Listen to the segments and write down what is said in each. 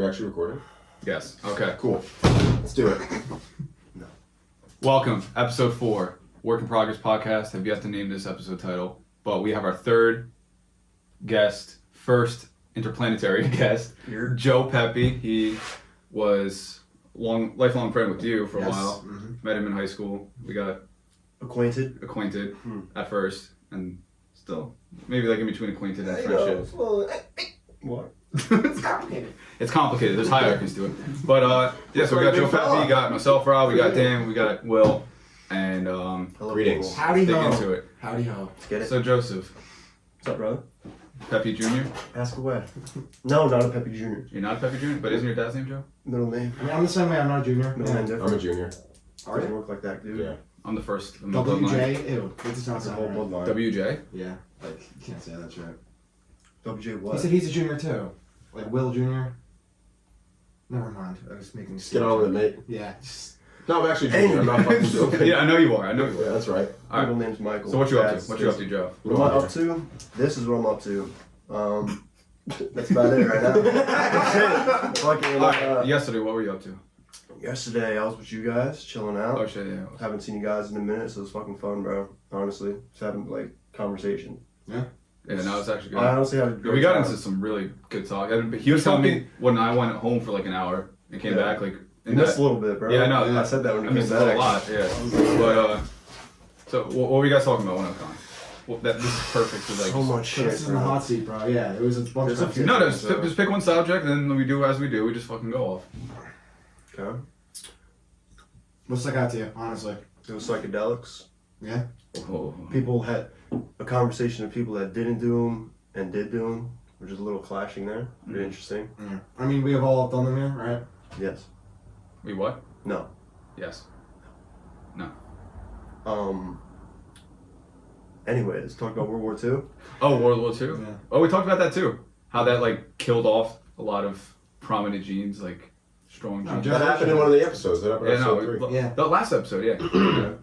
we actually recording? Yes. Okay. Cool. Let's do it. No. Welcome, episode 4, Work in Progress Podcast. Have yet to name this episode title, but we have our third guest, first interplanetary guest, Joe Pepe. He was lifelong friend with you for a while. Mm-hmm. Met him in high school. We got acquainted at first, and still maybe like in between acquainted and friendship. What? It's complicated. It's complicated. There's hierarchies to it. But yeah, so we got Joe Pepe, we got myself, Rob, we got Dan, we got Will, and greetings. Howdy dig ho. into it. Howdy ho. Let's get it. So Joseph, What's up, brother? Pepe Jr. Ask away. No, not a Pepe Jr. You're not a Pepe Jr., but isn't your dad's name Joe? Middle name. I mean, I'm the same way. I'm not a junior. Middle name different. I'm a junior. Doesn't work like that, dude. Yeah. I'm the first. I'm the bloodline. WJ. Ew. It does not That's a sound whole right. bloodline. WJ? Yeah. Like, you can't say that shit. WJ He what? said he's a junior too. Like Will Jr. Never mind. I was making. Let's get on with it, mate. Yeah. No, I'm actually junior. I'm not fucking joking. Yeah, I know you are. Yeah, that's right. All Middle right. name's Michael. So what you up to? That's- What you up to, Joe? What am I up to? This is what I'm up to. That's about it right now. Fucking, All right. Yesterday, what were you up to? yesterday, I was with you guys, chilling out. Oh shit, yeah. Haven't seen you guys in a minute, so it's fucking fun, bro. Honestly, just having like conversation. Yeah, no, it's actually I good. honestly had a Yeah, great we got time. into some really good talk. And he was telling me when I went home for like an hour and came Yeah. back, like You missed a little bit, bro. Yeah, I know. I said that when you I missed came a back. lot. Yeah, but so what were you guys talking about when I was gone? Well, this is perfect for like. So much shit, This is in the bro. hot seat, bro. Yeah. It was a bunch There's of a few- No, confusion. just pick one subject, and then we do as we do. We just fucking go off. Okay. What's that got to you, honestly? It was psychedelics. Yeah. Oh. People had a conversation of people that didn't do them and did do them, which is a little clashing there. Pretty interesting. Yeah. I mean, we have all done them here, right? Yes. We what? No. Yes. Anyway, let's talk about World War II. Oh, World War II. Yeah. Oh, we talked about that too. How that like killed off a lot of prominent genes, like strong genes. Joe- That happened in one of the episodes. That happened in Yeah, no. episode 3. Yeah. The last episode, yeah.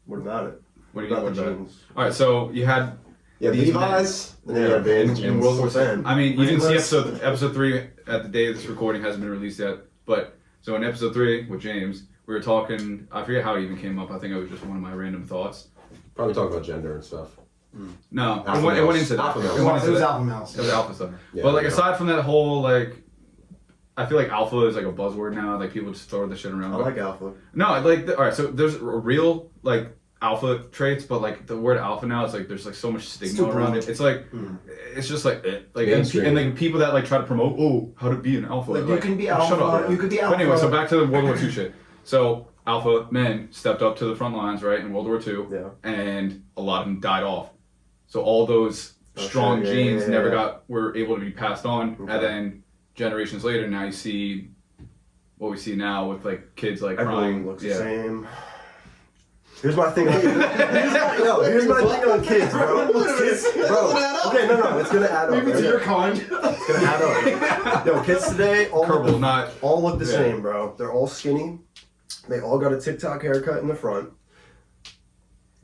What about it? What do you About what the about it? genes. All right, so you had Yeah, These Levi's. And then you Yeah, have Vans in jeans. World War II. Then. I mean, you didn't see Let's- episode 3 at the day of this recording hasn't been released yet. But so in episode 3 with James, we were talking. I forget how it even came up. I think it was just one of my random thoughts. Probably talk about gender and stuff. No, Alpha it went males. into that. Alpha males. It went into It was that. alpha males. It was alpha stuff. Yeah, But like there you aside from that whole like, I feel like alpha is like a buzzword now. Like people just throw the shit around. I But- like Alpha. No, like all right. So there's real like alpha traits, but like the word alpha now is like there's like so much stigma too around broad. it. It's like it's just like Mainstream. and like people that like try to promote how to be an alpha. Like, you can be alpha. Shut up. You could be But alpha. anyway, so back to the World War II shit. So alpha men stepped up to the front lines, right, in World War II, Yeah. and a lot of them died off. So all those strong Okay, yeah, genes yeah, never yeah. were able to be passed on, Okay. and then generations later, now you see what we see now with like kids like Everyone crying. looks Yeah. the same. Here's my thing on here's my thing on kids, bro. Kids, bro. Okay, no, it's gonna add up. Maybe to right? your kind. It's gonna add up. Yo, kids today Kerbal, not all look the Yeah. same, bro. They're all skinny. They all got a TikTok haircut in the front.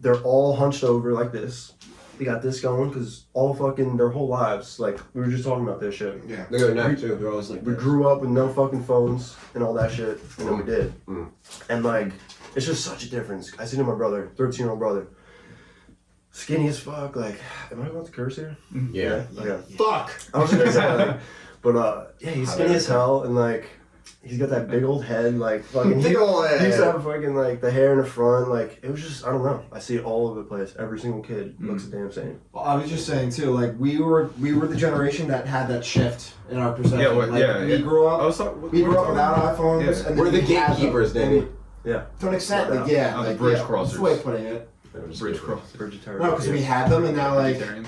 They're all hunched over like this. They got this going because all fucking their whole lives, like we were just talking about this shit. Yeah. Look at their neck too. They're always like We this. grew up with no fucking phones and all that shit, and then we did. Mm. And like, it's just such a difference. I seen it with my brother, 13-year-old brother. Skinny as fuck, like, am I allowed to curse here? Yeah. Okay. Fuck. I was gonna say, like, but yeah, he's skinny as hell, and like, he's got that big old head, like, fucking. Big old He used to head. have fucking, like, the hair in the front, like, it was just, I don't know. I see it all over the place. Every single kid looks the damn same. Well, I was just saying too, like we were the generation that had that shift in our perception. Yeah, well, like, yeah, we yeah. grew up. I was talking, We grew up without iPhones, Yeah. and We're then the we had them. gatekeepers, Danny. Yeah. To an extent, like yeah, Oh, the like bridge yeah, crossers. that's the way of putting it. Bridge cross. Vegetarian. No, because we had them, and now like Vegetarian.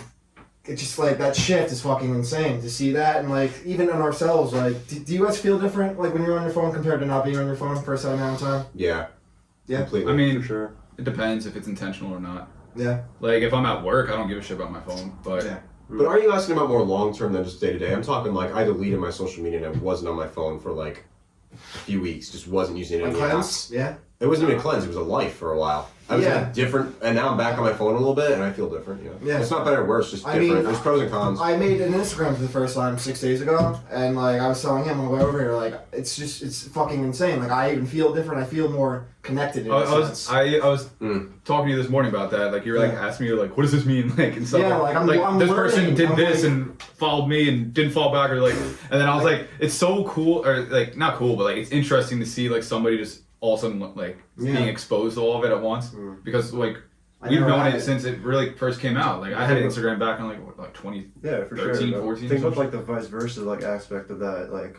it's just like that shift is fucking insane to see that, and like even in ourselves, like do you guys feel different like when you're on your phone compared to not being on your phone for a certain amount of time? Yeah. Yeah. Completely. I mean, For sure. it depends if it's intentional or not. Yeah. Like if I'm at work, I don't give a shit about my phone. But Yeah. But are you asking about more long term than just day to day? I'm talking like I deleted my social media and I wasn't on my phone for like a few weeks, just wasn't using Like any cleanse? apps. Yeah. It wasn't even a cleanse, it was a life for a while. I was in a different, and now I'm back on my phone a little bit, and I feel different. Yeah. It's not better or worse, just different. There's pros and cons. I made an Instagram for the first time 6 days ago, and like I was telling him on the way over here, like it's fucking insane. Like I even feel different. I feel more connected. I was talking to you this morning about that. Like you were like asking me like, what does this mean? Like and stuff. Yeah, like I'm this learning. person did I'm this like, and followed me and didn't fall back or like, and then I was like, it's so cool or like not cool, but like it's interesting to see like somebody just all of a sudden like being exposed to all of it at once because like we've known it since it really first came out. Like I had Instagram back in like 2013, 14. Think of like the vice versa like aspect of that. Like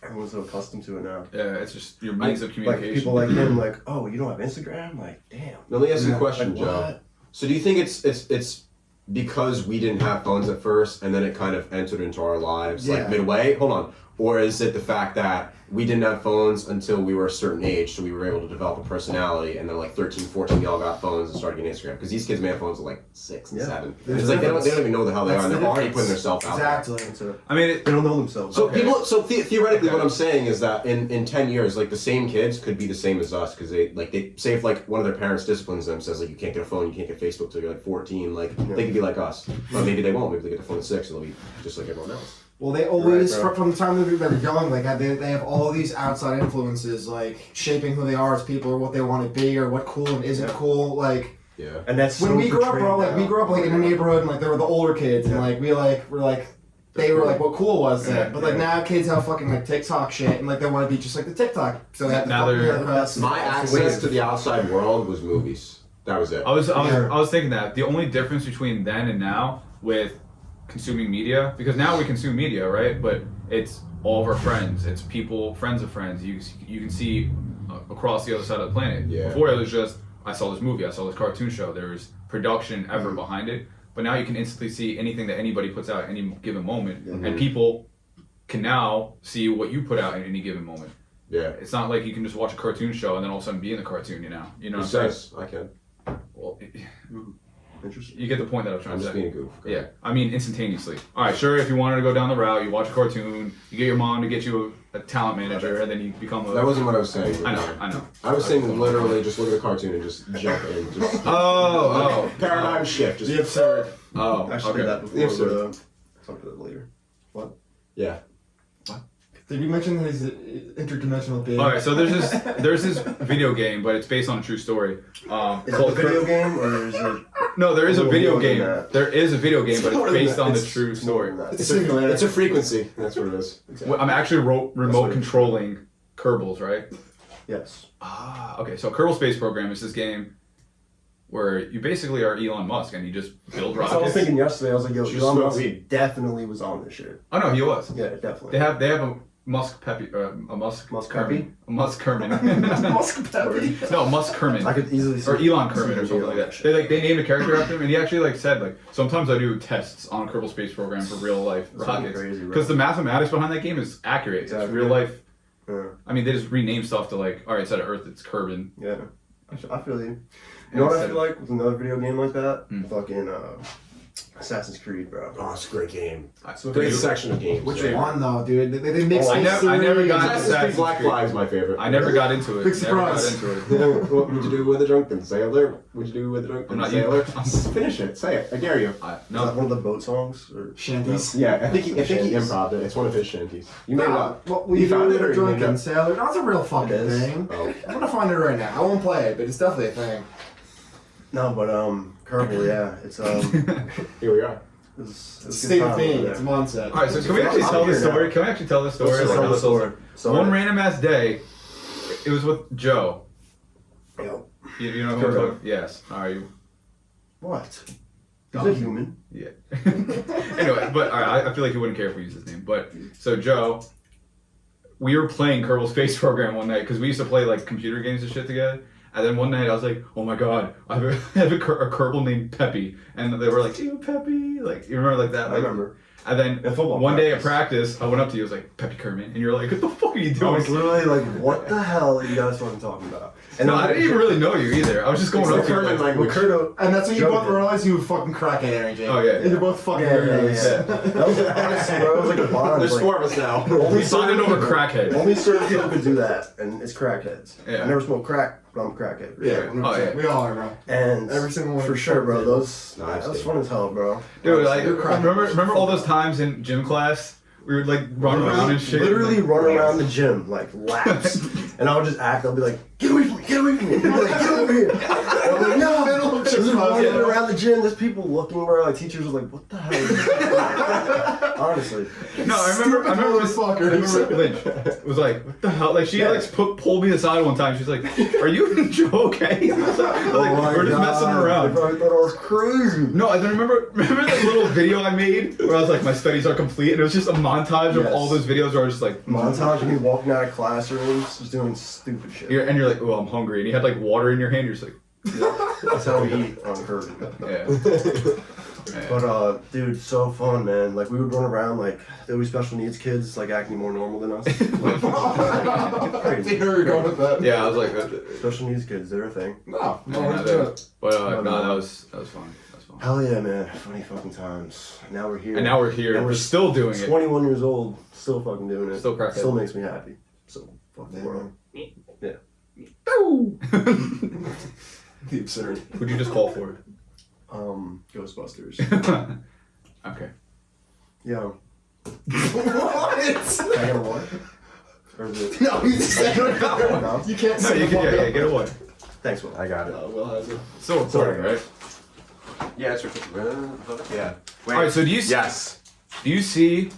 everyone's so accustomed to it now. Yeah, it's just your means of communication. Like people like him, like, oh, you don't have Instagram? Like, damn. Now, let me ask you a question, like, Joe. what? So do you think it's because we didn't have phones at first and then it kind of entered into our lives like midway? Hold on. Or is it the fact that we didn't have phones until we were a certain age, so we were able to develop a personality, and then like 13, 14, we all got phones and started getting Instagram? Because these kids may have phones at like 6 and 7. It's like they don't even know the hell they are, and they're already putting themselves out there. Exactly. I mean, They don't know themselves. So theoretically, what I'm saying is that in 10 years, like the same kids could be the same as us, because they say if like one of their parents disciplines them, says like you can't get a phone, you can't get Facebook till you're like 14, like they could be like us, but maybe they won't. Maybe they get the phone at 6, and they'll be just like everyone else. Well, they always, Right, from the time that they're young, like they have all these outside influences, like shaping who they are as people, or what they want to be, or what cool and isn't cool. Like, and that's when so we grew up, bro, portrayed like we grew up like in a neighborhood, and like there were the older kids, and like we like were like they were like what cool was then. But like now kids have fucking like TikTok shit, and like they want to be just like the TikTok. So they have Now fucking they're- haircuts. My access to the outside world was movies. That was it. I was thinking that the only difference between then and now with consuming media, because now we consume media, right? But it's all of our friends, it's people, friends of friends. You can see across the other side of the planet. Yeah. Before it was just I saw this movie, I saw this cartoon show. There was production ever behind it. But now you can instantly see anything that anybody puts out at any given moment, and people can now see what you put out at any given moment. Yeah. It's not like you can just watch a cartoon show and then all of a sudden be in the cartoon. You know Who what I'm saying? says I can? Well, Interesting. you get the point that I was trying I'm to just say. being a goof. Go Yeah, ahead. I mean instantaneously. All right, sure. If you wanted to go down the route, you watch a cartoon, you get your mom to get you a talent manager, and then you become a. That wasn't what I was saying. I know. I was saying literally just look at the cartoon and just jump in. Just paradigm shift. Just The absurd. Oh, Actually, okay. did that before. Yes, sir. Talk to that later. yeah. Did you mention his interdimensional being? All right, so there's this video game, but it's based on a true story. Is it called a video game or is it? No, there is a Little video more than game. that. There is a video game, but more it's than based that. on the It's true story. It's a simulator. It's a frequency. That's what it is. I'm actually remote controlling Kerbals, right? Yes. Ah, okay. So Kerbal Space Program is this game where you basically are Elon Musk and you just build So I was rockets. thinking yesterday. I was like, yo, Just Elon smoke Musk weed. definitely was on this shit. Oh no, he was. Yeah, definitely. They have a Musk Pepe, a Musk Musk Kerman. A Musk Kerman. Musk Pepe. No, Musk Kerman. I could easily see Or Elon Kerman or something like that. They named a character after him, and he actually said sometimes I do tests on a Kerbal Space Program for real life That's fucking rockets crazy, bro. because the mathematics behind that game is accurate. It's Exactly. real life. Yeah. I mean, they just rename stuff to all right, instead of Earth, it's Kerbin. Yeah. I feel you. You know what I feel like with another video game like that? Fucking Assassin's Creed, bro. Oh, it's a great game. So Great you- section of games. Which yeah. one though, dude? They mix. I never got Assassin's Creed Assassin's Black Creed. Flag is my favorite. I never got into it. Big Never got surprise. into it. What would you do with a drunken sailor? What'd you do with a drunken I'm not sailor? you. Finish it. Say it. I dare you. Is that No. one of the boat songs? Or Shanties. Yeah, I think he Shanties. improv it. It's one of his shanties. You made it up. Well, You we found found it or a you made it drunken up? sailor. No, it's a real fucking It is. thing. Oh. I'm gonna find it right now. I won't play it, but it's definitely a thing. No, but Kerbal, yeah, it's Here we are. it's a State good of time thing. over It's a there. mindset. All right, so can we actually I'm tell here this story? now. Can we actually tell this story? Let's Like, tell the another story. So, One random ass day, it was with Joe. Yo, You know who I'm talking? Yes. All right. what? He's a human. Yeah. Anyway, but all right, I feel like you wouldn't care if we use his name. But so Joe, we were playing Kerbal Space Program one night because we used to play computer games and shit together. And then one night I was like, oh my god, I have a Kerbal named Pepe. And they were like, ew, Pepe. You remember that? I remember. And then In football one day at practice. practice, I went up to you, I was like, Pepe Kerman. And you're like, what the fuck are you I doing? was literally like, what the hell are you guys fucking talking about? No, I didn't even really know you either. I was just going It's up the to you. Kermit language. Curto, And that's when you both Joking. realized you were fucking crackhead, energy. Oh, yeah. You're both fucking weirdos. that was honestly, bro, it was like a bond. There's like, 4 of us now. We signed it over crackhead. Only certain people could do that, and it's crackheads. Yeah. I never smoked crack, but I'm a crackhead. Yeah, Oh, yeah. we all are, bro. And Every single one for of sure, them. bro. Those No, I've that was seen fun as hell, bro. Dude, like, You're crackhead. remember all those times in gym class? We would like run around and shit. Literally like, run around the gym like laps, and I would just act. I'll be like, "Get away from me! Get away from me!" They'd be like, "Get over here!" And I'm like, "No!" Just running around the gym. There's people looking where like teachers are like, "What the hell?" Is this?" Honestly, No, I remember Miss motherfucker. Lynch was like, what the hell? Like, she like pulled me aside one time. She's like, are you okay? I was like, we're just messing I around. probably thought I was crazy. No, I then remember that little video I made where I was like, my studies are complete, and it was just a montage of Yes. all those videos where I was just like, Montage of me walking out of classrooms, just doing stupid shit. and you're like, oh, I'm hungry, and you had like water in your hand. You're just like, That's how we eat on Kirby. yeah. But dude, so fun, man. Like we would run around like there were special needs kids like acting more normal than us. Like, I crazy. think we were going with that. Yeah, I was like, Special needs kids, they're a thing. No, yeah, let's do it. but No, no, no. that was fun. That's fun. Hell yeah, man. Funny fucking times. Now we're here. And now we're here. And We're still doing it. 21 years old, still fucking doing it. Still crackhead. Still makes me happy. So fucking world. Yeah. The absurd. Who'd you just call for it? Ghostbusters. Okay. Yeah. What? Can I get a water? Or is it? No, he's saying No? You can't No, say you can, the yeah, get a one. Thanks, Will. I got it. Will has it. Still recording, right? Yeah, it's yeah. Wait. All right. So do you see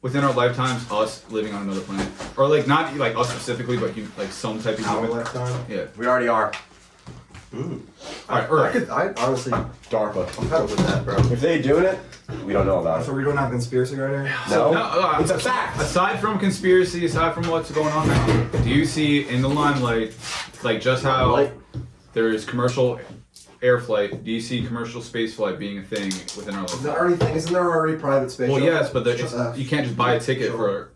within our lifetimes us living on another planet, or like not like us specifically, but like some type of Our human? lifetime? Yeah. We already are. All right. Earth. I honestly, DARPA. I'm happy with that, bro. If they doing it, we don't know about So it. we don't have a conspiracy right here? No. It's a fact. Aside from conspiracy, aside from what's going on now, do you see in the limelight, like just how Limelight? there is commercial air flight? Do you see commercial space flight being a thing within our Isn't there lifetime? already, isn't there already private space? Well, shuttles? yes, but you can't just buy a ticket for.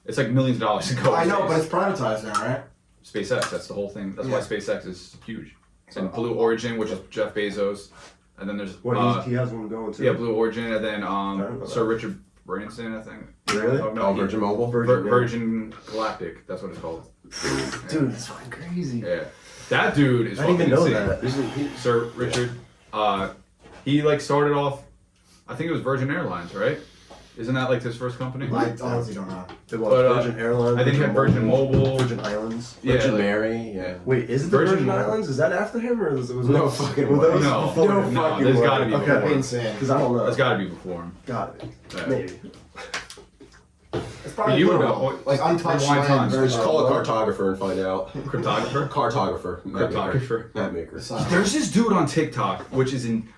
It's like millions of dollars to go. I to know, space. but it's privatized now, right? SpaceX. That's the whole thing. That's why Yeah. SpaceX is huge. And Blue Origin, which is Jeff Bezos, and then there's What, he has one going to? yeah, Blue Origin, and then don't know Sir that. Richard Branson, I think. Really? Oh, no, Oh, Virgin Mobile? Virgin Galactic. That's what it's called. Dude, that's fucking crazy. Yeah, that dude is I didn't fucking even know insane. that. Isn't he? Sir Richard, he like started off. I think it was Virgin Airlines, right? Isn't that like his first company? I honestly don't know. It was But, Virgin Airlines. I think he had Virgin Mobile. Virgin Islands. Yeah, Virgin like- Mary, yeah. Wait, is it the Virgin Virgin Mobile. Islands? Is that after him, or was it? Was No it- fucking were way. those No, before no him? fucking there's way. gotta be Okay. before. That'd be insane. Because I don't know. That's gotta be before him. Got it. Yeah. Maybe. It's probably You would literal. know. Like untouched Rewind land time. version. Just call a cartographer and find out. Cryptographer. Cartographer. Map maker. Cryptographer. Map maker. There's this dude on TikTok, which is in.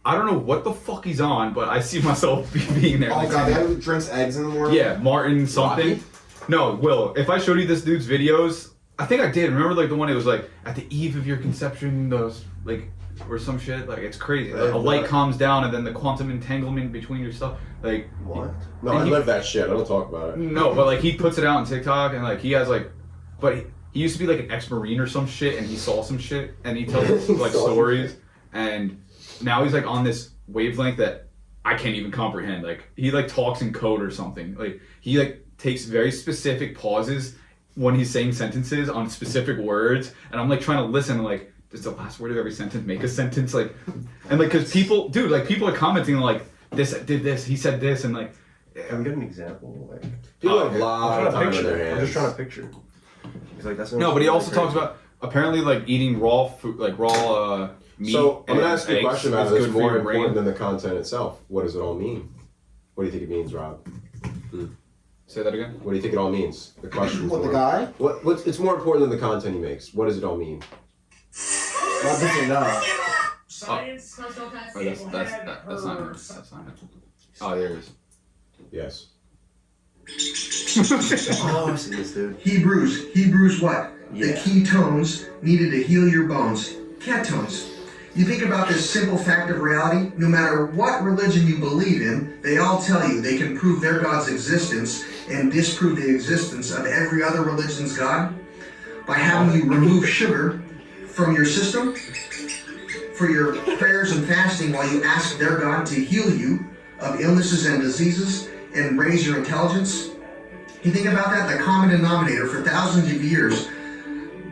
I don't know what the fuck he's on, but I see myself being there. Oh Like, god, the guy who drinks eggs in the morning? yeah, Martin something. Rocky? No, Will. If I showed you this dude's videos, I think I did. Remember, like the one it was like at the eve of your conception, those like or some shit. Like it's crazy. Like, a light comes down, and then the quantum entanglement between your stuff. Like What? No, And I he- live that shit. I don't talk about it. no, but like he puts it out on TikTok, and like he has like, but he used to be like an ex-marine or some shit, and he saw some shit, and he tells us like Saw some stories, and now he's like on this wavelength that I can't even comprehend. Like he like talks in code or something. Like he like takes very specific pauses when he's saying sentences on specific words, and I'm like trying to listen. And, like, does the last word of every sentence make a sentence? Like, and like, cause people, dude, like people are commenting like this did this, he said this, and like. Can we get an example? Like, People have a okay. lot of I'm time trying on to their picture. hands. I'm just trying to picture. He's like, that's No, but he also talks about apparently like eating raw food, like raw meat. So I'm and gonna ask you a eggs question about is it that's good for more your important brain. than the content itself. What does it all mean? What do you think it means, Rob? Say that again. What do you think it all means? The question. What, the guy? What's it's more important than the content he makes. What does it all mean? Not this and that. Science must not have Oh, that's not it. That's not it. Oh, there it is. Yes. Oh, I see this dude. Hebrews what? The Yeah. ketones needed to heal your bones. Ketones. You think about this simple fact of reality, no matter what religion you believe in, they all tell you they can prove their God's existence and disprove the existence of every other religion's God. by having you remove sugar from your system for your prayers and fasting while you ask their God to heal you of illnesses and diseases and raise your intelligence. You think about that, the common denominator for thousands of years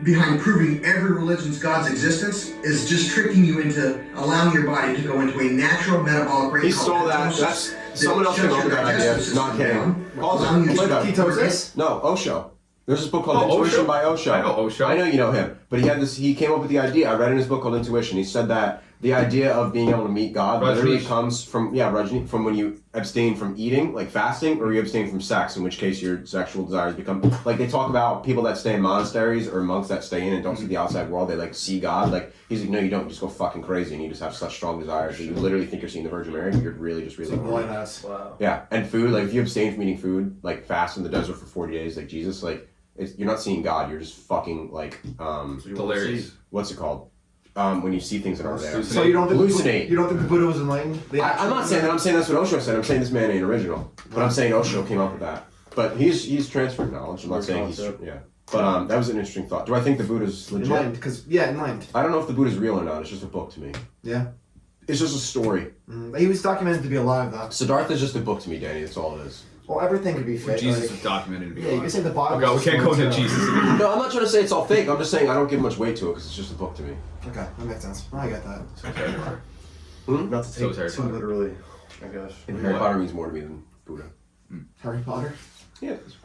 behind proving every religion's God's existence is just tricking you into allowing your body to go into a natural metabolic rate. He stole that. That's someone else came up with that idea. Not kidding. Ketosis? No, Osho. There's this book called Oh, Intuition Osho? by Osho. I know Osho. I know you know him, but he had this. He came up with the idea. I read in his book called Intuition. He said that the idea of being able to meet God literally comes from from when you abstain from eating, like fasting, or you abstain from sex, in which case your sexual desires become like they talk about people that stay in monasteries or monks that stay in and don't see the outside world. They like see God. Like he's like, no, you don't. You just go fucking crazy, and you just have such strong desires that you literally think you're seeing the Virgin Mary, but you're really just really. Wow. Yeah, and food. Like if you abstain from eating food, like fast in the desert for 40 days, like Jesus, like you're not seeing God. You're just fucking like Hilarious. What's it called? When you see things that aren't there. So you don't think Hallucinate. You don't think the Buddha was enlightened? I'm not saying that. I'm saying that's what Osho said. I'm saying this man ain't original. But I'm saying Osho came up with that. But he's transferred knowledge. I'm not saying he's But that was an interesting thought. Do I think the Buddha's legit? Enlightened, because enlightened. I don't know if the Buddha's real or not. It's just a book to me. Yeah. It's just a story. He was documented to be alive, though. Siddhartha's just a book to me, Danny. That's all it is. Well, everything could be fake. Jesus like, is documented to be yeah, you alive. can say the Bible. Oh, God, we can't go into Jesus. No, I'm not trying to say it's all fake. I'm just saying I don't give much weight to it because it's just a book to me. Okay, that makes sense. I get that. Not to So take Harry too Potter. literally, I guess. And Harry Potter means more to me than Buddha. Harry Potter. Yeah, it's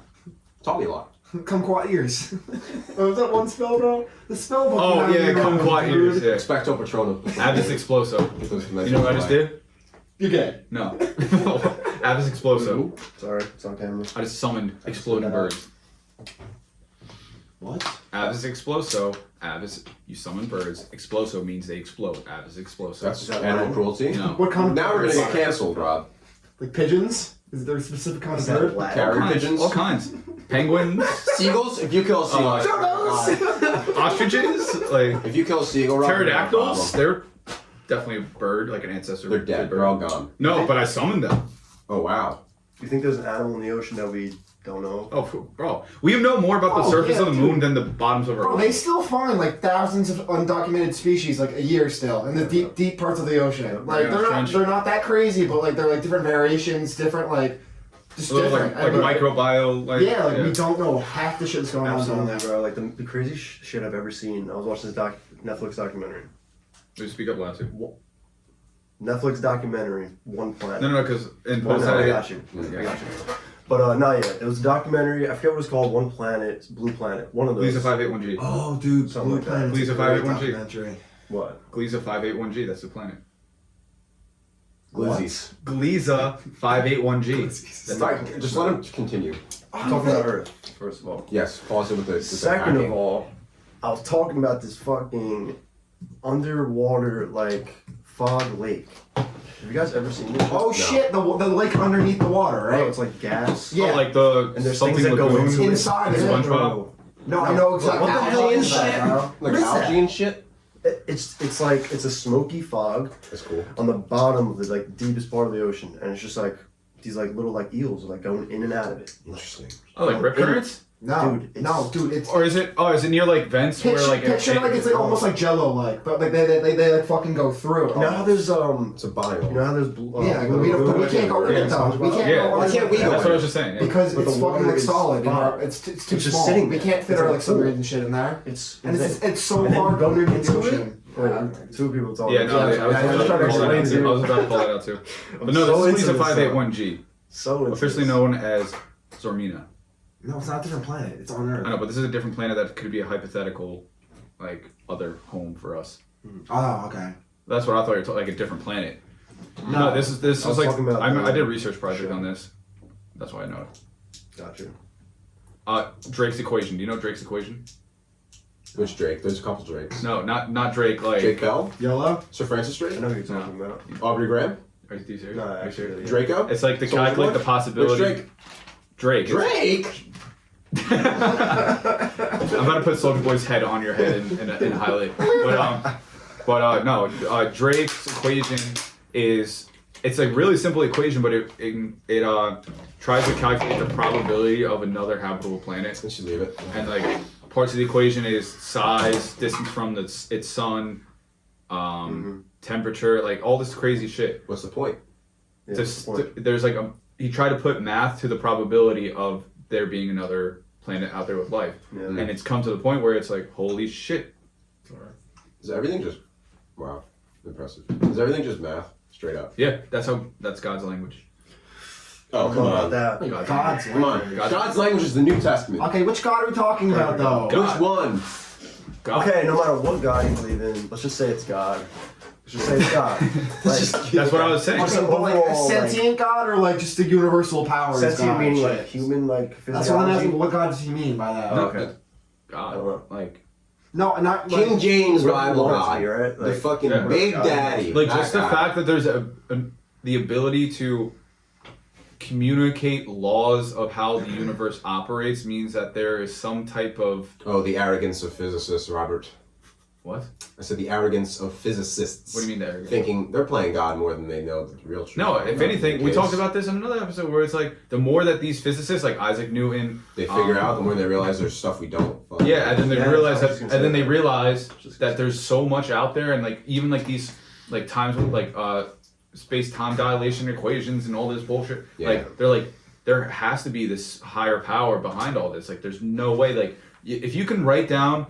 taught me a lot. Kumquat ears. Oh, was that one spell, bro? The spell book. Oh, yeah, kumquat ears. Yeah. Expecto Patronum. Avis Exploso. You know what I just did? You're gay. No. Avis Exploso. Sorry, it's on camera. I just summoned exploding birds. What? Avis Exploso. Avis, you summon birds. Exploso means they explode. Avis Exploso. That's animal cruelty. No. What kind of Now we're gonna birds? get canceled, Rob. Like pigeons? Is there a specific kind of Is that bird? Latin? Carrier All kinds, pigeons. all kinds. Penguins. Seagulls? If you kill a seagull, Ostriches. Like if you kill a seagull, Rob, pterodactyls. They're definitely a bird, like an ancestor. they're dead. bird. They're all gone. No, but I summoned them. Oh wow. Do you think there's an animal in the ocean that we don't know? Oh, bro. We know more about the Oh, surface yeah, of the moon dude. than the bottoms of our Bro, ocean. they still find like thousands of undocumented species like a year still in the deep parts of the ocean. Like Yeah, they're not that crazy, but like they're like different variations, different like just A little different. like And, microbiome. Like, yeah, like we don't know half the shit that's going on down Absolutely, there. bro. Like the crazy shit I've ever seen. I was watching this Netflix documentary. We speak up loud too. Netflix documentary, One Planet. No, because in Well, post no, I edit. got you. I got you. But not yet. It was a documentary. I forget what it was called. One Planet, it's Blue Planet. One of those. Gliesa 581G. Oh, dude, Something Blue like that. Planet. Please, if I had one G. documentary. What? Gliesa 581G, that's the planet. Glizzies. Gliesa 581G. That's not, just let him continue. I'm talking about Earth, first of all. Yes, pause it with the Second of all, I was talking about this fucking underwater like fog lake. Have you guys ever seen this? Oh shit, the lake underneath the water, Bro, right? it's like gas. Yeah. Oh, like the And there's something things that go lagoon. into it. Inside of it. SpongeBob. Bro, No, I know exactly. What the hell is that, that, bro? Like What is that? algae and shit. It's like it's a smoky fog That's cool. on the bottom of the like deepest part of the ocean, and it's just like these like little like eels like going in and out of it. Interesting. Oh, like rip currents? No, Dude, no, dude, it's Or is it near like vents where like picture like it's like almost like Jello, like, but like they like fucking go through it. You know how there's It's a biome. you know how there's blue, Yeah, but we can't go in it though. We can't Yeah. go Why in can't it we go That's in what I it? was just saying. Yeah. because But it's the fucking water like is solid. fine. It's too It's just small. sitting We there. can't fit It's our like like submarines cool. and shit in there. It's And it's so and then far go underneath the into it. ocean. Two people talking. Yeah, no, I was Yeah, about I'm to trying to call that out explain too. to I was about to call that out too. But no, so this is into Gliesa this, 581G, So into officially this. known as Zormina. No, it's not a different planet. It's on I Earth. know, but this is a different planet that could be a hypothetical, like, other home for us. Oh, okay. That's what I thought you were talking, like a different planet. No, this I is was like, talking about I did a the research project show. on this. That's why I know it. Gotcha. Drake's equation. Do you know Drake's equation? Which Drake? There's a couple Drakes. No, not Drake, like... Drake Bell? Yellow? Sir Francis Drake? I know who you're talking about. Aubrey Graham? Are you serious? No, Are you actually, serious? yeah. Draco? It's like to Soulja calculate Boy? the possibility... Which Drake? Drake. Drake? I'm about to put Soulja Boy's head on your head and highlight. But no, Drake's equation is it's a really simple equation, but it tries to calculate the probability of another habitable planet Let's just leave it. and like parts of the equation is size, distance from its sun, temperature, like all this crazy shit. What's the point? Yeah, There's like he tried to put math to the probability of there being another planet out there with life, and it's come to the point where it's like, holy shit. Is everything just wow, impressive? Is everything just math, straight up? Yeah, that's God's language. Oh, come on. That. God's Come on. God's language is the New Testament. Okay, which God are we talking about though? Which one? God. Okay, no matter what God you believe in, let's just say it's God. Let's just say it's God. Like, That's what I was saying. Okay, but like a overall, sentient God or like just a universal power? is sentient God meaning shit? like human, like physiology. That's what I'm asking. What God does he mean by that? Oh, okay. I God, don't know. like No, not King like, James Whatever Bible belongs to God. me, right? The Like, fucking yeah. Big Daddy. like that just the guy. fact that there's the ability to communicate laws of how the universe operates means that there is some type of Oh, the arrogance of physicists, Robert. what? I said the arrogance of physicists. What do you mean there? Thinking they're playing God more than they know the real truth. No, if anything, we Because talked about this in another episode where it's like the more that these physicists like Isaac Newton, they figure out, the more they realize there's stuff we don't. fucking yeah, and then they Yeah, realize I that, was just and gonna then say they that. realize Just- that there's so much out there, and like even like these like times with like space-time dilation equations and all this bullshit. Yeah. Like they're like there has to be this higher power behind all this. Like there's no way like if you can write down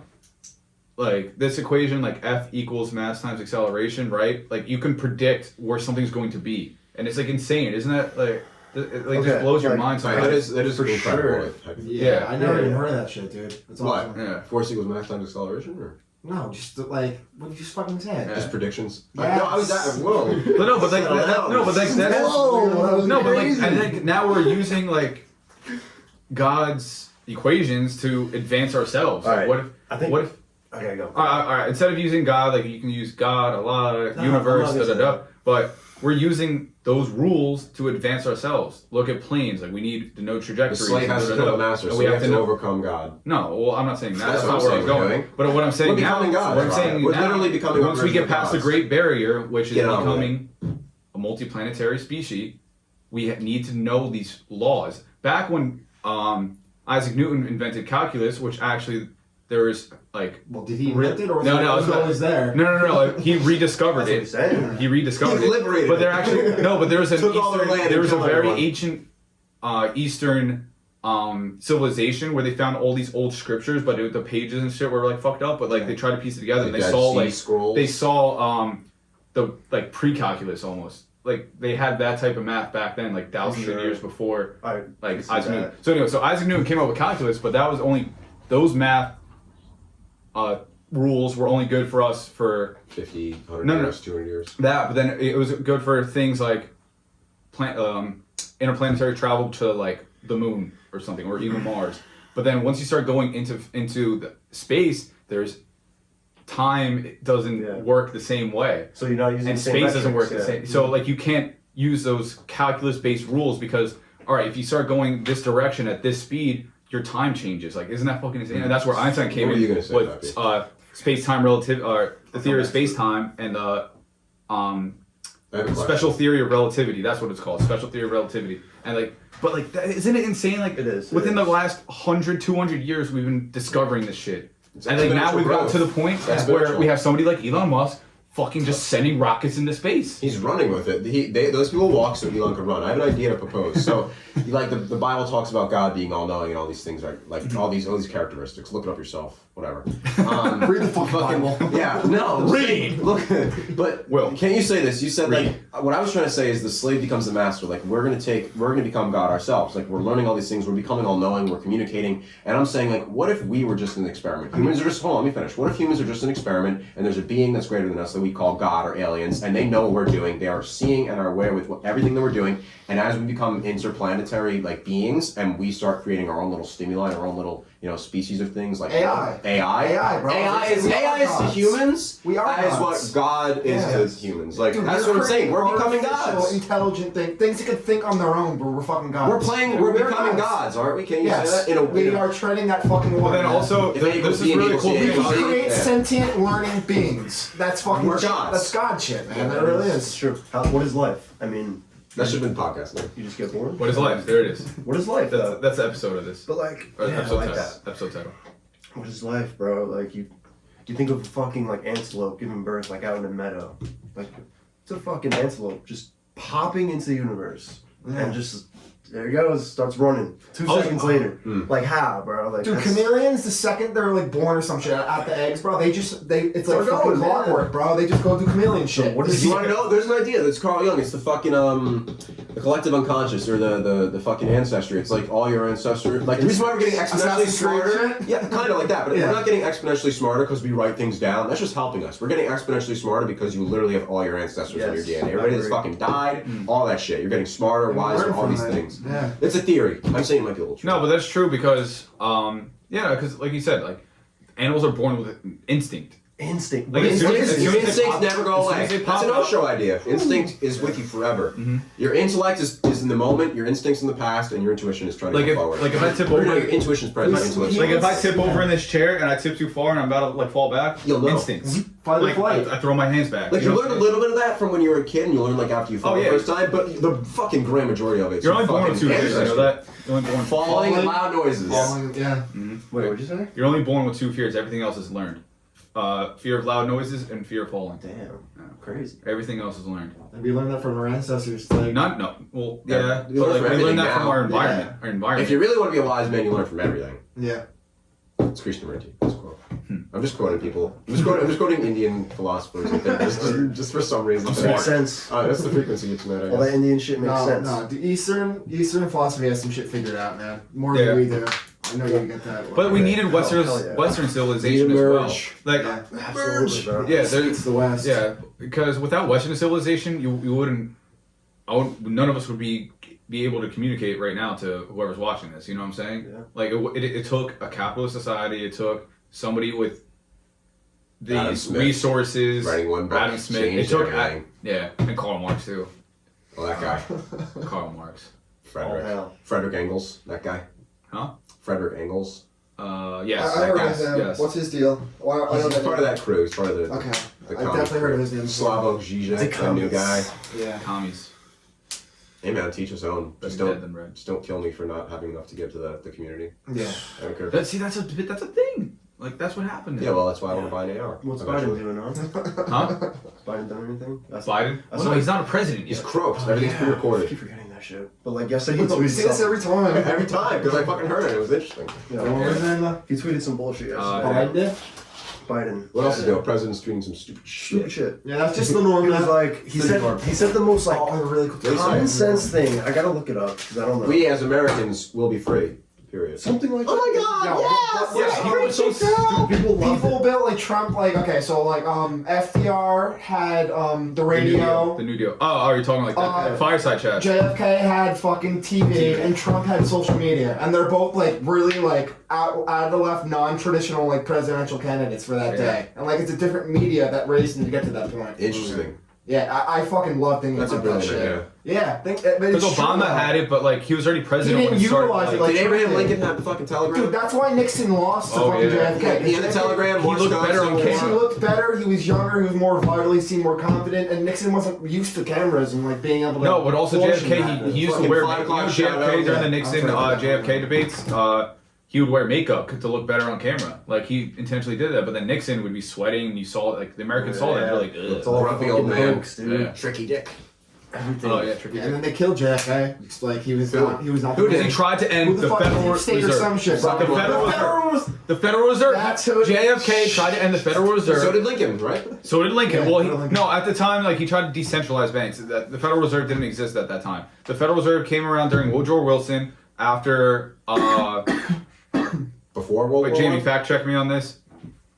like this equation like F equals mass times acceleration, right? Like you can predict where something's going to be, and it's like insane, isn't that like? It like just Okay, blows your like, mind. That Sometimes. is For incredible. sure. yeah, I never Yeah. even heard of that shit, dude. That's What? awesome. Yeah. Force equals mass times acceleration, or No, just like what you just fucking said. Yeah. just predictions? Yes. No, I was that. Whoa. But no, but like no, but like that's Whoa, no, but like crazy. I think now we're using like God's equations to advance ourselves. Like, Alright. what if? I think. What if? Okay, go. All right. Instead of using God, like you can use God, Allah, No, universe, I'm not da da using da. But we're using those rules to advance ourselves. Look at planes. Like we need to know The trajectories. slave has to kill the master, and so we we have to know. overcome God. No, well, I'm not saying that. That's That's what not I'm where I was saying we're going. doing. But what I'm saying We're now, becoming gods, what I'm Robert. saying We're now, literally becoming once we get original past the gods. Great Barrier, which is Get on with becoming a multiplanetary species, we need to know these laws. Back when Isaac Newton invented calculus, which actually there is like Well, did he invent it or was No, it no, it's not- always there? no. He rediscovered That's what he's it. saying. He rediscovered He it. liberated But there it. actually no, but there was an Took all their Eastern, land there and was a killed very everyone. ancient Eastern civilization where they found all these old scriptures, but the pages and shit were like fucked up. But like they tried to piece it together, and they Dead saw Sea like Scrolls. they saw the like pre-calculus almost. Like they had that type of math back then, like thousands Sure. of years before I like can see Isaac that. Newton. So anyway, so Isaac Newton came up with calculus, but that was only those math rules were only good for us for 50, 100 No, no. years, 200 years. that. But then it was good for things like interplanetary travel to like the moon or something, or even Mars. But then once you start going into the space, there's time doesn't Yeah. work the same way. So you're not using And the same space doesn't work metrics, the yeah. same. So like you can't use those calculus-based rules because all right, if you start going this direction at this speed, your time changes. Like, isn't that fucking insane? And that's where Einstein came What were in you gonna say, with space-time relative, the theory of space-time and I have a question. special theory of relativity. That's what it's called, special theory of relativity. And like, but like, that, isn't it insane? Like, It is, it within the is. last 100, 200 years, we've been discovering this shit. It's And like now exponential we've got growth. to the point It's where exponential. we have somebody like Elon Musk fucking just sending rockets into space. He's running with it. Those people walk so Elon could run. I have an idea to propose. So, like the Bible talks about God being all knowing and all these things, right? Like all these characteristics. Look it up yourself. Whatever. Read the fucking Bible. Yeah. No. Read. Look. But Will. can't you say this? You said Read. like what I was trying to say is the slave becomes the master. Like we're gonna become God ourselves. Like we're learning all these things. We're becoming all knowing. We're communicating. And I'm saying like, what if we were just an experiment? Humans are just. Hold on. Let me finish. What if humans are just an experiment and there's a being that's greater than us that we call God or aliens, and they know what we're doing. They are seeing and are aware with everything that we're doing. And as we become interplanetary like beings, and we start creating our own little stimuli, our own little species of things like AI. AI, bro. AI is We are to gods. humans. We are as what gods. God is Yes. to humans. Like Dude, that's we're what I'm saying. creating We're becoming artificial, gods. Intelligent things that can think on their own, but we're fucking gods. We're becoming gods, aren't we? Can you Yes, say that? we are treading that fucking water. But then man. also, If they this equals is B really equals cool. C, we equals can C. create Yeah. sentient learning beings. That's fucking We're gods. That's God shit, man. That really It's is. true. What is life? I mean, That should have been podcast name. you just get born. What is life? There it is. What is life? That's the episode of this. But like, Or yeah, I episode like title. that. Episode title. what is life, bro? Like you think of a fucking like antelope giving birth like out in a meadow. Like it's a fucking antelope just popping into the universe and just there he goes, starts running. 2 seconds later. Like how, bro? Like dude, chameleons, the second they're like born or some shit out the eggs, bro, it's like fucking clockwork, bro. They just go do chameleon shit. What is you want to know? There's an idea. That's Carl Jung. It's the fucking the collective unconscious or the fucking ancestry. It's like all your ancestry. Like the reason why we're getting exponentially smarter. Yeah, kind of like that. But we're not getting exponentially smarter because we write things down. That's just helping us. We're getting exponentially smarter because you literally have all your ancestors on your DNA. Everybody that's fucking died, all that shit. You're getting smarter, wiser, all these things. Yeah. It's a theory. I'm saying it might be a little true. No, but that's true because, because like you said, like animals are born with instinct. Instinct. Like, Instincts never go away. That's an Osho idea. Instinct is with you forever. Your intellect is in the moment, your instincts in the past, and your intuition is trying to go forward. Like if I tip over, your intuition's present. Intuition. Like if I tip over in this chair and I tip too far and I'm about to like fall back, you'll know. Instincts. Like, I throw my hands back. Like you learn a little bit of that from when you were a kid, and you learn like after you fall the first time. But the fucking grand majority of it. You're only born with 2 fears. You know that. You're only born falling and loud noises. Falling, yeah. Wait, what'd you say? You're only born with 2 fears. Everything else is learned. Fear of loud noises and fear of falling. Damn, crazy. Everything else is learned. And we learned that from our ancestors. Like, Well, Yeah, but like, we learned that from our environment. Yeah. Our environment. If you really want to be a wise man, you learn from everything. yeah. It's Krishnamurti. This quote. I'm just quoting people. I'm just quoting Indian philosophers and thinkers just for some reason. Makes sense. That's the frequency of tonight. All that Indian shit makes sense. No, the Eastern philosophy has some shit figured out, man. More than we do. I know you get that. But we needed Western civilization as well. Like, Absolutely, bro. yeah, it's the West. Yeah, because without Western civilization, you wouldn't. None of us would be able to communicate right now to whoever's watching this. You know what I'm saying? Yeah. Like it took a capitalist society. It took somebody with these resources. Writing one book. Adam Smith. It took everything. and Karl Marx too. Well, that guy. Karl Marx. Frederick Engels. That guy. Huh? Frederick Engels. Yes. I heard guy. of him. Yes. What's his deal? Well, I know He's part of that crew. He's part of the. Okay. The I definitely heard of his name. Slavoj Žižek, that new guy. Yeah. Commies. Hey man, teach his own. Better Just dead than red. don't kill me for not having enough to give to the community. Yeah. I don't care. That's a thing. Like that's what happened. Yeah, well, that's why I want to buy an AR. What's eventually. Biden doing, huh? Huh? Biden done anything? Biden? Well, no, he's not a president He's yet. croaked. Everything's I pre-recorded. keep forgetting that shit. But like yesterday, he We tweeted see this every time. Every time, because I fucking heard it. It was interesting. Yeah, he tweeted some bullshit yesterday. Biden. What else is new? President's tweeting some stupid shit. Stupid shit. Yeah, that's just the norm. He was man. like, he said the most like really cool. common sense thing. I gotta look it up because I don't know. We as Americans will be free. Period. Something like. Oh my God! Yes! Yeah, he was so stupid. People built like Trump, like okay, so like FDR had the radio. The New Deal. Oh, you're talking like that. Fireside chat. JFK had fucking TV, and Trump had social media, and they're both like really like out of the left, non-traditional like presidential candidates for that day, and like it's a different media that raised them to get to that point. Interesting. Yeah, I fucking love thinking That's a about that brilliant shit. idea. Yeah, Because Obama had it, but like he was already president He when didn't he started. utilize it, Did Abraham Lincoln have the fucking telegram? Dude, that's why Nixon lost to fucking JFK. He had the telegram. He looked better on Because he camera. looked better, he was younger, he was more vital, he seemed more confident, and Nixon wasn't used to cameras and like being able to. No, but also function JFK, that. he used to Fucking wear 5 o'clock JFK shadow, during the Nixon I'll tell you JFK debates. He would wear makeup to look better on camera. Like he intentionally did that, but then Nixon would be sweating, and you saw it. Like the Americans saw that, they're like, ugh. It's all grumpy old man. Hoax, dude. Yeah. Tricky dick. Everything. Oh yeah, tricky. And then they killed JFK. It's like he was not. He was not. Because he tried to end the Federal State or some Reserve. shit, bro. The Federal Reserve. That's who it is. JFK tried to end the Federal Reserve. So did Lincoln, right? So did Lincoln. Yeah, Well, Lincoln. no, at the time, like he tried to decentralize banks. The Federal Reserve didn't exist at that time. The Federal Reserve came around during Woodrow Wilson after. Before World Wait, War Jamie, I? fact check me on this.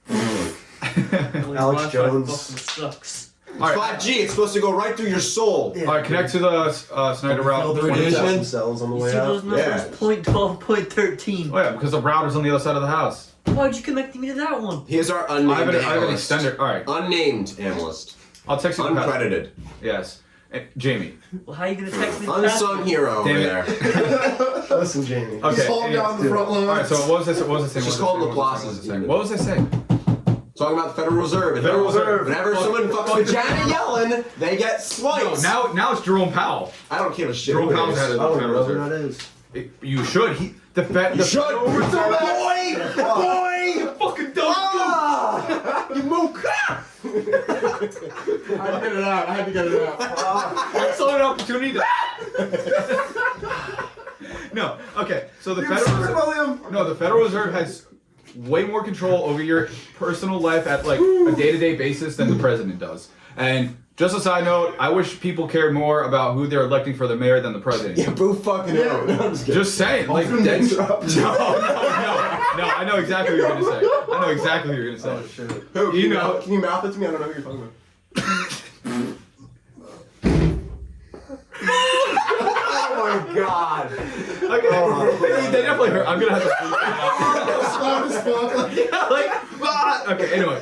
Alex Jones. Sucks. It's 5G. It's supposed to go right through your soul. All right, connect to the Snyder route. The 20. radiation cells on the You way see those out. numbers? Yeah. 0.12, 0.13. Oh yeah, because the router's on the other side of the house. Why'd you connect me to that one? Here's our unnamed I have an analyst. extender. All right, Unnamed analyst. I'll text you the password. Uncredited. Yes, Jamie. Well, how you gonna text me the Unsung password? hero over Damn there. it. Listen, Jamie. Okay. holding down the front All right. lines. So what was I saying? What was I saying? Just What was call I them saying? Laplace's. What was I saying? Talking about the Federal Reserve. And Federal Reserve. Whenever someone fucks with Janet Yellen, they get swipes. Now it's Jerome Powell. I don't give a shit. Jerome who it Powell's is. head of I the don't Federal know who Reserve. that is. You should. The Federal Reserve. Boy! Fucking dumb. You mook! I had to get it out. I saw an opportunity to. No, okay. So the Federal Reserve has way more control over your personal life at like a day-to-day basis than the president does. And just a side note, I wish people cared more about who they're electing for the mayor than the president. Yeah, boo fucking hell. No, I'm just kidding. Just saying, like dead. No, I know exactly what you're gonna say. I know exactly what you're gonna say. Oh shit. Who? You know. Can you mouth it to me? I don't know who you're talking about. Oh my god. Okay, they definitely hurt. I'm gonna have to bleep it out. Okay, anyway.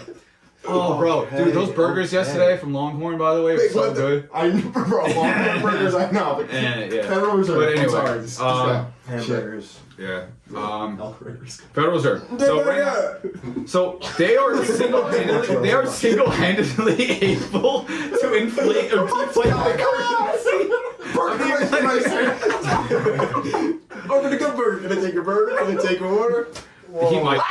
Oh, bro, dude, those burgers yesterday from Longhorn, by the way, were so good. I remember Longhorn burgers. I know, but Yeah. Federal Reserve. But anyway, I'm sorry. Just Hamburgers. Yeah. Elk burgers. Federal Reserve. So they are single-handedly able to inflate or deflate the currency. Open the good burger. Can I take your burger? Can I take your order? He might.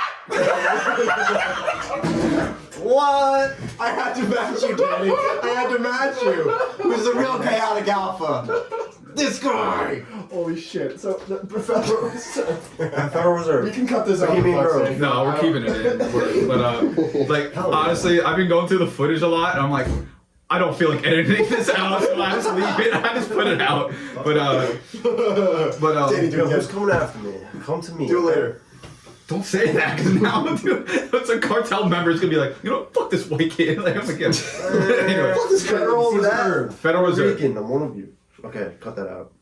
What? I had to match you, Danny. I had to match you. Who's the real chaotic alpha? This guy. Holy shit. So, the Federal Reserve. Federal Reserve. We can cut this What out. do you mean, bro? No, we're keeping it in. But like honestly, I've been going through the footage a lot, and I'm like, I don't feel like editing this out, so I just leave it. I just put it out. But Danny, Yo, who's coming after me? Come to me. Do it later. don't say that, because now some cartel member's gonna be like, you know, fuck this white kid. Like, I'm like, anyway, Fuck this Federal Reserve. Federal Reserve. Rican, I'm one of you. Okay, cut that out.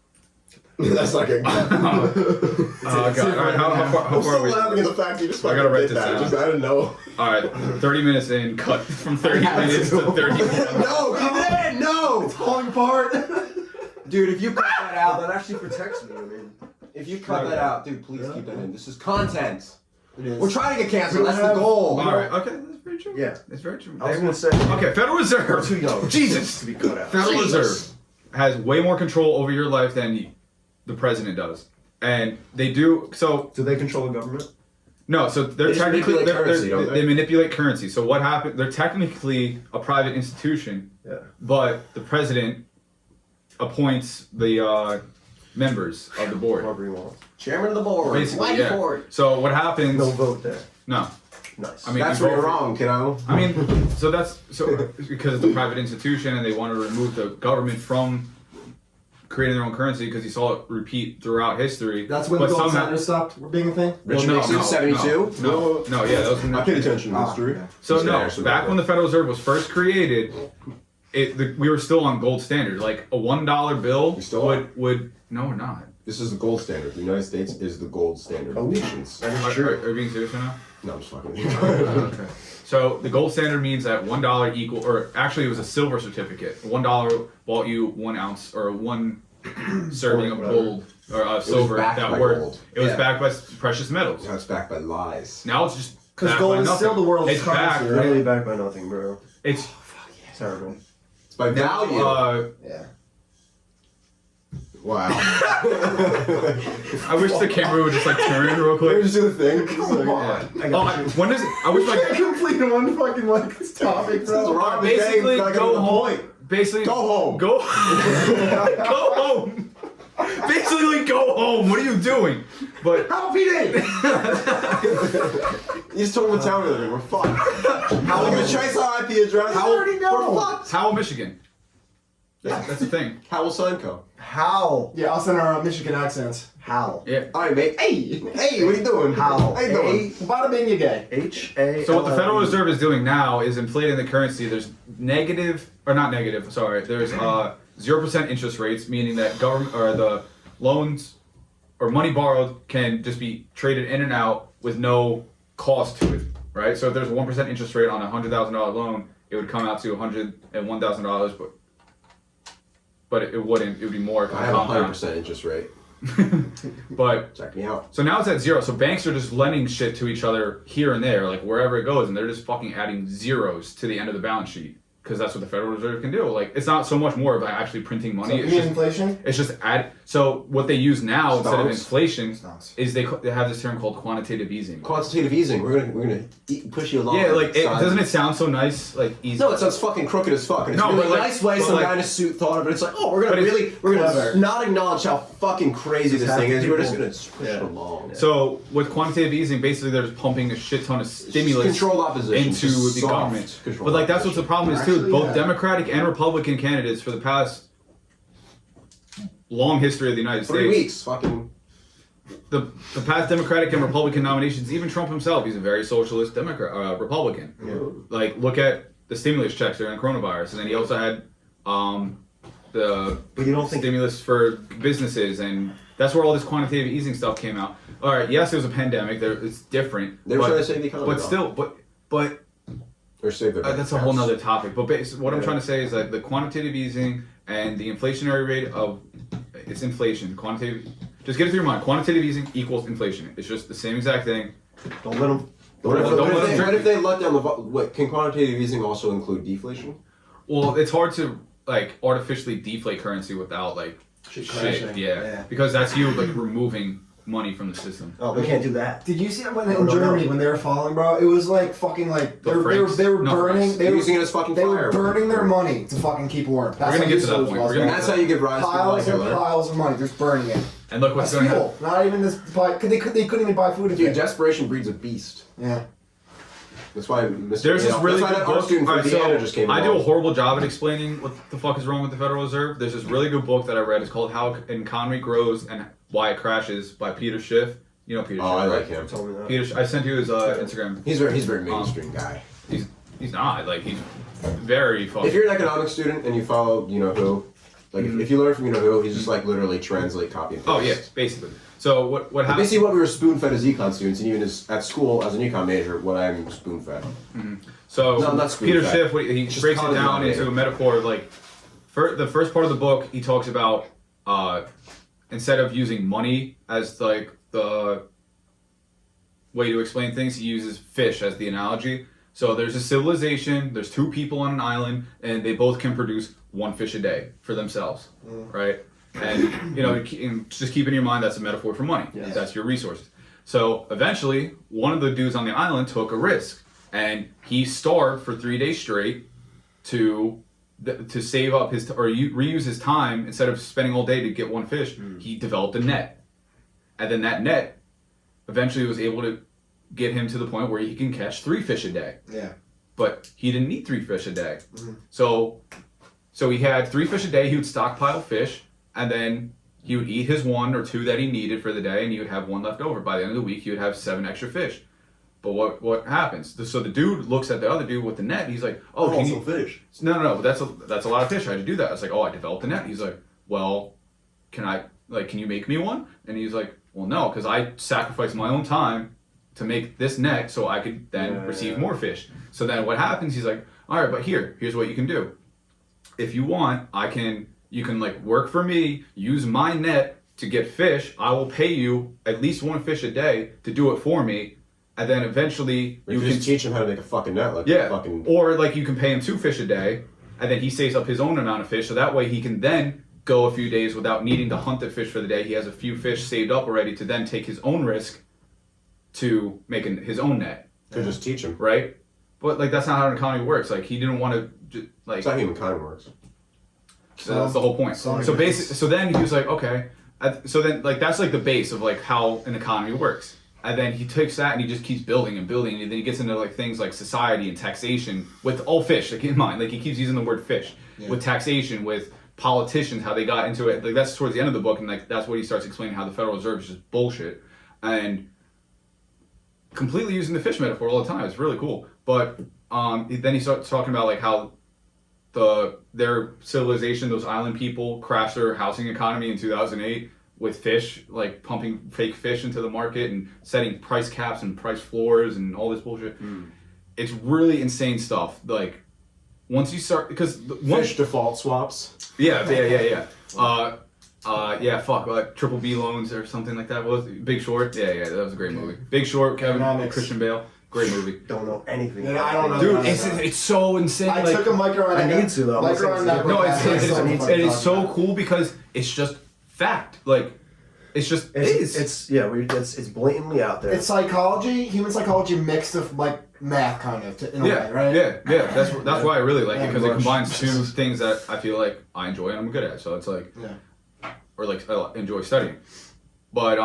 That's not good. Oh god. All right, how I'm far are still we? laughing at the fact you just I gotta fucking write did this that. down. Just, I didn't know. All right, 30 minutes in, cut from 30 minutes to 31. No, keep it in. No. It's falling apart. Dude, if you cut that out, That actually protects me, I mean. if you cut that out, dude, please keep that in. This is content. It is. We're trying to get canceled. That's the goal. All right, okay, that's very true. Yeah. That's very true. I was gonna say, Okay, Federal Reserve. we're too young. Jesus. To be cut out. Federal Reserve has way more control over your life than the president does, and they do so. Do they control the government? No, so they're They just technically manipulate currency, don't they? they manipulate currency. So what happened? They're technically a private institution, Yeah. but the president appoints the members of the board. Whoever you want. Chairman of the board. Basically, White yeah. board. So what happens? No vote there. No, Nice. I mean That's you where vote you're for- wrong, kiddo. I mean, so because it's a private institution and they want to remove the government from creating their own currency because you saw it repeat throughout history. That's when but the gold somehow- standard stopped being a thing? Richard Nixon, 72? No, yeah, that was when I paid attention to history. yeah. So Just no, answer that back one. when the Federal Reserve was first created, we were still on gold standard. Like a $1 bill We still are. would no, we're not. This is the gold standard. The United States is the gold standard of nations. Are you being serious right now? No, I'm just fucking with you. Okay. So the gold standard means that $1 equal, or actually it was a silver certificate. $1 bought you 1 ounce or 1 serving of gold or silver backed that by were. gold. It was Yeah. backed by precious metals. Now it's backed by lies. Now it's just Because backed gold by is nothing. still the world's It's back. currency, Literally backed by nothing, bro. It's Terrible. It's by now. value. Yeah. Wow. I wish the camera would just like turn real Let me quick. just do the thing. Come on. When is it? I wish my Complete one fucking like topic, This is bro. wrong. basically Not go getting the home. point. Basically Go home. Go go home. Basically go home. What are you doing? But How PD? You just told him to tell me everything. We're fucked. How we trace our IP address? I already know. We're fucked. Howell, Michigan. That's the thing. Howell Sunco. How? Yeah, us in our Michigan accents. How? Yeah. All right, mate. Hey, hey, what are you doing? How? How you doing? Bada bing, you gay. H-A. So what the Federal Reserve is doing now is inflating the currency. There's negative, or not negative, sorry. There's 0% interest rates, meaning that government or the loans or money borrowed can just be traded in and out with no cost to it, right? So if there's a 1% interest rate on a $100,000 loan, it would come out to $101,000, but it wouldn't. It would be more. I have a 100% interest rate. But Check me out. so now it's at 0. So banks are just lending shit to each other here and there, like wherever it goes, and they're just fucking adding zeros to the end of the balance sheet. because that's what the Federal Reserve can do. Like, it's not so much more about actually printing money. So you mean inflation? It's just so what they use now instead of inflation Stonks. is they have this term called quantitative easing. Quantitative easing. We're gonna push you along. Yeah, like doesn't it sound so nice? Like easy. No, it sounds fucking crooked as fuck. And it's really but nice way some guy in a suit thought of it. It's like, oh, we're gonna not acknowledge how fucking crazy this thing is. We're just gonna push it along. So with quantitative easing, basically they're just pumping a shit ton of stimulus controlled opposition into the government. But like that's what the problem is too. Actually, Both yeah. Democratic and Republican candidates for the past long history of the United 3 States. weeks, fucking. The past Democratic and Republican nominations, even Trump himself, he's a very socialist Republican. Yeah. Like look at the stimulus checks during coronavirus, and then he also had the But you don't think stimulus for businesses, and that's where all this quantitative easing stuff came out. All right, yes, it was a pandemic. It's different. They were trying to save the economy. But still, but or save their. that's a whole nother topic. But what I'm trying to say is that the quantitative easing and the inflationary rate of it's inflation. Quantitative, just get it through your mind. Quantitative easing equals inflation. It's just the same exact thing. don't let them. What Don't if they let down the? What can quantitative easing also include deflation? Well, it's hard to like artificially deflate currency without like shit. crashing. Yeah, because that's you like removing money from the system. Oh, we can't do that. Did you see that when in Germany when they were falling, bro? It was like fucking like they were burning. They were using it as fucking They fire. were burning their money to fucking keep warm. That's We're gonna how get to that useful point. it was, We're gonna- man. That's how you give rise to piles and Hitler. piles of money, just burning it. And look what's That's going to happen. fuel. Not even this. They couldn't even buy food. Dude, desperation breeds a beast. Yeah. That's why Mr. There's this really that's why good that art book. student from Alright, Indiana so just came I do along. a horrible job at explaining what the fuck is wrong with the Federal Reserve. There's this really good book that I read. It's called How an Economy Grows and Why It Crashes by Peter Schiff. You know Peter Schiff, I right? like him. Tell me that. Peter, I sent you his Instagram. He's very mainstream guy. He's not like he's very fucking. If you're an economics student and you follow, you know who, like if you learn from you know who, he's just like literally translate, copy, and paste. Oh yeah, basically. So what But happens? basically, what we were spoon fed as econ students, and even at school as an econ major, what I'm spoon fed. So No, not spoon Peter fed. Schiff, he Just breaks it common down denominator. into a metaphor of like, the first part of the book, he talks about instead of using money as like the way to explain things, he uses fish as the analogy. So there's a civilization, there's two people on an island, and they both can produce one fish a day for themselves, right? And just keep in your mind that's a metaphor for money. Yes. That's your resources. So eventually, one of the dudes on the island took a risk, and he starved for 3 days straight to save up reuse his time. Instead of spending all day to get one fish, he developed a net, and then that net eventually was able to get him to the point where he can catch 3 fish a day. Yeah. But he didn't need 3 fish a day. So he had 3 fish a day. He would stockpile fish, and then he would eat his 1 or 2 that he needed for the day, and he would have 1 left over. By the end of the week, he would have 7 extra fish. But what happens? So the dude looks at the other dude with the net. And he's like, "Oh, can you fish?" No. That's a lot of fish. I had to do that." It's like, "Oh, I developed a net." He's like, "Well, can you make me one?" And he's like, "Well, no, because I sacrificed my own time to make this net so I could then receive more fish." So then what happens? He's like, "All right, but here's what you can do. If you want, you can like work for me, use my net to get fish. I will pay you at least 1 fish a day to do it for me, and then eventually You can teach him how to make a fucking net, like fucking. or like you can pay him 2 fish a day, and then he saves up his own amount of fish, so that way he can then go a few days without needing to hunt the fish for the day. He has a few fish saved up already to then take his own risk to make his own net, To just teach him. right? But like that's not how an economy works. Like he didn't want to like. That's how humankind works. So that's the whole point. So then he was like, okay. So then like that's like the base of like how an economy works. And then he takes that and he just keeps building and building, and then he gets into like things like society and taxation with all fish, like in mind. Like he keeps using the word fish with taxation, with politicians, how they got into it. Like that's towards the end of the book, and like that's what he starts explaining how the Federal Reserve is just bullshit, and completely using the fish metaphor all the time. It's really cool. But then he starts talking about like how their civilization, those island people, crashed their housing economy in 2008 with fish, like pumping fake fish into the market and setting price caps and price floors and all this bullshit. It's really insane stuff. Like once you start, because Fish default swaps. yeah, Triple B loans or something like that. What was it? Big Short? Yeah, that was a great movie. Big Short, Kevin, Economics. Christian Bale. Great movie. Don't know anything. Yeah, I don't know. Dude, it's so insane. I like, took a micro. I need to though. no, it's so cool because it's just fact. Like, it's just it's blatantly out there. It's psychology, human psychology mixed with like math, kind of, in a way, right? Yeah. That's why I really like it because it Rush. combines two things that I feel like I enjoy and I'm good at. So it's like, or like I enjoy studying. But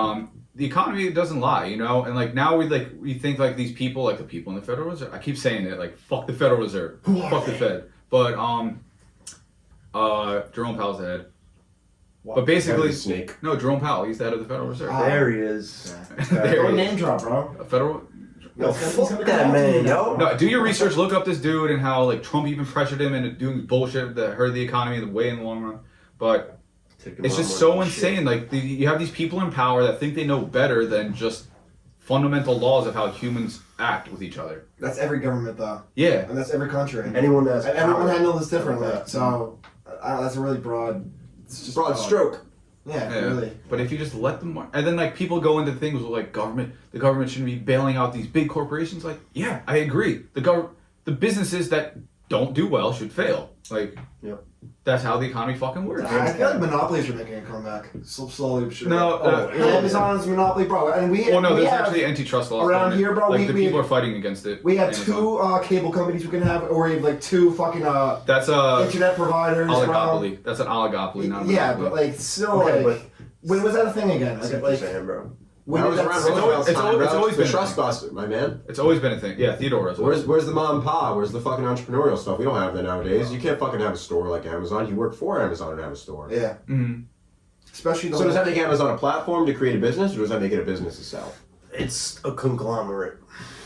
the economy doesn't lie, you know. And like now we think like these people, like the people in the Federal Reserve. I keep saying it, like fuck the Federal Reserve, fuck the Fed. But Jerome Powell's the head. But basically, snake. No, Jerome Powell. He's the head of the Federal Reserve. There he is. Don't name drop, bro. A federal. Yo, fuck that man, yo. No, do your research. Look up this dude and how like Trump even pressured him into doing bullshit that hurt the economy the way in the long run. But it's just so insane. Like you have these people in power that think they know better than just fundamental laws of how humans act with each other. That's every government, though. Yeah, And that's every country. Anyone that's And everyone handles this differently. So that's a really broad. It's just Broad stroke. Yeah, really. But if you just let them, and then like people go into things with like the government shouldn't be bailing out these big corporations. Like, yeah, I agree. The businesses that don't do well should fail. Like, that's how the economy fucking works. I feel like monopolies are making a comeback. Slowly but surely. No, Amazon's monopoly, bro. And there's actually antitrust laws around here, bro. Like the people are fighting against it. We have Amazon. 2 cable companies we can have, or we have like 2 fucking That's a internet providers. oligopoly. Bro. That's an oligopoly, not a Yeah, monopoly. but like still, Okay, like, when was that a thing again? That's Like, what you're saying, bro. when That did was that around start? Roosevelt's it's time, bro. always the been- trust buster, my man. It's always been a thing. Yeah, Theodore as well. Where's the mom and pa? Where's the fucking entrepreneurial stuff? We don't have that nowadays. You can't fucking have a store like Amazon. You work for Amazon and have a store. Yeah. Mm-hmm. Especially the So does that make Amazon a platform to create a business, or does that make it a business itself? It's a conglomerate.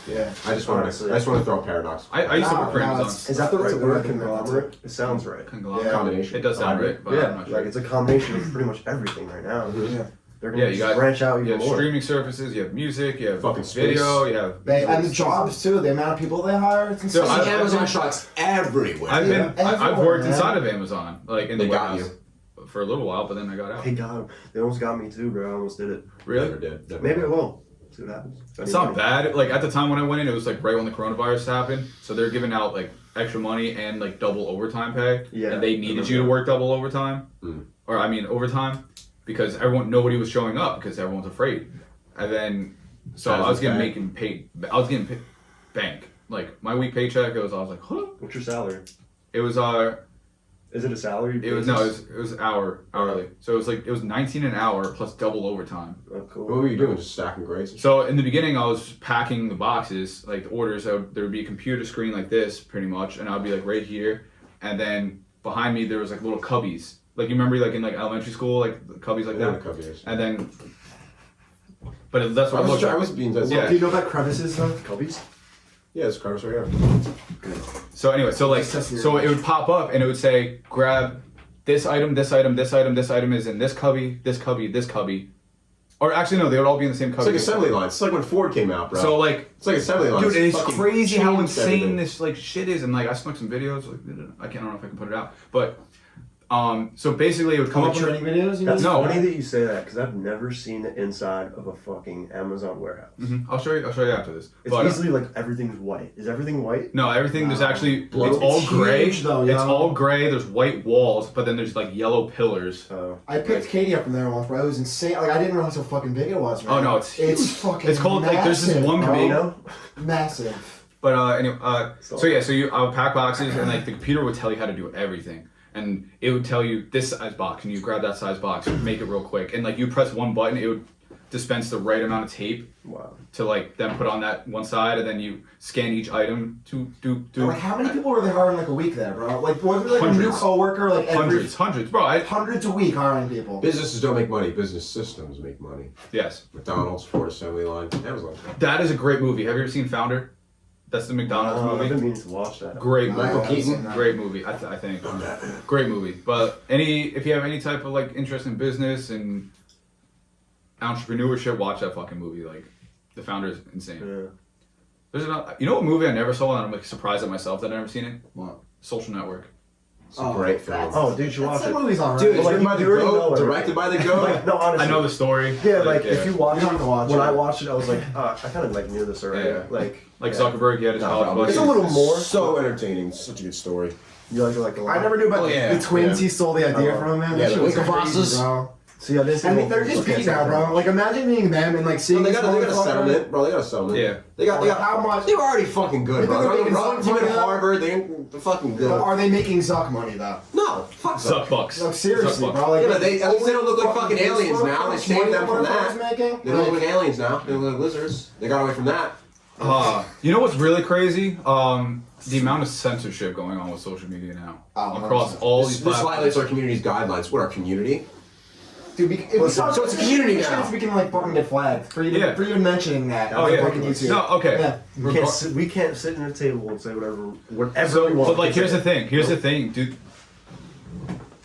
Yeah. I just want to throw a paradox. I used to work for No, Amazon. it's- Is that the That's right a word? good Conglomerate? It sounds right. Conglomerate. Combination. It does sound right, but I'm Yeah, not sure. like it's a combination of pretty much everything right now. Yeah. They're Yeah, gonna you just got- branch out You even have more. streaming services, you have music, you have Fucking video, space. you have. And the jobs too, the amount of people they hire, it's insane. So I see I've- Amazon trucks everywhere. I've everywhere, worked man. inside of Amazon, like in They the got warehouse for a little while, but then I got out. They got him. They almost got me too, bro. I almost did it. Really? Never did. Never Maybe I did. will. See what happens. It's not bad. Like at the time when I went in, it was like right when the coronavirus happened, so they're giving out like extra money and like double overtime pay. Yeah, And they needed you to work double overtime, or I mean overtime, because nobody was showing up because everyone's afraid. And then, so I was getting paid bank. Like my week paycheck, I was like, huh? What's your salary? It was Is it a salary? it was hourly. So it was 19 an hour plus double overtime. Oh, cool. What were you doing? Just stacking grades? So in the beginning, I was packing the boxes, like the orders. There would be a computer screen like this, pretty much, and I'd be like right here, and then behind me there was like little cubbies. Like you remember, like in like elementary school, like the cubbies like that. And then, but that's what I was being. Yeah. Do you know about crevices though? Cubbies? Yeah, it's cars right here. So anyway, so it would pop up and it would say, grab this item, this item, this item, this item is in this cubby, this cubby, this cubby. Or actually no, they would all be in the same It's cubby. like assembly lines. It's like when Ford came out, bro. So like, it's like assembly lines. dude, it's Fucking crazy how changed insane everything. this like shit is. And like I snuck some videos. Like I don't know if I can put it out, but so basically it would come up. Training videos? You That's No. funny that you say that because I've never seen the inside of a fucking Amazon warehouse. I'll show you after this. It's But, easily like everything's white. Is everything white? no, everything there's actually Blood. it's all It's gray. huge, though, It's yo. all gray. There's white walls, but then there's like yellow pillars. I picked Katie up from there once, bro. It was insane. Like I didn't realize how fucking big it was, man. Oh, no, it's huge. fucking. It's called like there's this massive, one bro. big. Massive. But anyway, so yeah, I would pack boxes and like the computer would tell you how to do everything. And it would tell you this size box and you grab that size box, make it real quick. And like you press one button, it would dispense the right amount of tape to like then put on that one side and then you scan each item to do. Like how many people were they hiring like a week there, bro? Like wasn't there like a new Hundreds. coworker like every Hundreds, bro. hundreds a week hiring people? Businesses don't make money. Business systems make money. Yes. McDonald's, Ford assembly line, Amazon. That is a great movie. Have you ever seen Founder? That's the McDonald's I've movie. been meaning to watch that. Great Michael movie. Keaton. Great movie. I think. Great movie. But if you have any type of like interest in business and entrepreneurship, watch that fucking movie. Like, The Founder is insane. Yeah. There's another. You know what movie I never saw and I'm like surprised at myself that I never seen it? What? Social Network. It's a great film. Oh, dude, you should watch That it. movie's alright. Dude, it's Like, written by the you already know GOAT, it, directed by the GOAT. Like, no, honestly. I know the story. Yeah, like if you watch You don't have to watch when it. I watched it, I was like, I kind of like knew this already. Yeah. Like yeah. Zuckerberg, he had his No, college bro, buddy. It's a little more. So entertaining. Such a good story. You like a lot. I never knew about Oh, yeah. the twins he stole the idea Oh. from, man. Yeah, That shit the was Wicker crazy, bosses. bro. See, I didn't see. I mean, they're just beat now, bro. Like, imagine being them and like seeing No, they this got a motherfucker. settlement, bro. They got a settlement. Yeah. They got How much? They were already fucking good, You bro. think they're They're making rock Zuck team money at now? Harvard. They're fucking good. But are they making Zuck money though? No, fuck Suck bucks. Like seriously, Suck bro. bucks. Like, Yeah, but they- at least they don't look like fucking fucking aliens Facebook, now. how They much saved money them from the that. motherfucker's making? They don't look like aliens now. They look like lizards. They got away from that. You know what's really crazy? The amount of censorship going on with social media now. Oh, Across all This these violates platforms. our community's guidelines. What, our community? Dude, if we So it's a community now. We can like fucking get flagged for even, Yeah. for even mentioning that. Oh on yeah. fucking YouTube. No, okay. Yeah. We can't sit in a table and say whatever we So, want. but like, here's the thing. Here's the thing, dude.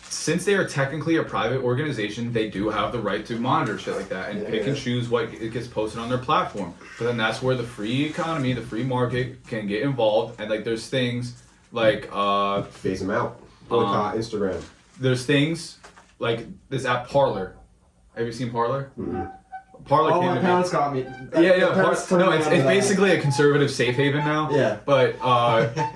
Since they are technically a private organization, they do have the right to monitor shit like that and pick and choose what it gets posted on their platform. But then that's where the free economy, the free market, can get involved. And like, there's things like Phase them out. Boycott Instagram. there's things like this app Parler. Have you seen Parler? Parler Oh, came my to parents got me. Yeah, Parents turned no, me it's on to that. basically a conservative safe haven now. Yeah. But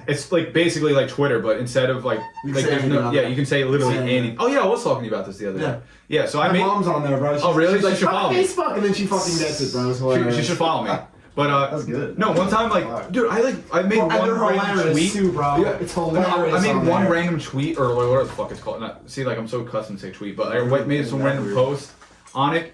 it's like basically like Twitter, but instead of like You can like say there's anything no, on yeah, there. you can say literally Say anything. any. Oh yeah, I was talking about this the other day. Yeah, so I My made. mom's on there, bro. Oh, really? She's like, She should follow "Fuck me." Facebook, and then she fucking gets it, bro. It's hilarious. She should follow me. But That's good. no, one time like, dude, I made And they're one random hilarious tweet. too, bro. Yeah. It's hilarious. I made on one there. random tweet, or whatever the fuck it's called. Not, see, like I'm so accustomed to say tweet, but I made some random post on it,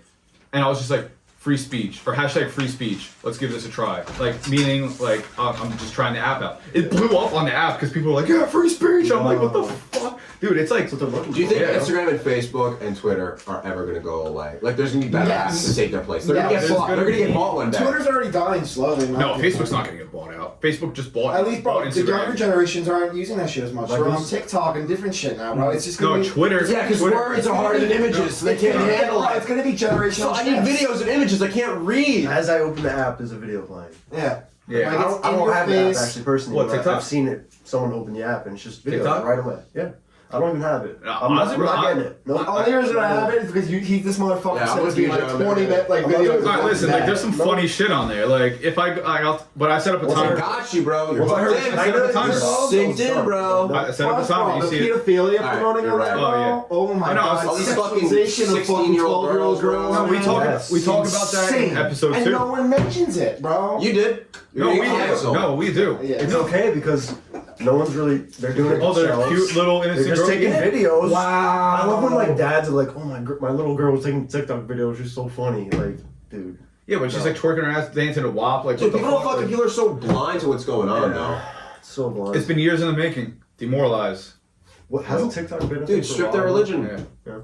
and I was just like, free speech, or hashtag free speech. Let's give this a try. Like, meaning, like, I'm just trying the app out. It blew up on the app because people were like, yeah, free speech. I'm like, what the fuck? Dude, it's like, Do you think Yeah. Instagram and Facebook and Twitter are ever gonna go away? Like, there's gonna be better Yes. apps to take their place. They're Yes. gonna get There's bought. gonna They're gonna be- get bought one day. Twitter's already dying slowly. in my no, opinion. Facebook's not gonna get bought out. Facebook just bought At least, bro, the Instagram. younger generations aren't using that shit as much. Like They're on who's- TikTok and different shit now, bro. It's just No, gonna be Twitter. Yeah, because Twitter. words are harder than images, so they can't handle It's it. gonna be generational. So I need shit. videos and images. I can't read. As I open the app, there's a video playing. Yeah. Yeah. Like, I it's don't in your have the app face. actually personally. What, but TikTok? I've seen it. Someone open the app and it's just video TikTok? right away. Yeah. I don't even have it. No, I'm honestly, not bro, getting it. No. Only reason I have it is because this motherfucker Yeah, I'm said it's with being you, like Joe, 20 man. minute like I'm not videos. doing of it. Alright, listen, like, that. there's some No. funny shit on there. Like, if but I set up a I timer. got you, bro. You're Once I heard hooked in. I set up a timer. Synced in, bro. I set up a Plus, timer. bro, You the see it? pedophilia Alright, promoting you're on right. that, Oh, bro. yeah. Oh my I know, god. all these fucking Sexualization of 16-year-old 12-year-old girls. No, we man. talk Yes. about that in Insane. episode and 2. no one mentions it, bro. You did. You're No, gonna we get do. canceled. No, we do. Yeah. It's okay because no one's really. They're doing it. Oh, they're themselves. cute little They're innocent just girls. taking videos. Wow. I love when like dads are like, "Oh my little girl was taking TikTok videos. She's so funny." Like, dude. Yeah, but she's like twerking her ass, dancing a WAP. Like, Dude, what the people don't fuck? fucking. People are so blind to what's going on now. It's so blind. It's been years in the making. Demoralize. What hasn't TikTok been? a thing Dude, for a strip their while? religion. Yeah. Yeah.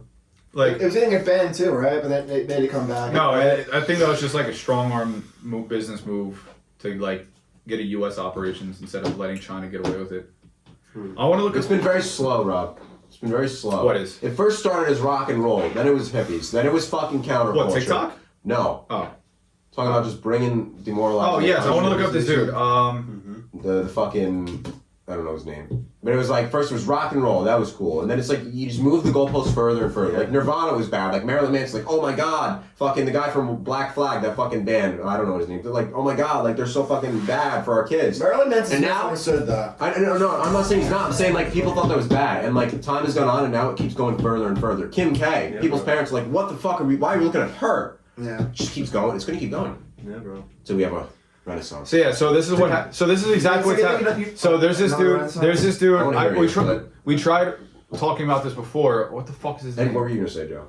Like, It was getting a ban too, right? But then they made it come back. no, I think that was just like a strong arm business move to like get a U.S. operations instead of letting China get away with it. I want to look It's at been very slow, Rob. It's been very slow. What is? It first started as rock and roll, then it was hippies, then it was fucking counterculture. what, TikTok? No. Oh. Talking about just bringing demoralizing. Oh yes, I want to look up countries. this dude. The fucking, I don't know his name. But it was like, first it was rock and roll, that was cool. And then it's like, you just move the goalposts further and further. Like Nirvana was bad. Like Marilyn Manson's like, oh my god. Fucking the guy from Black Flag, that fucking band. I don't know his name. They're like, oh my god, like they're so fucking bad for our kids. Marilyn Manson And now- understood that. No, I'm not saying he's not. I'm saying like people thought that was bad, and like time has gone on, and now it keeps going further and further. Kim K, Yeah, people's bro. parents are like, what the fuck are we? Why are we looking at her? Yeah. It just keeps going. It's gonna keep going. Yeah, bro. So we have a renaissance. So yeah, so this is what. So this is exactly what's happening. So there's this Another dude. Renaissance? There's this dude. I wanna hear you, but- We tried talking about this before. What the fuck is his And name? what were you gonna say, Joe?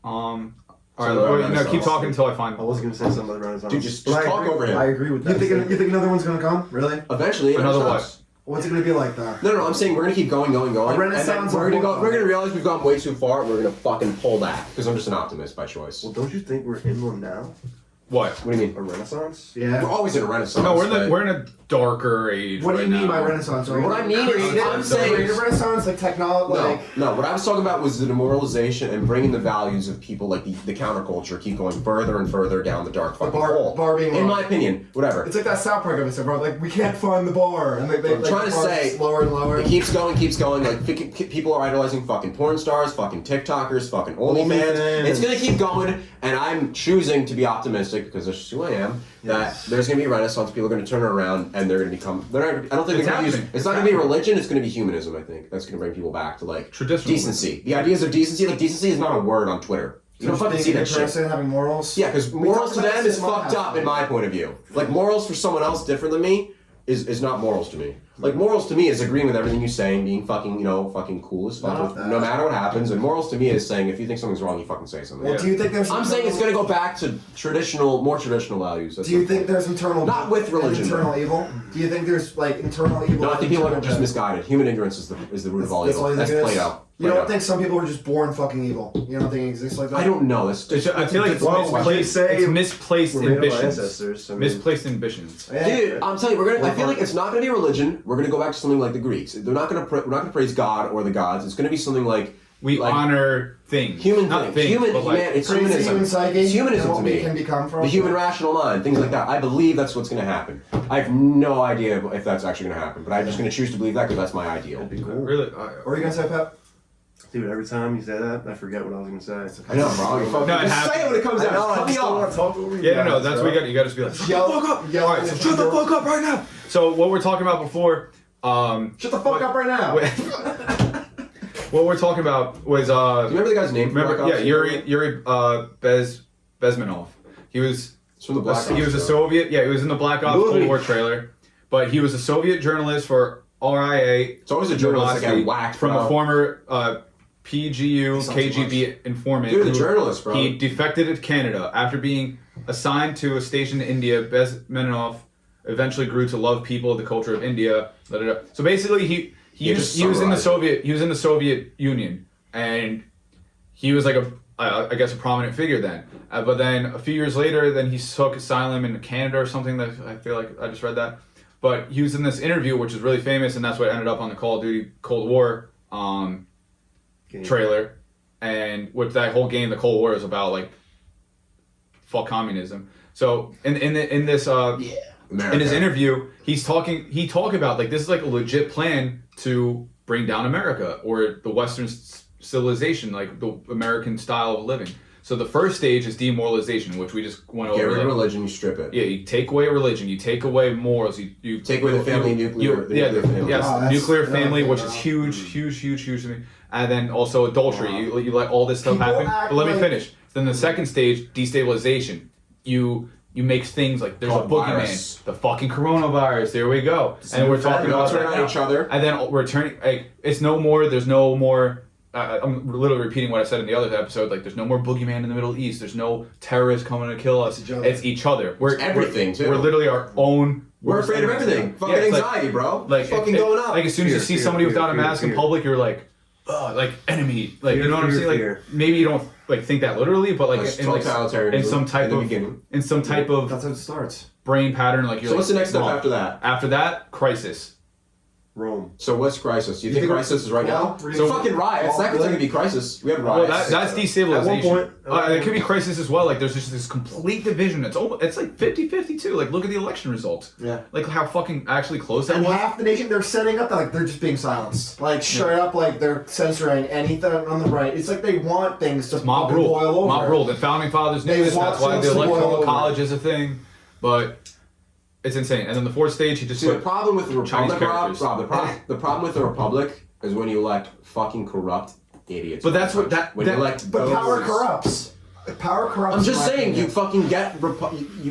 All right, So wait, no, Renaissance. keep talking until I find. I was gonna say something about Renaissance. Dude, just But I talk agree- over him. I agree with You that. think another one's gonna come? Really? Eventually, a Another renaissance. What's it gonna be like that? No, I'm saying we're gonna keep going, A and then renaissance we're of gonna go. what? We're gonna realize we've gone way too far. And we're gonna fucking pull back because I'm just an optimist by choice. Well, don't you think we're in one now? What? What do you mean? A renaissance? Yeah. We're always in a renaissance. No, but- we're in a darker age. What do you right mean now. by Renaissance? What I mean is, I'm saying- creative Renaissance, like technology, like. No, what I was talking about was the demoralization and bringing the values of people like the counterculture keep going further and further down the dark fucking hole. Bar being in wrong. my opinion, whatever. It's like that South Park episode, bro. Like, we can't find the bar, and I'm trying to say, lower and lower. it keeps going. Like people are idolizing fucking porn stars, fucking TikTokers, fucking OnlyFans. It's gonna keep going, and I'm choosing to be optimistic because that's just who I am. That there's gonna be a renaissance. People are gonna turn it around, and they're gonna become. I don't think It's they're gonna use. happening. It's not gonna be religion. It's gonna be humanism. I think that's gonna bring people back to like Traditional decency. The ideas of decency. Like decency is not a word on Twitter. You don't fucking see that shit. Person having morals. Yeah, because We morals to talked about them this is in my fucked house. up in my point of view. Like morals for someone else different than me is not morals to me. Like morals to me is agreeing with everything you say and being fucking fucking cool as fuck no matter what happens. And morals to me is saying if you think something's wrong, you fucking say something. Well, do you think there's? I'm saying it's gonna go back to more traditional values. Do you think there's internal? Not with religion, Internal evil. Do you think there's like internal evil? No, I think people are internal just good? misguided. Human ignorance is the root of all That's evil. all you That's think it is? Plato. You don't think some people are just born fucking evil? You don't think it exists like that? I don't know. It's I feel like it's misplaced. It's misplaced We're made of our ambitions. ancestors. I mean, Misplaced ambitions. Yeah. Dude, I'm telling you, I feel like it's not gonna be religion. We're gonna go back to something like the Greeks. We're not gonna praise God or the gods. It's gonna be something like We like honor things. human Not things. things, but like, It's Praise the humanism. human psyche. It's humanism and what to we me. can become from The human rational mind, things like that. I believe that's what's gonna happen. I have no idea if that's actually gonna happen, but I'm just gonna choose to believe that because that's my ideal. that'd be cool. really. What are you gonna say, Pep? Dude, every time you say that, I forget what I was gonna say. I know, bro. You fucking No, it just say it when it comes out. I Cut me just don't want off. to talk over you. Yeah, no, guys, that's bro. what you got to be like. Shut Yell- the fuck up! yell All right, at so the shut the door. fuck up right now. So what we're talking about before. Shut the fuck up right now. What we're talking about was Do you remember the guy's name? from Black remember Ops? Yuri Bezmenov. He was It's from the Black Ops. he was a show. Soviet. Yeah, he was in the Black Ops Movie. Cold War trailer, but he was a Soviet journalist for RIA. It's always a journalist that University got whacked from bro. a former PGU Sounds too KGB informant. Dude, the who- journalist, bro. He defected to Canada after being assigned to a station in India. Bezmenov eventually grew to love people, the culture of India. Da, da, da. So basically, he was in the Soviet Union, and he was like I guess a prominent figure then. But then a few years later, then he took asylum in Canada or something. That I feel like I just read that. But he was in this interview, which is really famous, and that's what ended up on the Call of Duty Cold War trailer. And with that whole game, the Cold War is about like fuck communism. So in this interview, he talked about like this is like a legit plan to bring down America or the Western civilization, like the American style of living. So the first stage is demoralization, which we just went over. Get rid of like, religion, you strip it. yeah, you take away religion, you take away morals, you Take away the family nuclear. the yeah, nuclear family. yes, Oh, that's nuclear another family, thing, which wow. is huge to me. And then also adultery. Wow. You let all this stuff People happen. act But let me like- finish. Then the second stage, destabilization. You make things like there's Called a boogeyman, virus. the fucking coronavirus. There we go. And we're talking about turn that on now. each other. And then we're turning. Like, it's no more. There's no more. I'm literally repeating what I said in the other episode. Like, there's no more boogeyman in the Middle East. There's no terrorists coming to kill us. It's each other. It's each other. We're everything, too. We're literally our own. We're afraid of enemies everything. now. Fucking Yeah, it's anxiety, bro. Like It's fucking it- going up. Like as soon as you see somebody without a mask in fear. public, you're like, oh, like enemy. Like Fear, you know what I'm fear, saying? Like fear. maybe you don't like think that literally, but like That's in like totalitarianism in some type in the of beginning. in some type of That's how it starts. brain pattern, like you're So like, what's the next step wrong. after that? After that, crisis. Rome. So what's crisis? Do you You think think crisis is right well, now? really- So fucking riots. well, That could really? technically be crisis. We had Well, riots. that's destabilization. At one point- It could be crisis as well. Like there's just this complete division. It's like 50-50 too. Like look at the election results. Yeah. Like how fucking actually close that And was. half the nation, they're setting up like they're just being silenced. Like straight up, like they're censoring anything on the right. It's like they want things to Mob fucking rule. boil over. Mob rule. The founding fathers knew They this. want That's why things the to boil electoral over. college is a thing. But it's insane. And then the fourth stage, he just See, the put problem with the Chinese republic, characters. the problem with the republic is when you elect fucking corrupt idiots. But that's what- that- when that- you elect But power those- corrupts. Power corrupts. I'm just in my saying, you opinion. fucking get you.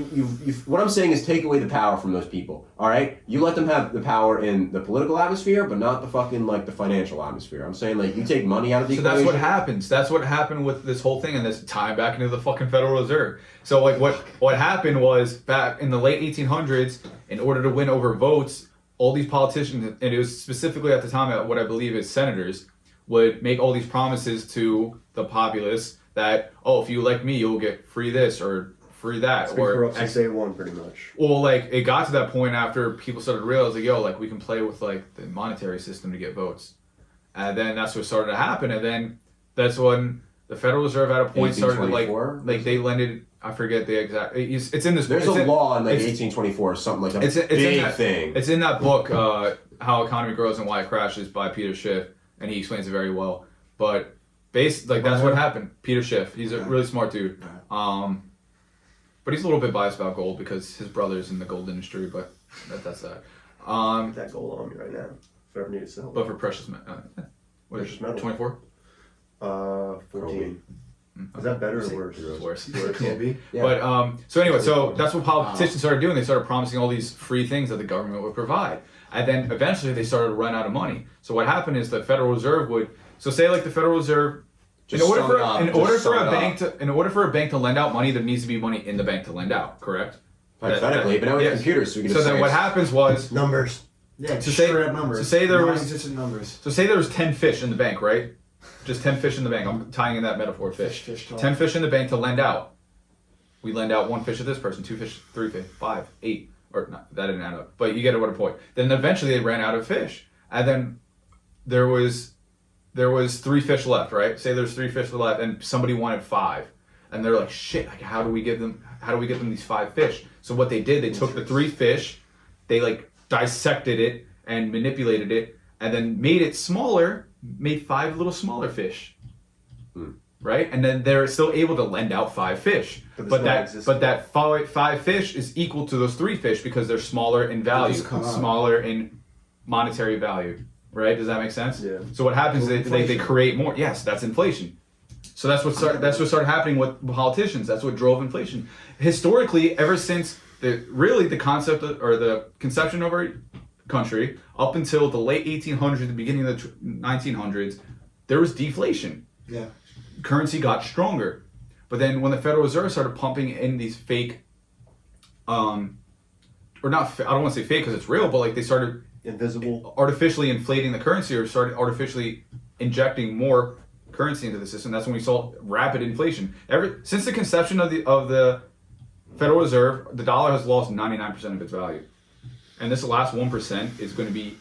What I'm saying is take away the power from those people. All right, you let them have the power in the political atmosphere, but not the fucking like the financial atmosphere. I'm saying like you take money out of the So equation. that's what happens. That's what happened with this whole thing, and this tie back into the fucking Federal Reserve. So like what happened was back in the late 1800s, in order to win over votes, all these politicians, and it was specifically at the time what I believe is senators, would make all these promises to the populace that, oh, if you elect me, you'll get free this or free that, It's been or corrupt since day one, pretty much. well, like it got to that point after people started to realize, like, yo, like we can play with like the monetary system to get votes, and then that's what started to happen, and then that's when the Federal Reserve at a point started to like they lended. I forget the exact. It's in this. There's a law in like 1824 or something like that. It's big in that thing. It's in that book, How Economy Grows and Why It Crashes by Peter Schiff, and he explains it very well. But that's what happened. Peter Schiff, he's a really smart dude. But he's a little bit biased about gold because his brother's in the gold industry. But that's that. That gold on me right now. If I ever need to sell. But for precious metal, Precious metal. 24. 14. Is that better or worse? It's worse. Kobe. Yeah. But so anyway, so that's what politicians started doing. They started promising all these free things that the government would provide, and then eventually they started to run out of money. So what happened is the Federal Reserve would. So say like the Federal Reserve. In order for a bank to lend out money, there needs to be money in the bank to lend out. Correct. Hypothetically, but now we have yes. computers, so we can So just then say what it's- happens was. Numbers. Yeah, So just say- straight up numbers. so say there was- non-existent numbers. So say there was 10 fish in the bank, right? Just 10 fish in the bank. I'm tying in that metaphor, fish. Fish talk. 10 fish in the bank to lend out. We lend out 1 fish to this person, 2 fish, 3 fish, 5, 8. Or not, that didn't add up. But you get what a point. Then eventually they ran out of fish. And then there was 3 fish left, right? Say there's 3 fish left and somebody wanted 5. And they're like, shit, like how do we get them these 5 fish? So what they did, they took the 3 fish, they like dissected it and manipulated it and then made it smaller, made 5 little smaller fish. Right? And then they're still able to lend out 5 fish. But that 5 fish is equal to those 3 fish because they're smaller in value, smaller in monetary value. Right? Does that make sense? Yeah. So what happens is they create more. Yes, that's inflation. So that's what started happening with politicians. That's what drove inflation. Historically, ever since the concept or the conception of our country up until the late 1800s, the beginning of the 1900s, there was deflation. Yeah. Currency got stronger, but then when the Federal Reserve started pumping in these fake, or not, I don't want to say fake because it's real, but like they started invisible, artificially inflating the currency or started artificially injecting more currency into the system. That's when we saw rapid inflation. Since the conception of the Federal Reserve, the dollar has lost 99% of its value, and this last 1% is going to be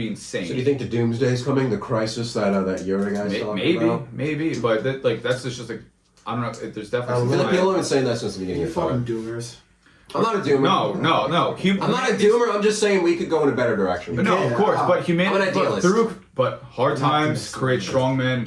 insane. So do you think the doomsday is coming? The crisis that Euro guys talking about? Maybe, but that's just like I don't know. There's definitely. I feel like people have been saying that since the beginning You of fucking time. doomers. I'm not a doomer. No. I'm not a doomer. I'm just saying we could go in a better direction. But no, of course. But humanity, I'm an idealist. but hard times create strong men,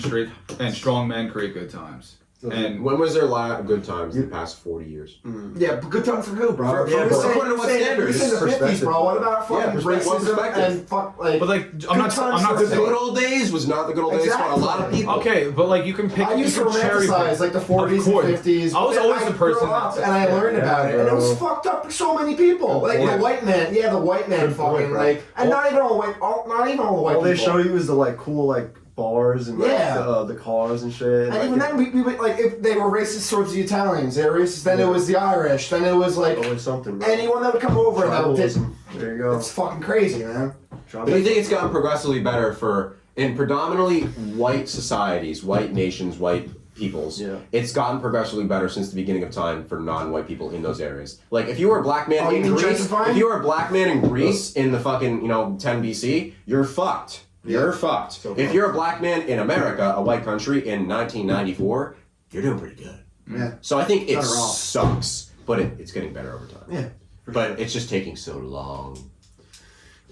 and strong men create good times. And When was there good times in the past 40 years? Yeah, but good times for who, bro? Yeah, We're but saying- according to what saying standards? this is the 50s, bro. What about fucking perspective. What racism perspective? and fuck like? but like I'm not The saying. good old days was not the good old days for a lot of people. Okay, but like you can pick. I used to you can cherry romanticize pick. like the 40s Of course. and 50s. I was but always then the person grew up that- and I learned about it, and it was bro. fucked up for so many people. Like the white man, the white man, Good fucking point, bro. like, and not even all the white all they people. show you is the like cool like bars and like Yeah. the cars and shit. And like, even then, we would, like, if they were racist towards the Italians, they were racist, then it was the Irish, then it was, like, always something. Bro. anyone that would come over and that would Tribalism. There you go. It's fucking crazy, man. But do you think it's gotten progressively better in predominantly white societies, white nations, white peoples? Yeah. It's gotten progressively better since the beginning of time for non-white people in those areas. Like if you were a black man Oh, you in mean Greece, gentrifying? if you were a black man in Greece in the fucking 10 BC, you're fucked. You're fucked. So if you're a black man in America, a white country, in 1994, you're doing pretty good. Yeah. So I think it Better off. sucks, but it's getting better over time. Yeah. But it's just taking so long.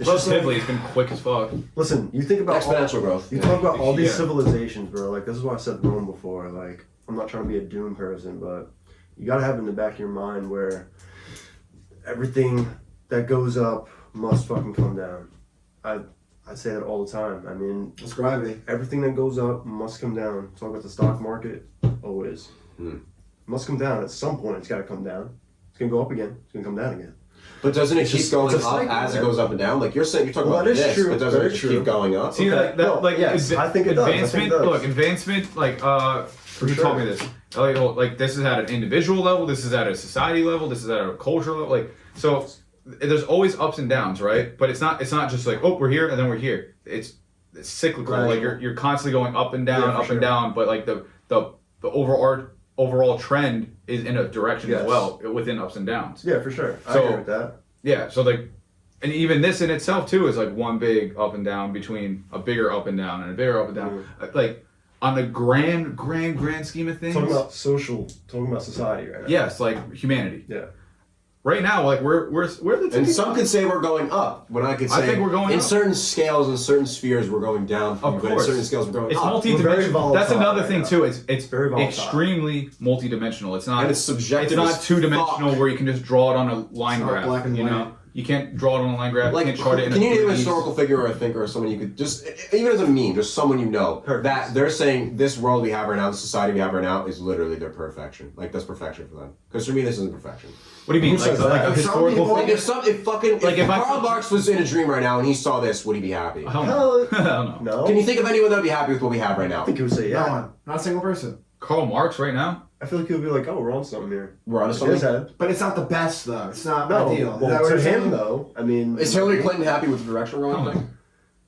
Positively, it's been quick as fuck. Listen, you think about Exponential growth. You talk about all these Yeah. civilizations, bro. Like this is why I said Rome before. Like I'm not trying to be a doom person, but you gotta have in the back of your mind where everything that goes up must fucking come down. I say that all the time. I mean, It's gravity. everything that goes up must come down. Talk about the stock market, always. Must come down. At some point, it's got to come down. It's going to go up again. It's going to come down again. But doesn't it It's keep just- going it's a up cycle, as it man. goes up and down? Like you're saying, you're talking Well, about that is this, true. but doesn't it Very just true. keep going up? See, Okay. like that, No, like yes, I think it does. I think it advancement. does. Look, advancement. Like, who sure. taught me this? Like, this is at an individual level. This is at a society level. This is at a cultural level. Like, so there's always ups and downs, right? But it's not just like, oh, we're here and then we're here. It's cyclical. Right. Like you're constantly going up and down, Yeah, for up sure. and down. But like the overall trend is in a direction as Yes. well, within ups and downs. Yeah, for sure. I So- agree with that. Yeah, so like, and even this in itself too is like one big up and down between a bigger up and down and a bigger up and down. Like on the grand scheme of things. Talking about society right now. Yes, like humanity. Yeah. Right now, like we're the And some could say we're going up, when I could say I think we're going in up. certain scales, in certain spheres, we're going down. Of but in course. certain scales, we're going It's up. We're very multi-dimensional. volatile That's another right thing now. too. It's very volatile. extremely multi-dimensional. It's not. And it's subjective It's not as two-dimensional fuck. where you can just draw it on a line It's not graph. black and you white. know, you can't draw it on a line graph. Like, you can't chart it in can a you name a 3D. historical figure or a thinker or someone you could just, even as a meme, just someone you know, Perfect. that they're saying this world we have right now, this society we have right now is literally their perfection. Like, that's perfection for them. Because for me, this isn't perfection. What do you mean? Who Like, says like that? a Some historical people- Like, figure? if if I Karl put- Marx was in a dream right now and he saw this, would he be happy? I don't know. I don't know. No. Can you think of anyone that would be happy with what we have right now? I think he would say yeah. No one. Not a single person. Karl Marx right now? I feel like he'll be like, oh, we're on something here. We're on to In his something. head. But it's not the best though. It's not No. ideal. Is that Well, what to you're him saying? though, I mean. Is Hillary Clinton happy with the direction we're I don't going? know.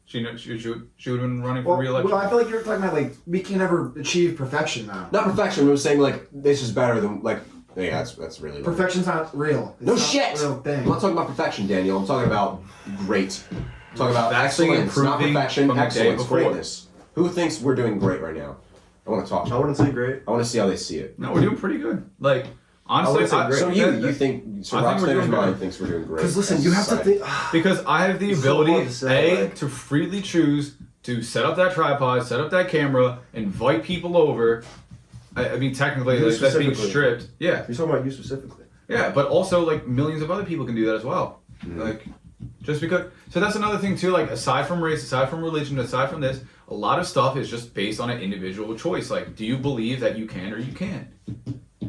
She would have been running for Well, re-election. I feel like you're talking about like we can never achieve perfection though. Not perfection, but I'm saying like this is better than like yeah, that's really low. Perfection's not real. It's No not shit. A real thing. I'm not talking about perfection, Daniel. I'm talking about great. I'm talking about Actually excellence, not improving perfection. from the day Excellence, before. greatness. Who thinks we're doing great right now? I want to talk. I wouldn't say great. I want to see how they see it. No, we're doing pretty good. Like, honestly, wouldn't say great. So you think so? I think we're Rockstar's doing mind good. thinks we're doing great. Because listen, as you a have to society. think. because I have the It's so hard ability, to say, like- to freely choose to set up that tripod, set up that camera, invite people over. I mean, technically, You like, that's being specifically. stripped. Yeah, You're talking about you specifically. yeah, but also like millions of other people can do that as well. Like, just because. So that's another thing too. Like, aside from race, aside from religion, aside from this, a lot of stuff is just based on an individual choice. Like, do you believe that you can or you can't?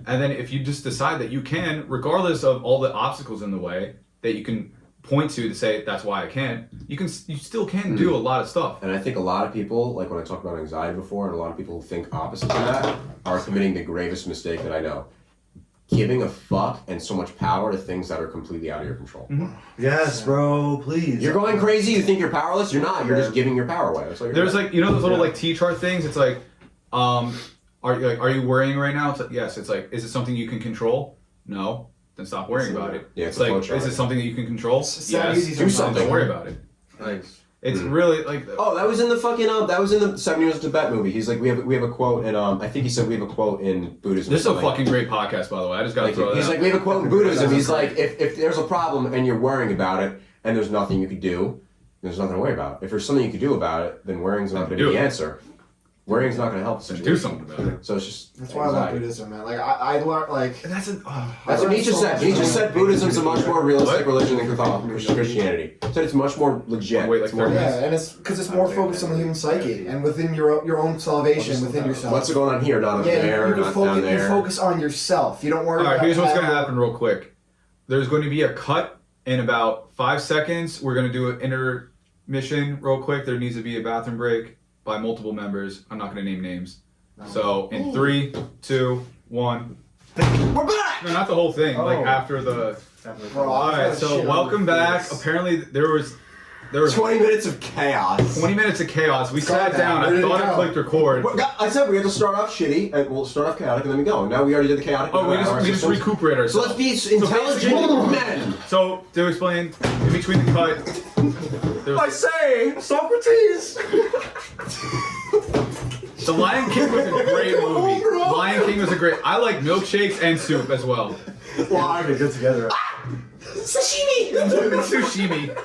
And then if you just decide that you can, regardless of all the obstacles in the way, that you can point to say that's why I can, you still can do a lot of stuff. And I think a lot of people, like when I talked about anxiety before, and a lot of people who think opposite to that are committing the gravest mistake that I know. Giving a fuck and so much power to things that are completely out of your control. Yes, bro. Please. You're going crazy, you think you're powerless, you're not, you're just giving your power away. That's all you're There's doing. like, you know those little like T-chart things? It's like, are you worrying right now? It's like, yes. It's like, is it something you can control? No. Then stop worrying about it. Yeah, it's it's a like, flowchart. is it something that you can control? It's Yes. easy do sometimes. something. Don't worry about it. Nice. It's really like. Oh, that was in the fucking that was in the 7 Years of Tibet movie. He's like, we have a quote, and I think he said we have a quote in Buddhism. This is a Like, fucking great podcast, by the way. I just got to Thank throw you. that He's out. like, we have a quote in Buddhism. He's like, if there's a problem and you're worrying about it, and there's nothing you could do, there's nothing to worry about. If there's something you could do about it, then worrying's not going to Do be the it. answer. Worrying's not going to help the Then situation. do something about it. So it's just That's why I love anxiety. Buddhism, man. Like I learned like And that's a. That's what Nietzsche said. Nietzsche said Buddhism's a much more realistic What? religion than Christianity. He said it's much more legit. Wait, like It's more 30 minutes. Yeah, and it's because it's more focused on the human psyche and within your own salvation within yourself. What's going on here, not over Yeah, there, you not down you there. focus on yourself. You don't worry All right, about here's what's how- going to happen real quick. There's going to be a cut in about 5 seconds. We're going to do an intermission real quick. There needs to be a bathroom break by multiple members. I'm not going to name names. So in 3, 2, 1. We're back! No, not the whole thing. Like Oh. after the. Bro, All right, so welcome back. Apparently there was 20 minutes of chaos. 20 minutes of chaos. We sat that. down. Where I did thought it I go? clicked record. I said we had to start off shitty, and we'll start off chaotic, and then we go. Now we already did the chaotic. Oh, we our just systems. recuperate So ourselves. let's be intelligent basically- men. So to explain, in between the cut, there was, say Socrates. The Lion King was a great movie. Lion King was a great. I like milkshakes and soup as well. Well, we good together. Sashimi! Sushimi.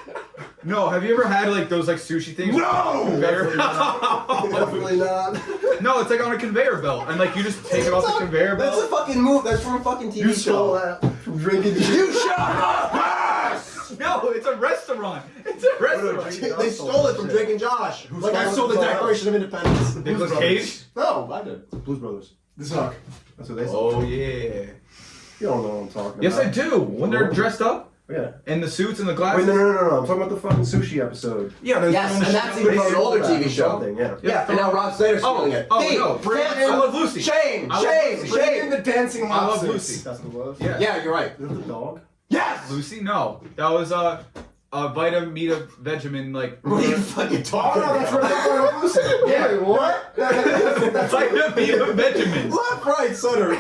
No, have you ever had like those like sushi things? No! Conveyor? Definitely not. No, it's like on a conveyor belt, and like you just take it off the conveyor That's a belt. fucking move. That's from a fucking TV You stole show. that from drinking. You shut up! Yes! No, it's a restaurant. It's a restaurant. They stole it from Drake and Josh. Like I stole the Declaration of Independence. Nicolas Cage. No, I did. Blues Brothers. This hook. That's what they said. Oh yeah. You don't know what I'm talking Yes, I about. do. When they're dressed up Yeah. in the suits and the Wait, glasses. no. I'm talking about the fucking sushi episode. Yeah, they're Yes, throwing the and shit that's on even the from an table. older TV show. Something, yeah. Yeah, and now Rob Slater's stealing it. Oh, Hey, no. fans- I love Lucy. Shame! I love Shame! Lucy. Bring in Shame! the dancing I love lobsters. Lucy. That's the love. Yeah. Yeah, you're right. Is it the dog? Yes! Lucy? No. That was Vegemin, like. What are you fucking Oh talking no, that's about? reluctant. Yeah, wait, what? That's Vegemin. Left, right, center.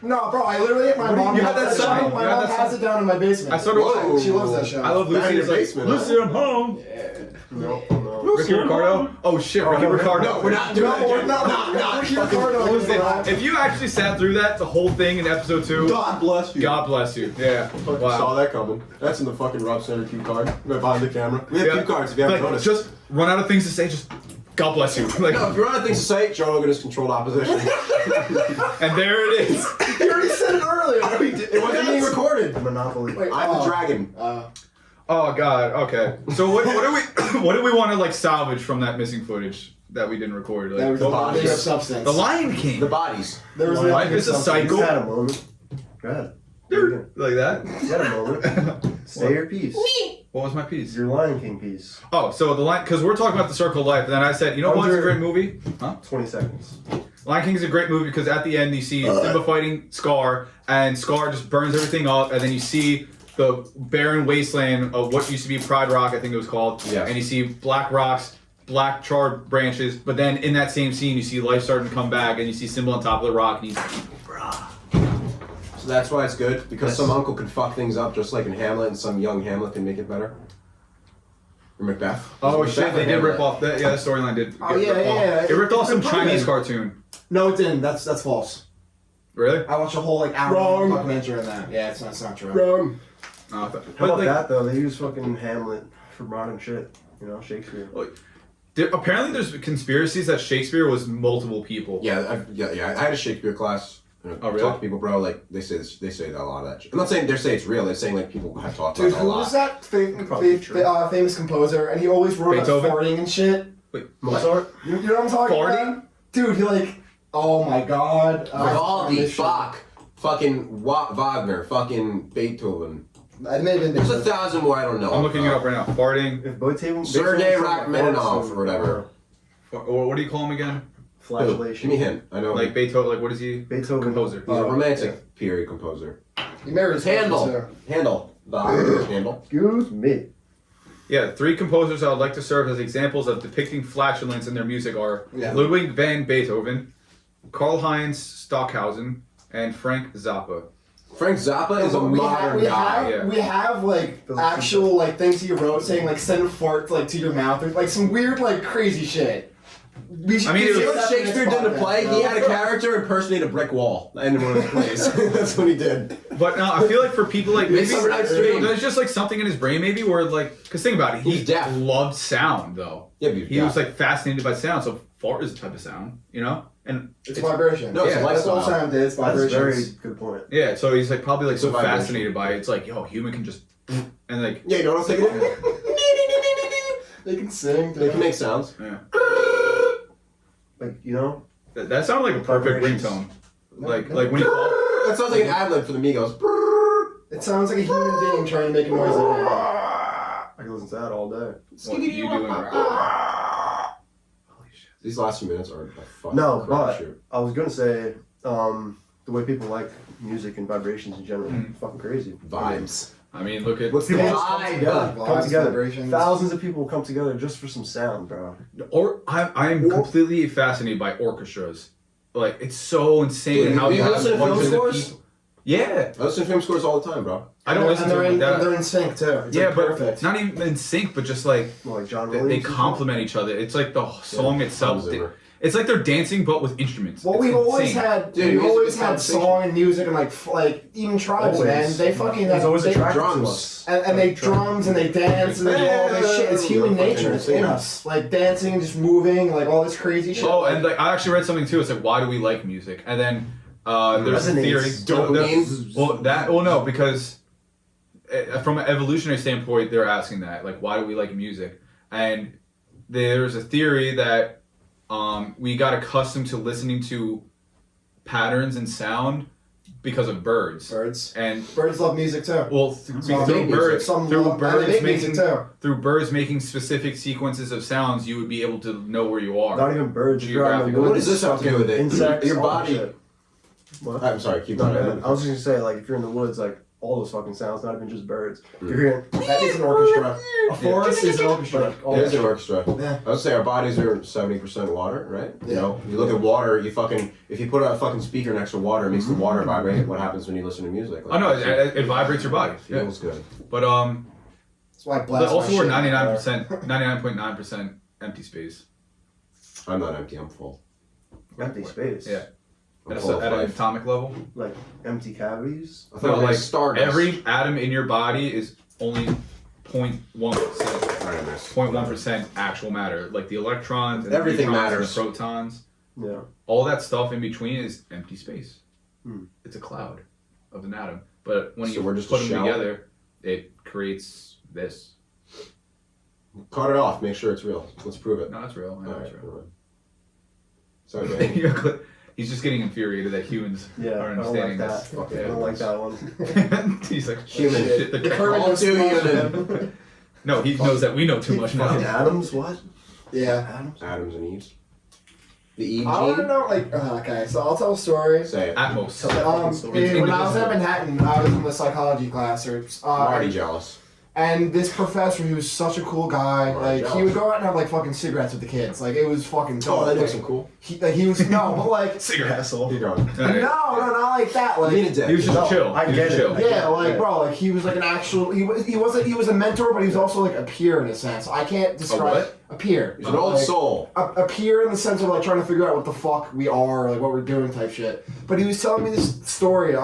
No, bro, I literally my mom. You had that has sign. show. You My had mom that has sign. it down in my basement. I sort of. Whoa. She loves that show. I love Not in Lucy. your It's like, basement, Lucy, I'm home. No, no. Ricky Ricardo. Oh shit, Ricky no, Ricardo. No, we're not doing that No, we're again. not. Ricky Ricardo. What was it? If you actually sat through that, the whole thing in episode 2, God bless you. God bless you. Yeah. Fucking Wow. saw that coming. That's in the fucking Rob Center cue card. Right behind the camera. We have Yeah. cue cards if you haven't Like, noticed. just run out of things to say. Just God bless you. Like, No, if you're out of things to say, Joe Rogan is controlled opposition. and there it is. You already said it earlier. It wasn't being recorded. Monopoly. Wait, I'm the dragon. Oh God. Okay. So what do we what do we want to like salvage from that missing footage that we didn't record? Like, That was The a body of bodies. substance. the Lion King. The bodies. There was Life nothing is a of substance. You cycle. had a moment. Go ahead. Like that. You had a moment. Say your piece. What was my piece? Your Lion King piece. Oh, so the Lion, because we're talking about the Circle of Life, and then I said, you know what's a great movie? Huh? 20 seconds. Lion King is a great movie because at the end you see Simba fighting Scar, and Scar just burns everything up, and then you see the barren wasteland of what used to be Pride Rock, I think it was called, Yes. and you see black rocks, black charred branches, but then in that same scene you see life starting to come back, and you see Simba on top of the rock, and he's So that's why it's good, because Yes. some uncle can fuck things up just like in Hamlet, and some young Hamlet can make it better. Or Macbeth. oh Macbeth shit, or they did Hamlet? rip off that. Yeah, the storyline did. Oh, get yeah, ripped off. yeah. It ripped off some It's Chinese brilliant. cartoon. No, it didn't. That's false. Really? I watched a whole like hour Wrong. documentary on that. Yeah, it's not true. Wrong. Oh, How but about like, that though? They use fucking Hamlet for modern shit. You know, Shakespeare. apparently there's conspiracies that Shakespeare was multiple people. Yeah, I had a Shakespeare class. Oh, really? Talk to people, bro. Like they say that a lot of that shit. I'm not saying they're saying it's real. They're saying like people have talked Dude, about it a who lot. was that Probably true. famous composer? And he always wrote about Beethoven? farting and shit. Mozart? You know what I'm talking Farting? about? Dude, he like, oh my god. Vivaldi, this shit. Bach, fucking Wagner, fucking Beethoven. I may have been There's 1,000 more I don't know. I'm looking it up right now. Farting, If Beethoven... Sergei Beethoven- Rachmaninoff or whatever. or what do you call him again? Who? Give me a Flagellation. hint. I know. Like Beethoven, like what is he? Beethoven. Composer. He's a romantic period composer. He married his Handel. sister. Handel. Handel. Excuse me. Yeah, 3 composers I would like to serve as examples of depicting flatulence in their music are Yeah. Ludwig van Beethoven, Karl-Heinz Stockhausen, and Frank Zappa. Frank Zappa is a We modern guy. yeah. We have like actual like things he wrote saying like send a fart like to your mouth or like some weird like crazy shit. We should I mean, it You know was- what Shakespeare did in a play? He had a character impersonate a brick wall in one of his plays. That's what he did. But no, I feel like for people like maybe Midsummer Night's Dream. there's just like something in his brain maybe where like, because think about it, he He's deaf. loved sound though. Yeah, but He was like fascinated by sound, so fart is a type of sound, you know? And It's vibration. No, it's Yeah, a That's all lifestyle. sound is. That's a Vibrations. very good point. yeah, so he's like probably like It's so a vibration. fascinated by it. It's like, yo, human can just and like Yeah, you know what I'm saying? They can sing. They can make sounds. yeah. Like, you know? That sounded like a perfect Vibrations. ringtone. Like when you call That sounds like an ad lib for the Migos. It sounds like a human being trying to make a noise. Like that. I can listen to that all day. what you doing. Holy shit. These last few minutes are a fucking No, crap but shoot. I was gonna say, the way people like music and vibrations in general, Mhm. fucking crazy. Vibes. I mean, look at What's the People Yeah. just come vibe? together. Come Vibes, together. vibrations. Thousands of people come together just for some sound, bro. or I am completely fascinated by orchestras. Like it's so insane Dude, how you you have listen to film bunches of scores? people. Yeah, I listen to film scores all the time, bro. I don't And listen to they're them in, like and they're that. in sync too. It's Yeah, like but perfect. not even in sync, but just like Well, like John they Williams. and complement each other. It's like the song itself. Hans Zimmer. It's like they're dancing but with instruments. Well, It's we've always insane. had, Dude, we've music always is had conversation. song and music and like even tribes, Always. man. They fucking He's always they, attracted to drums. us. and they drums and they dance and they do all this shit. It's human Yeah, nature. It's in yeah. us. Like dancing and just moving, like all this crazy shit. Oh, and like I actually read something too. It's like, why do we like music? And then there's a theory. Resonates. Well, no, because from an evolutionary standpoint, they're asking that, like, why do we like music? And there's a theory that we got accustomed to listening to patterns and sound because of birds. Birds. And Birds love music too. well, Some through make birds, music, some through love- and birds they make music making too. through birds making specific sequences of sounds, you would be able to know where you are. Not even birds. If you're out in the Geographical. What does woods, this have to do with it? Insects, Your all that body. shit. What? I'm sorry, keep My going. bad. I was just gonna say, like, if you're in the woods, like, all those fucking sounds, not even just birds. You're hearing That is an orchestra. A forest is an orchestra. It is an orchestra. Yeah. I would say our bodies are 70% water, right? You Yeah. know, you look at water, if you put a fucking speaker next to water, it makes the water vibrate. What happens when you listen to music? Oh no, it vibrates your body. It feels good. But That's why I blast but also my we're shit. 99.9% empty space. I'm not empty, I'm full. empty space. Yeah. I'm At, full of at an life. atomic level. Like empty cavities. I thought No, like stardust. every atom in your body is only 0.1%. Alright, I missed. 0.1% actual matter. Like the electrons and Everything the neutrons matters. and the protons. Yeah. All that stuff in between is empty space. Hmm. It's a cloud of an atom. But when So you we're just put a them shell? together, it creates this. Cut it off, make sure it's real. Let's prove it. No, that's real. I know Alright, it's real. Sorry, man. He's just getting infuriated that humans Yeah. are I don't understanding like this. that. Fucking I don't like that one. He's like, Human. shit, the Current All is too small. human. No, he knows that we know too much Fucking now. atoms? What? Yeah. Atoms? Adams and Eves. The Eve I want to gene? know, like, okay, so I'll tell a story. Say it. Atmos. Tell that fucking story. When I was at Manhattan, I was in the psychology class, I'm already jealous. and this professor, he was such a cool guy. Alright, Like, he would go out and have like fucking cigarettes with the kids. Like, it was fucking dope. Oh, that Like, makes him cool. he was no, but like Cigarette. Asshole. Keep going. Alright. no, not like that. You need a Like, dick. He was just No, chill. I He was get it. chill. yeah, like Yeah. bro, like he was like an actual. He was a mentor, but he was also like a peer in a sense. I can't describe what? a peer. He's an old Like, soul. a peer in the sense of like trying to figure out what the fuck we are, like what we're doing type shit. But he was telling me this story.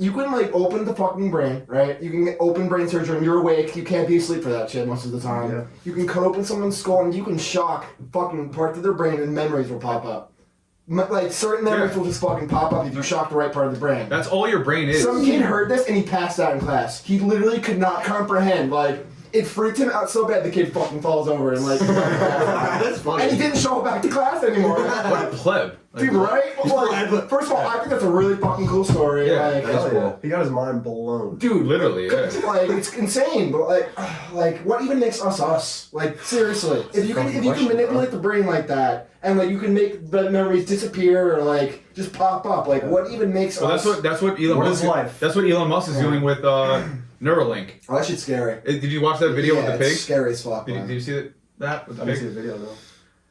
You can like open the fucking brain, right? You can get open brain surgery and you're awake. You can't be asleep for that shit most of the time. Yeah. You can cut open someone's skull and you can shock fucking parts of their brain and memories will pop up. Like certain memories will just fucking pop up if you shock the right part of the brain. That's all your brain is. Some kid heard this and he passed out in class. He literally could not comprehend. Like, it freaked him out so bad the kid fucking falls over and like. That's funny. And he didn't show up back to class anymore. What a pleb. Like, Dude, right? Like, first of all, I think that's a really fucking cool story. Yeah, like, that's Hell cool. yeah. He got his mind blown. dude, Literally, yeah. like it's insane. But like, what even makes us us? Like, seriously, if you can manipulate the brain like that, and like you can make the memories disappear or like just pop up, like what even makes Well, us? that's what Elon What Musk. is life? That's what Elon Musk is doing with Neuralink. Oh, that shit's scary. Did you watch that video yeah, with the it's pig? scary as fuck. Did man. you see that with the I didn't see pig? the video, no.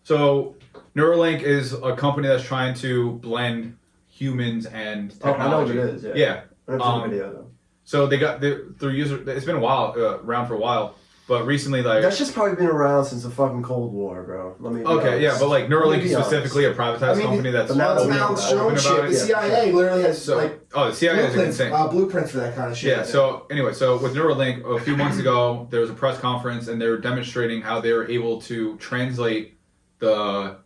So Neuralink is a company that's trying to blend humans and Oh, I know what technology. it is, yeah. Yeah. I never seen the video, though. So they got their user. It's been a while, around for a while, but recently, like, That's just probably been around since the fucking Cold War, bro. Let me be okay, honest. yeah, but like Neuralink Let me is be honest. specifically a privatized company that's but now Well, that now we it's know shown about shit. it, The CIA literally has so. like The CIA is blueprints, insane. blueprints for that kind of shit. Yeah. So anyway, so with Neuralink, a few months ago, there was a press conference, and they were demonstrating how they were able to translate the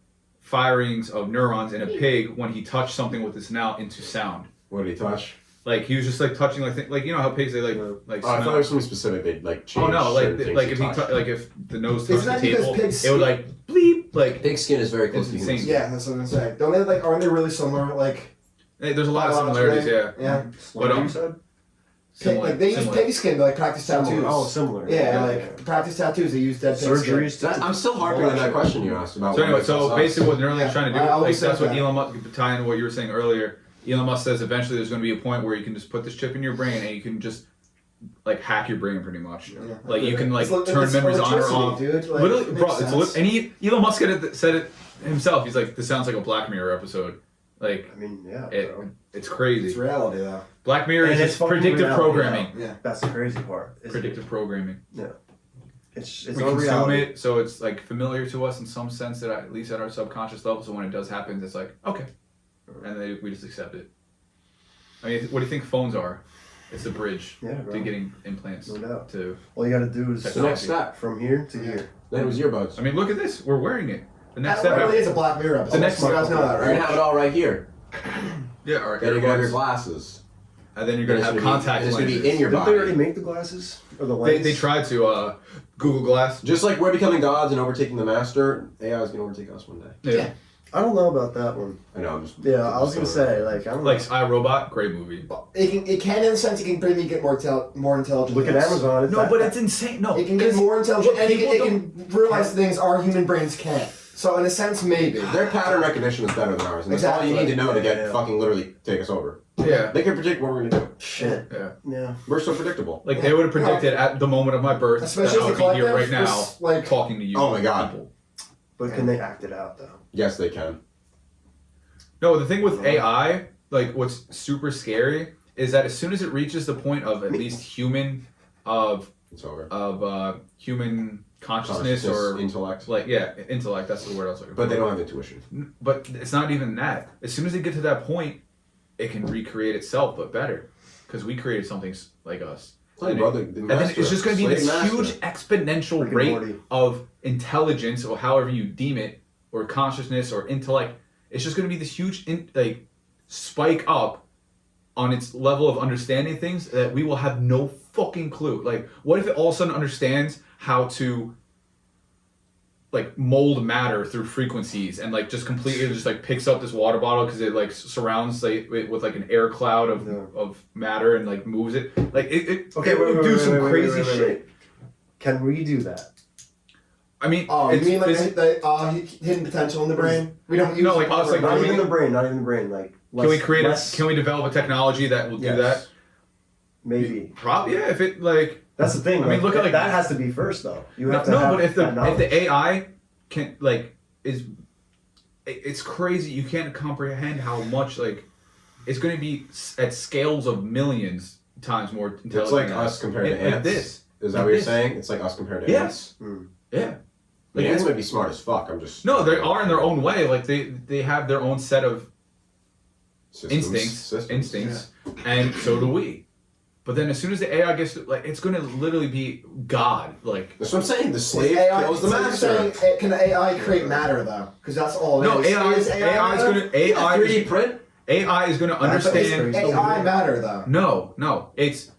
firings of neurons in a pig when he touched something with his snout into sound. What did he touch? Like he was just like touching like you know how pigs they like Oh, I smell. thought there was something specific. They'd like change. Oh no, certain like things like to if he touch. like if the nose Isn't touched the that because table, pigs it would like bleep like. Pig skin is very close It's to humans. insane. Yeah, that's what I'm saying. Don't they like? Aren't they really similar? Like, There's a lot of biologically? similarities, yeah. Yeah. Slender, But, you said? Pig, like they use similar. pig skin to like practice tattoos. Similar. Oh, similar. Yeah, like practice tattoos. They use dead pig Surgeries. That, I'm still harping on that question you asked about. So what anyway, makes so us basically us. what Neuralink's Yeah, trying to I do, like always that's said what that. Elon Musk, tying into what you were saying earlier, Elon Musk says eventually there's going to be a point where you can just put this chip in your brain and you can just like hack your brain pretty much. Yeah. Like you can like It's turn it's memories on or electricity, off. Dude. Like, Literally, it bro, makes it's sense. and Elon Musk said it himself. He's like, this sounds like a Black Mirror episode. Like I mean, yeah, it, bro. it's crazy. It's reality though. Black Mirror And is it's just fucking predictive reality, programming. Yeah. That's the crazy part. Is Predictive programming. It's We our consume reality. it, so it's like familiar to us in some sense that at least at our subconscious level. So when it does happen, it's like okay, and then we just accept it. I mean, what do you think phones are? It's the bridge Yeah, bro. to getting implants. No doubt. To All you gotta do is It's the next step. from here to here. Then it was earbuds. I mean, look at this. We're wearing it. The next That step. really is a Black Mirror episode. The next you guys know that, You're gonna right? have it all right here. Yeah, all right. Then you're gonna have your earbuds. glasses. And then you're gonna have contact It's gonna lenses. be in your Didn't they already body. make the glasses or the They lens? tried to Google Glass. Just like we're becoming gods and overtaking the master, AI is gonna overtake us one day. Yeah. I don't know about that one. I know. I'm just. Yeah, I was gonna say like I don't Like know. iRobot, great movie. It can in a sense it can bring me get more intelligent. Look at Amazon. It's No, that- but it's insane. No, It can get more intelligent and people it can realize things our human brains can't. So in a sense, maybe. Their pattern recognition is better than ours, and that's all you need to know to get fucking literally take us over. Yeah. They can predict what we're gonna do. Shit. Yeah. We're so predictable. Like they would have predicted at the moment of my birth Especially that I as would a be here right collective, now just, like- talking to you. Oh my God. People. But can they act it out though? Yes, they can. No, the thing with AI, like what's super scary is that as soon as it reaches the point of at least human It's over. human consciousness or intellect. like intellect, that's the word I was looking for. But they don't have intuition. But it's not even that. As soon as they get to that point, it can recreate itself, but better, because we created something like us. Tell you, brother, the And then master, it's just going to be slave this master. huge exponential Rick and rate Morty. of intelligence, or however you deem it, or consciousness, or intellect. It's just going to be this huge spike up on its level of understanding things that we will have no fucking clue. Like, what if it all of a sudden understands how to like mold matter through frequencies and like just completely just like picks up this water bottle because it like surrounds like it with like an air cloud of matter and like moves it like it would do some crazy shit. Can we do that? I mean, Oh, you it's mean like the hidden potential in the brain? We don't use No, like us, like, Not we- even the brain. Not even the brain. Like can we create less, can we develop a technology that will do Yes. that? Maybe. Probably, yeah. If it like That's the thing. I mean, look at, like- that has to be first though. You have to no, have but if that knowledge. the AI can like it's crazy. You can't comprehend how much like it's going to be at scales of millions times more intelligent. It's like than us compared to like ants. this. Is that Like what you're this. saying? It's like us compared to Yes. ants. Yeah. Like ants might be smart as fuck. I'm just No, they are in their own way. Like they have their own set of Systems. instincts, and so do we. But then as soon as the AI gets to, like, it's going to literally be God. Like That's what I'm saying. The slave AI, kills the so you're master. saying, can the AI create matter though? Because that's all it no, is. AI Is AI is matter? going to AI 3D print. AI is going to But is understand. AI matter though? No, it's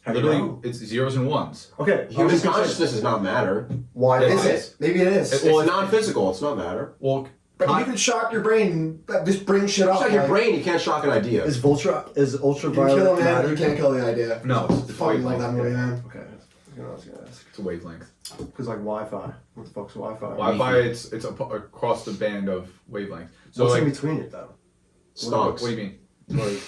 How do you literally know? it's zeros and ones. Okay. Human consciousness is not matter. Why Is Yes. it? Maybe it is. Well, it's non-physical. It's not matter. Well, But you can shock your brain and just bring shit up. It's like your like, brain. You can't shock an idea. Is You can kill ultraviolet a man, matter? but you can't kill the idea. no, it's Fucking love wavelength. that movie, man. Okay. That's what I was gonna ask. It's a wavelength. Because like Wi-Fi. What the fuck's Wi-Fi? Wi-Fi, it's across the band of wavelength. So What's in like, between it though? Stonks. what do you mean? Like,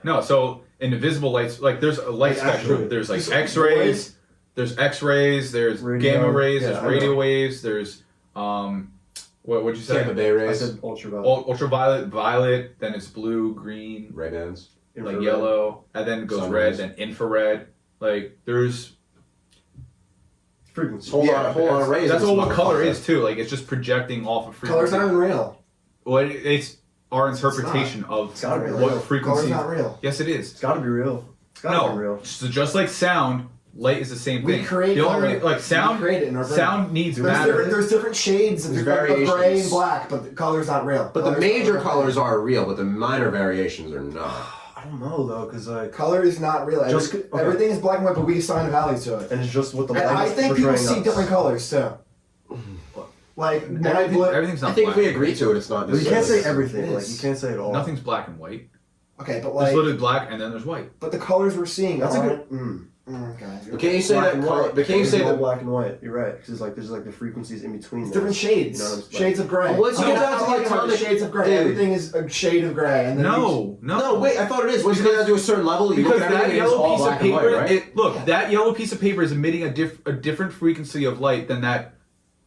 No, so in invisible lights, like there's a light Like, spectrum. actually, There's like just X-rays. There's X-rays. There's Radio, gamma rays. yeah, There's I know. radio waves. There's what'd you say? Tampa Bay I rays. said ultraviolet. Ultraviolet, violet. Then it's blue, green, Ray-Bans. like infrared. yellow, and then it goes Sun red. rays. Then infrared. Like there's Frequency. Whole lot of rays. that's in all this what color motherfucker. is too. Like it's just projecting off of frequency. Color's not even real. Well, it's our interpretation of It's gotta be Not what real. frequency. Color's not real. Yes, it is. It's gotta be real. It's gotta be No, real. so just like sound, light is the same We thing. create the only color. way, like sound, We create it in our brain. sound needs matter. There's different shades of There's gray variations. and black, but the color's not real. But the Color's major not real. colors are real, but the minor variations are not. I don't know though, because like, Color is not real. Just- okay. Everything is black and white, but we assign values to it. and it's just what the And light I is think people portraying see us. different colors too. Like Everything's not I think if black. we agree to it, it's not. But you can't say necessarily- everything. It Like is. you can't say it all. Nothing's black and white. okay, but There's like, literally black and then there's white. but the colors we're seeing That's a aren't. good. Okay. But can't you say Black that? and Color, white. but can't you say There's no that? black and white? You're right. Because like there's like the frequencies in between. It's those. different shades. You know what I'm saying? Shades of gray. But once you No, get down I'm to talking like about atomic- shades of gray. Dude. Everything is a shade of gray, and then No. No, wait. I thought it is. Once you get down to a certain level, you Because look at that everything, it's yellow all piece of black and paper, white, right? look, that yellow piece of paper is emitting a different frequency of light than that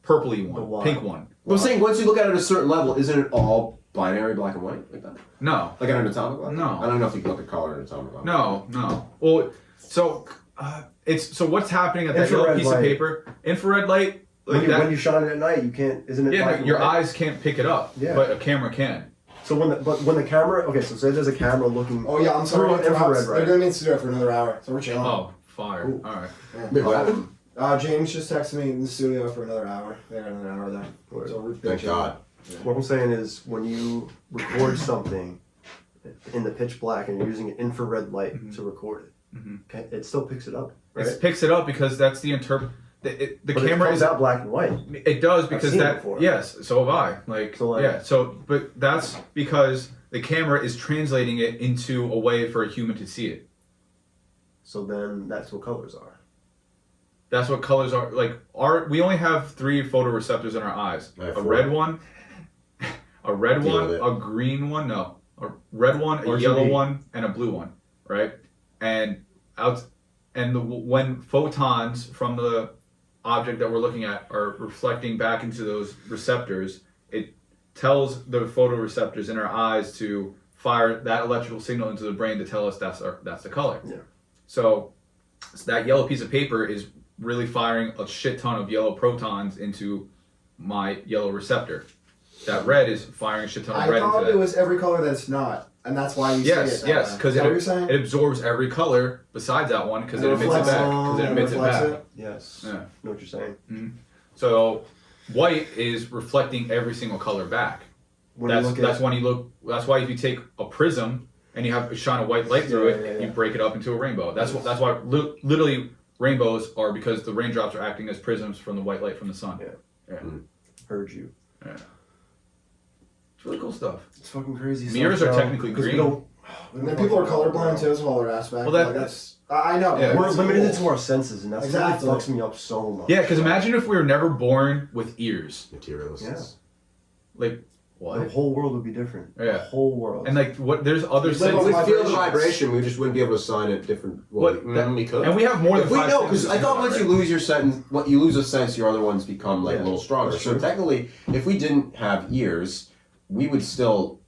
purpley one, why? pink one. But I'm saying once you look at it at a certain level, isn't it all binary black and white like that? No, Like at an atomic level? No. I don't know if you can look at color at an atomic level. no. Well, so so what's happening at that yellow Infrared piece of light. paper? Infrared light, like When that. you shine it at night, you can't. Isn't it? Yeah, black no, and your white? eyes can't pick it up, Yeah. but a camera can. So when the camera, okay, so say there's a camera looking. Oh yeah, I'm sorry. through to interrupt. infrared, They're right? gonna need to do it for another hour, so we're chilling. Oh, fire! Ooh. All right. Wait, what happened? James just texted me in the studio for another hour. They got another hour there. Word. So we're Thank chilling. God. What I'm saying is when you record something in the pitch black and you're using an infrared light to record it, okay, it still picks it up, right? It picks it up because that's the the But camera it comes is out black and white. It does because seen it that before. yes, so have I. Like, So, like- yeah, so but that's because the camera is translating it into a way for a human to see it. So then that's what colors are. That's what colors are. Like we only have 3 photoreceptors in our eyes. I have A 4. red one, a red Deal one, with it. a green one, no, a red one, a RGB. yellow one, and a blue one, right? And when photons from the object that we're looking at are reflecting back into those receptors, it tells the photoreceptors in our eyes to fire that electrical signal into the brain to tell us that's the color. Yeah. So that yellow piece of paper is really firing a shit ton of yellow protons into my yellow receptor. That red is firing a shit ton of I red into thought that. it was every color that's not, and that's why you see it. Yes, that yes, way. because Is that what you're saying? it absorbs every color besides that one because it And emits it reflects back. it. Because it And emits it reflects back. it. Yes. Yeah. Know what you're saying. So white is reflecting every single color back. When you look That's at, when you look. That's why if you take a prism and you have shine a white light through it, Yeah. you break it up into a rainbow. That's why literally rainbows are because the raindrops are acting as prisms from the white light from the sun. Yeah. Heard you. Yeah. It's really cool stuff. It's fucking crazy. Mirrors stuff, are bro, technically 'cause we green. don't- And then people are colorblind too, is another aspect. Well, Like, that's I know. Yeah. but We're it's limited cool. to our senses, and that's Exactly. what fucks me up so much. Yeah, because imagine if we were never born with ears. Materialists. Like The what? whole world would be different. Yeah. The whole world. And like what? There's other Live We on senses. would feel the vibrations. vibration. We just wouldn't be able to assign it different. Well, we could. And we have more than If we 5 know, because senses, I thought you know once that, you right? lose your sense, what you lose a sense, your other ones become like Yeah, a little stronger. that's So true. technically, if we didn't have ears, we would still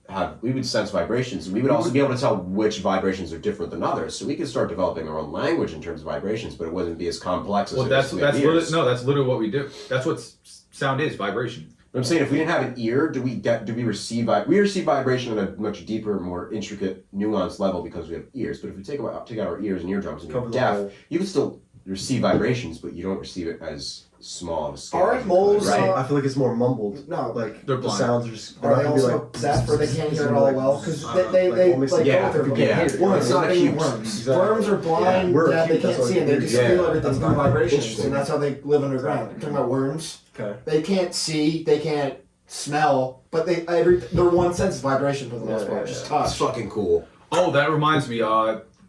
we would sense vibrations, and we would also be able to tell which vibrations are different than others. So we could start developing our own language in terms of vibrations, but it wouldn't be as complex as Well, it that's is. We have literally, ears. no, that's literally what we do. That's what sound is, vibration. But I'm saying if we didn't have an ear, do we receive vibration on a much deeper, more intricate, nuanced level because we have ears. But if we take out our ears and eardrums and you're Cover the deaf, whole- you can still receive vibrations, but you don't receive it as small of a scale. Aren't as you could, moles, right? I feel like it's more mumbled. No. Like They're the blind. sounds are just. Are they not gonna be also deaf or they can't hear it all well? Because they Like, almost like yeah, go with their yeah. worms. It's not They acute. worms. Exactly. Worms are blind, Yeah. We're that they acute, that's can't what see, and they it just is. feel Yeah. everything That's through not vibrations, interesting. and that's how they live underground. You're talking about worms. Okay. They can't see, they can't smell, but their one sense is vibration for the most Yeah, part, yeah, just yeah. It's touch. fucking cool. Oh, that reminds me.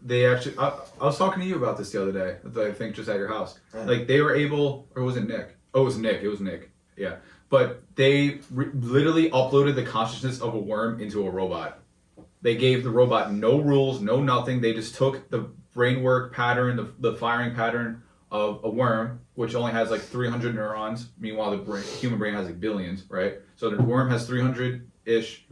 They actually. I was talking to you about this the other day. I think just at your house. Yeah. Like they were able, or was it Nick? Oh, it was Nick. It was Nick. Yeah. But they literally uploaded the consciousness of a worm into a robot. They gave the robot no rules, no nothing. They just took the brain work pattern, the firing pattern of a worm, which only has like 300 neurons. Meanwhile, the human brain has like billions, right? So the worm has 300-ish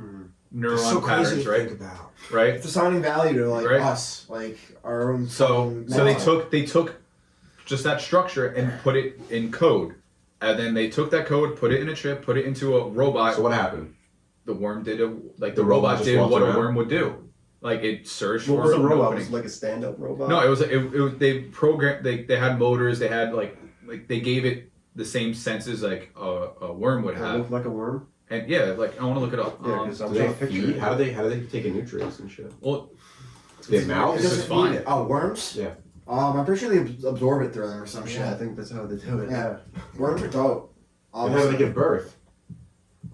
neuron patterns, right? about. Right. It's assigning value to like Right. us, like our own. So fucking they mental. took just that structure and put it in code, and then they took that code, put it in a chip, put it into a robot. So what happened? The worm did the The robot robot just did walked what around? a worm would do. Like it searched What for was the an robot? opening. Was it like a stand-up robot? No, it was they programmed. They had motors. They had like they gave it the same senses like a worm would It have. looked like a worm. And yeah, like I want to look it up. Yeah, 'cause I'm Do trying they to picture feed? it. How do they take in nutrients and shit? Well, Do they have It mouths? This is doesn't fine. need it. Oh, worms? Yeah. I'm pretty sure they absorb it through them or some shit. Yeah, I think that's how they do it. Yeah. Worms are dope. And how do they give birth?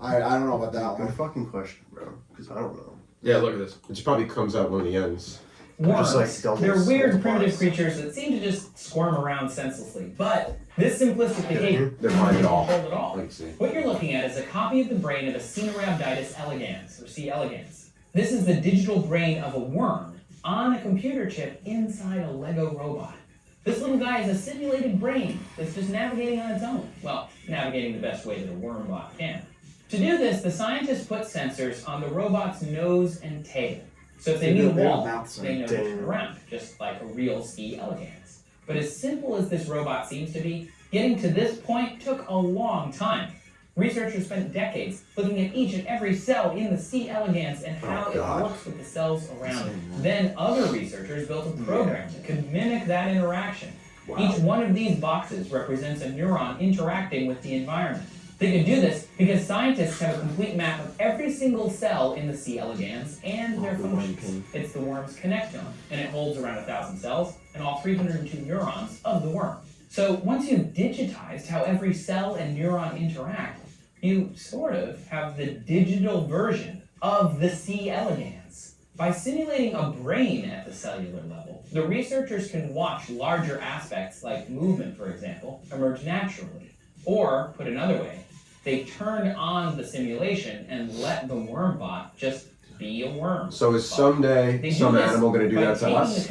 I don't know about that Good one. fucking question, bro. Because I don't know. yeah, look at this. It just probably comes out one of the ends. Worms, Just like double they're weird, small primitive parts. creatures that seem to just squirm around senselessly. But this simplistic behavior They're fine at all. doesn't hold at all. Let's see. What you're looking at is a copy of the brain of a Caenorhabditis elegans, or C. elegans. This is the digital brain of a worm on a computer chip inside a Lego robot. This little guy is a simulated brain that's just navigating on its own. Well, navigating the best way that a worm bot can. To do this, the scientists put sensors on the robot's nose and tail. So if they meet a They have wall, mouths they know to turn Damn. around, just like a real C. elegans. But as simple as this robot seems to be, getting to this point took a long time. Researchers spent decades looking at each and every cell in the C. elegans and how it God. works with the cells around it. Then other researchers built a program that could mimic that interaction. Each one of these boxes represents a neuron interacting with the environment. They could do this because scientists have a complete map of every single cell in the C. elegans and their functions. It's the worm's connectome, and it holds around 1,000 cells and all 302 neurons of the worm. So once you've digitized how every cell and neuron interact, you sort of have the digital version of the C. elegans. By simulating a brain at the cellular level, the researchers can watch larger aspects like movement, for example, emerge naturally. Or, put another way, they turn on the simulation and let the worm bot just be a worm. So is someday some animal going to do that to us?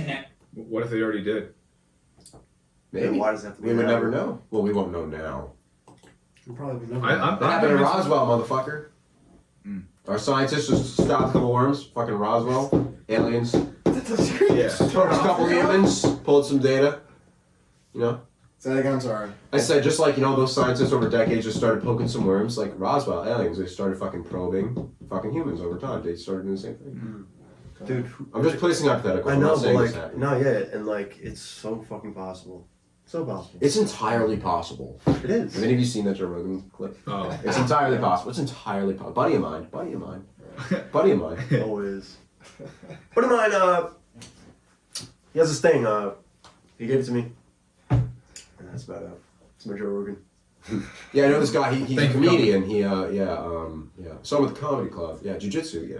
What if they already did? Maybe. Why does it have to be We would now? never know. Well, we won't know now. You probably never. I'm That happened in Roswell, motherfucker. Our scientists just stopped a couple worms. Fucking Roswell. Aliens. Yeah. Took a couple humans. Pulled some data. You know? Say that again, I'm sorry. I said, just like, you know, those scientists over decades just started poking some worms, like Roswell aliens. They started fucking probing fucking humans over time. They started doing the same thing. Dude, I'm just placing hypotheticals. I I'm know, not but saying it's like, happening. not yet, and like, it's so fucking possible. So possible. It's entirely possible. It is. Have any of you seen that Joe Rogan clip? Oh. It's entirely possible. It's entirely possible. Buddy of mine. Buddy of mine. Buddy of mine. Always. What am I? He has this thing. He gave it to me. And that's about it. It's my Joe Rogan. Yeah, I know this guy. He's a Thank you for comedian. Some with the comedy club. Yeah, jiu-jitsu. Yeah.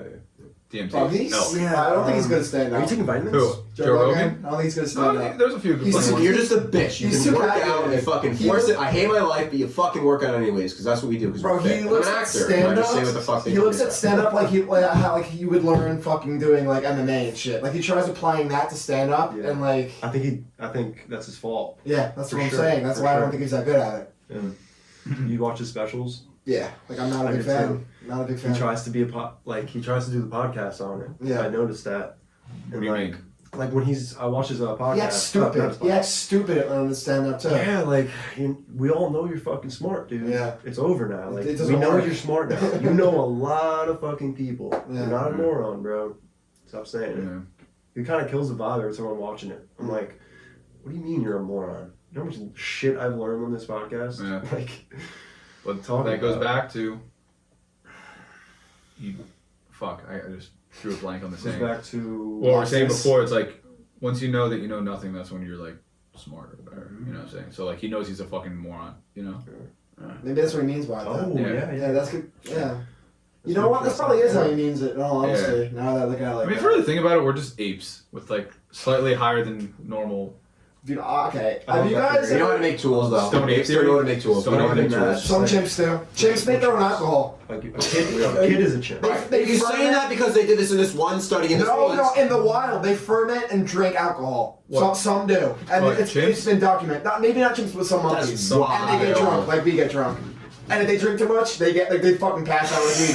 DMT. Oh, he's, No. yeah, I don't think he's gonna stand Are up. you taking vitamins? Who? Joe Rogan? I don't think he's gonna stand No, up. there's a few good He's ones. Listen, you're just a bitch. You He's can too work active. out and fucking force it. I hate my life, but you fucking work out anyways, because that's what we do. Because Bro, we're he fit. looks I'm an at actor. And I stand just say what the fuck up. they He tell looks me at to say. stand up like how like you would learn fucking doing like MMA and shit. Like he tries applying that to stand up Yeah. and like I think that's his fault. yeah, that's For what I'm sure, saying. That's for why I sure. don't think he's that good at it. Yeah. You watch his specials. Yeah, like I'm not a I big do fan. too. Not a big He fan. tries to be he tries to do the podcast on it. Yeah. I noticed that. What do you mean? Like when I watch his podcast. He acts stupid. He acts stupid at learning to stand up too. Yeah, like we all know you're fucking smart, dude. Yeah. It's over now. Like It doesn't we know work. you're smart now. You know a lot of fucking people. Yeah. You're not a moron, bro. Stop saying it. Yeah. It kind of kills the vibe every time I'm watching it. I'm like, what do you mean you're a moron? You know how much shit I've learned on this podcast? Yeah. Like, But Talking that goes about- back to you. Fuck, I just drew a blank on the goes saying. back to What we were saying Losses. before, it's like once you know that you know nothing, that's when you're like smart or better. You know what I'm saying? So like he knows he's a fucking moron. You know? Maybe that's what he means by that. Oh Yeah. Yeah, that's good. Yeah. You know what? That probably is how he means it. In all honesty, now that I look at it like I mean, if that. you really think about it, we're just apes with like slightly higher than normal. Dude, okay. I Have you love that guys You know how ever... to make tools, though. Stone Ape Apes don't know how to make tools. Stone They know how to Ape make tools. Some chimps do. Chimps make their own alcohol. Like a kid is a chip. They You're saying ferment- that because they did this in this one study in this No, woods. no, in the wild, they ferment and drink alcohol. What? Some do. And What, it's chimps? been documented. Maybe not chimps, but some monkeys. That's And they get wild. drunk, like we get drunk. And if they drink too much, they get like they fucking pass out like we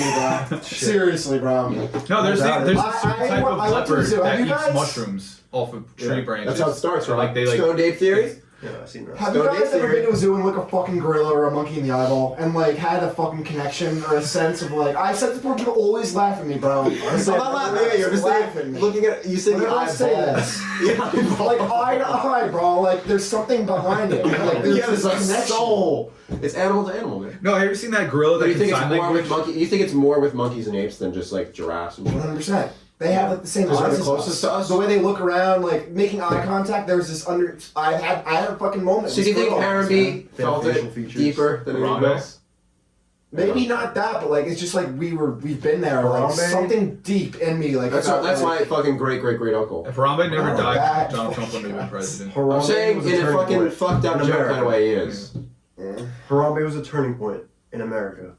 do, bro. Seriously, bro. No, there's doubt it. there's a I- certain I type went- of I went to the leopard zoo. Have that you eats guys- mushrooms off of tree branches. That's how it starts, right? Like they like. Stone Ape theory? Yeah, I've seen that. Have you Stone guys Ape ever theory. been to a zoo and look a fucking gorilla or a monkey in the eyeball and like had a fucking connection or a sense of like I said this before, people always laugh at me, bro. I'm not laughing at you. I'm just saying, looking at you say the Whenever I say eyeball. this, Yeah, like eye to eye, bro. Like there's something behind it. Like there's yeah, this it's a connection. soul. It's animal to animal, man. No, have you ever seen that gorilla But that you think can it's sign more with language? monkey? You think it's more with monkeys and apes than just like giraffes and shit? 100%. They have like the same Those are eyes the as closest to us? The way they look around, like making eye contact. There's this I had a fucking moment. So do you think Squirrel. Harambe They have felt facial it features. deeper than anyone Harambe? else? Maybe not that, but like it's just like we've been there. Like Harambe? something deep in me. Like That's felt that's like, my fucking great uncle. If Harambe never Oh, died, that- Donald Trump wouldn't have been president. I'm Harambe saying was in a turning fucking point fucked up in joke America. kind of way he is. Harambe was a turning point in America.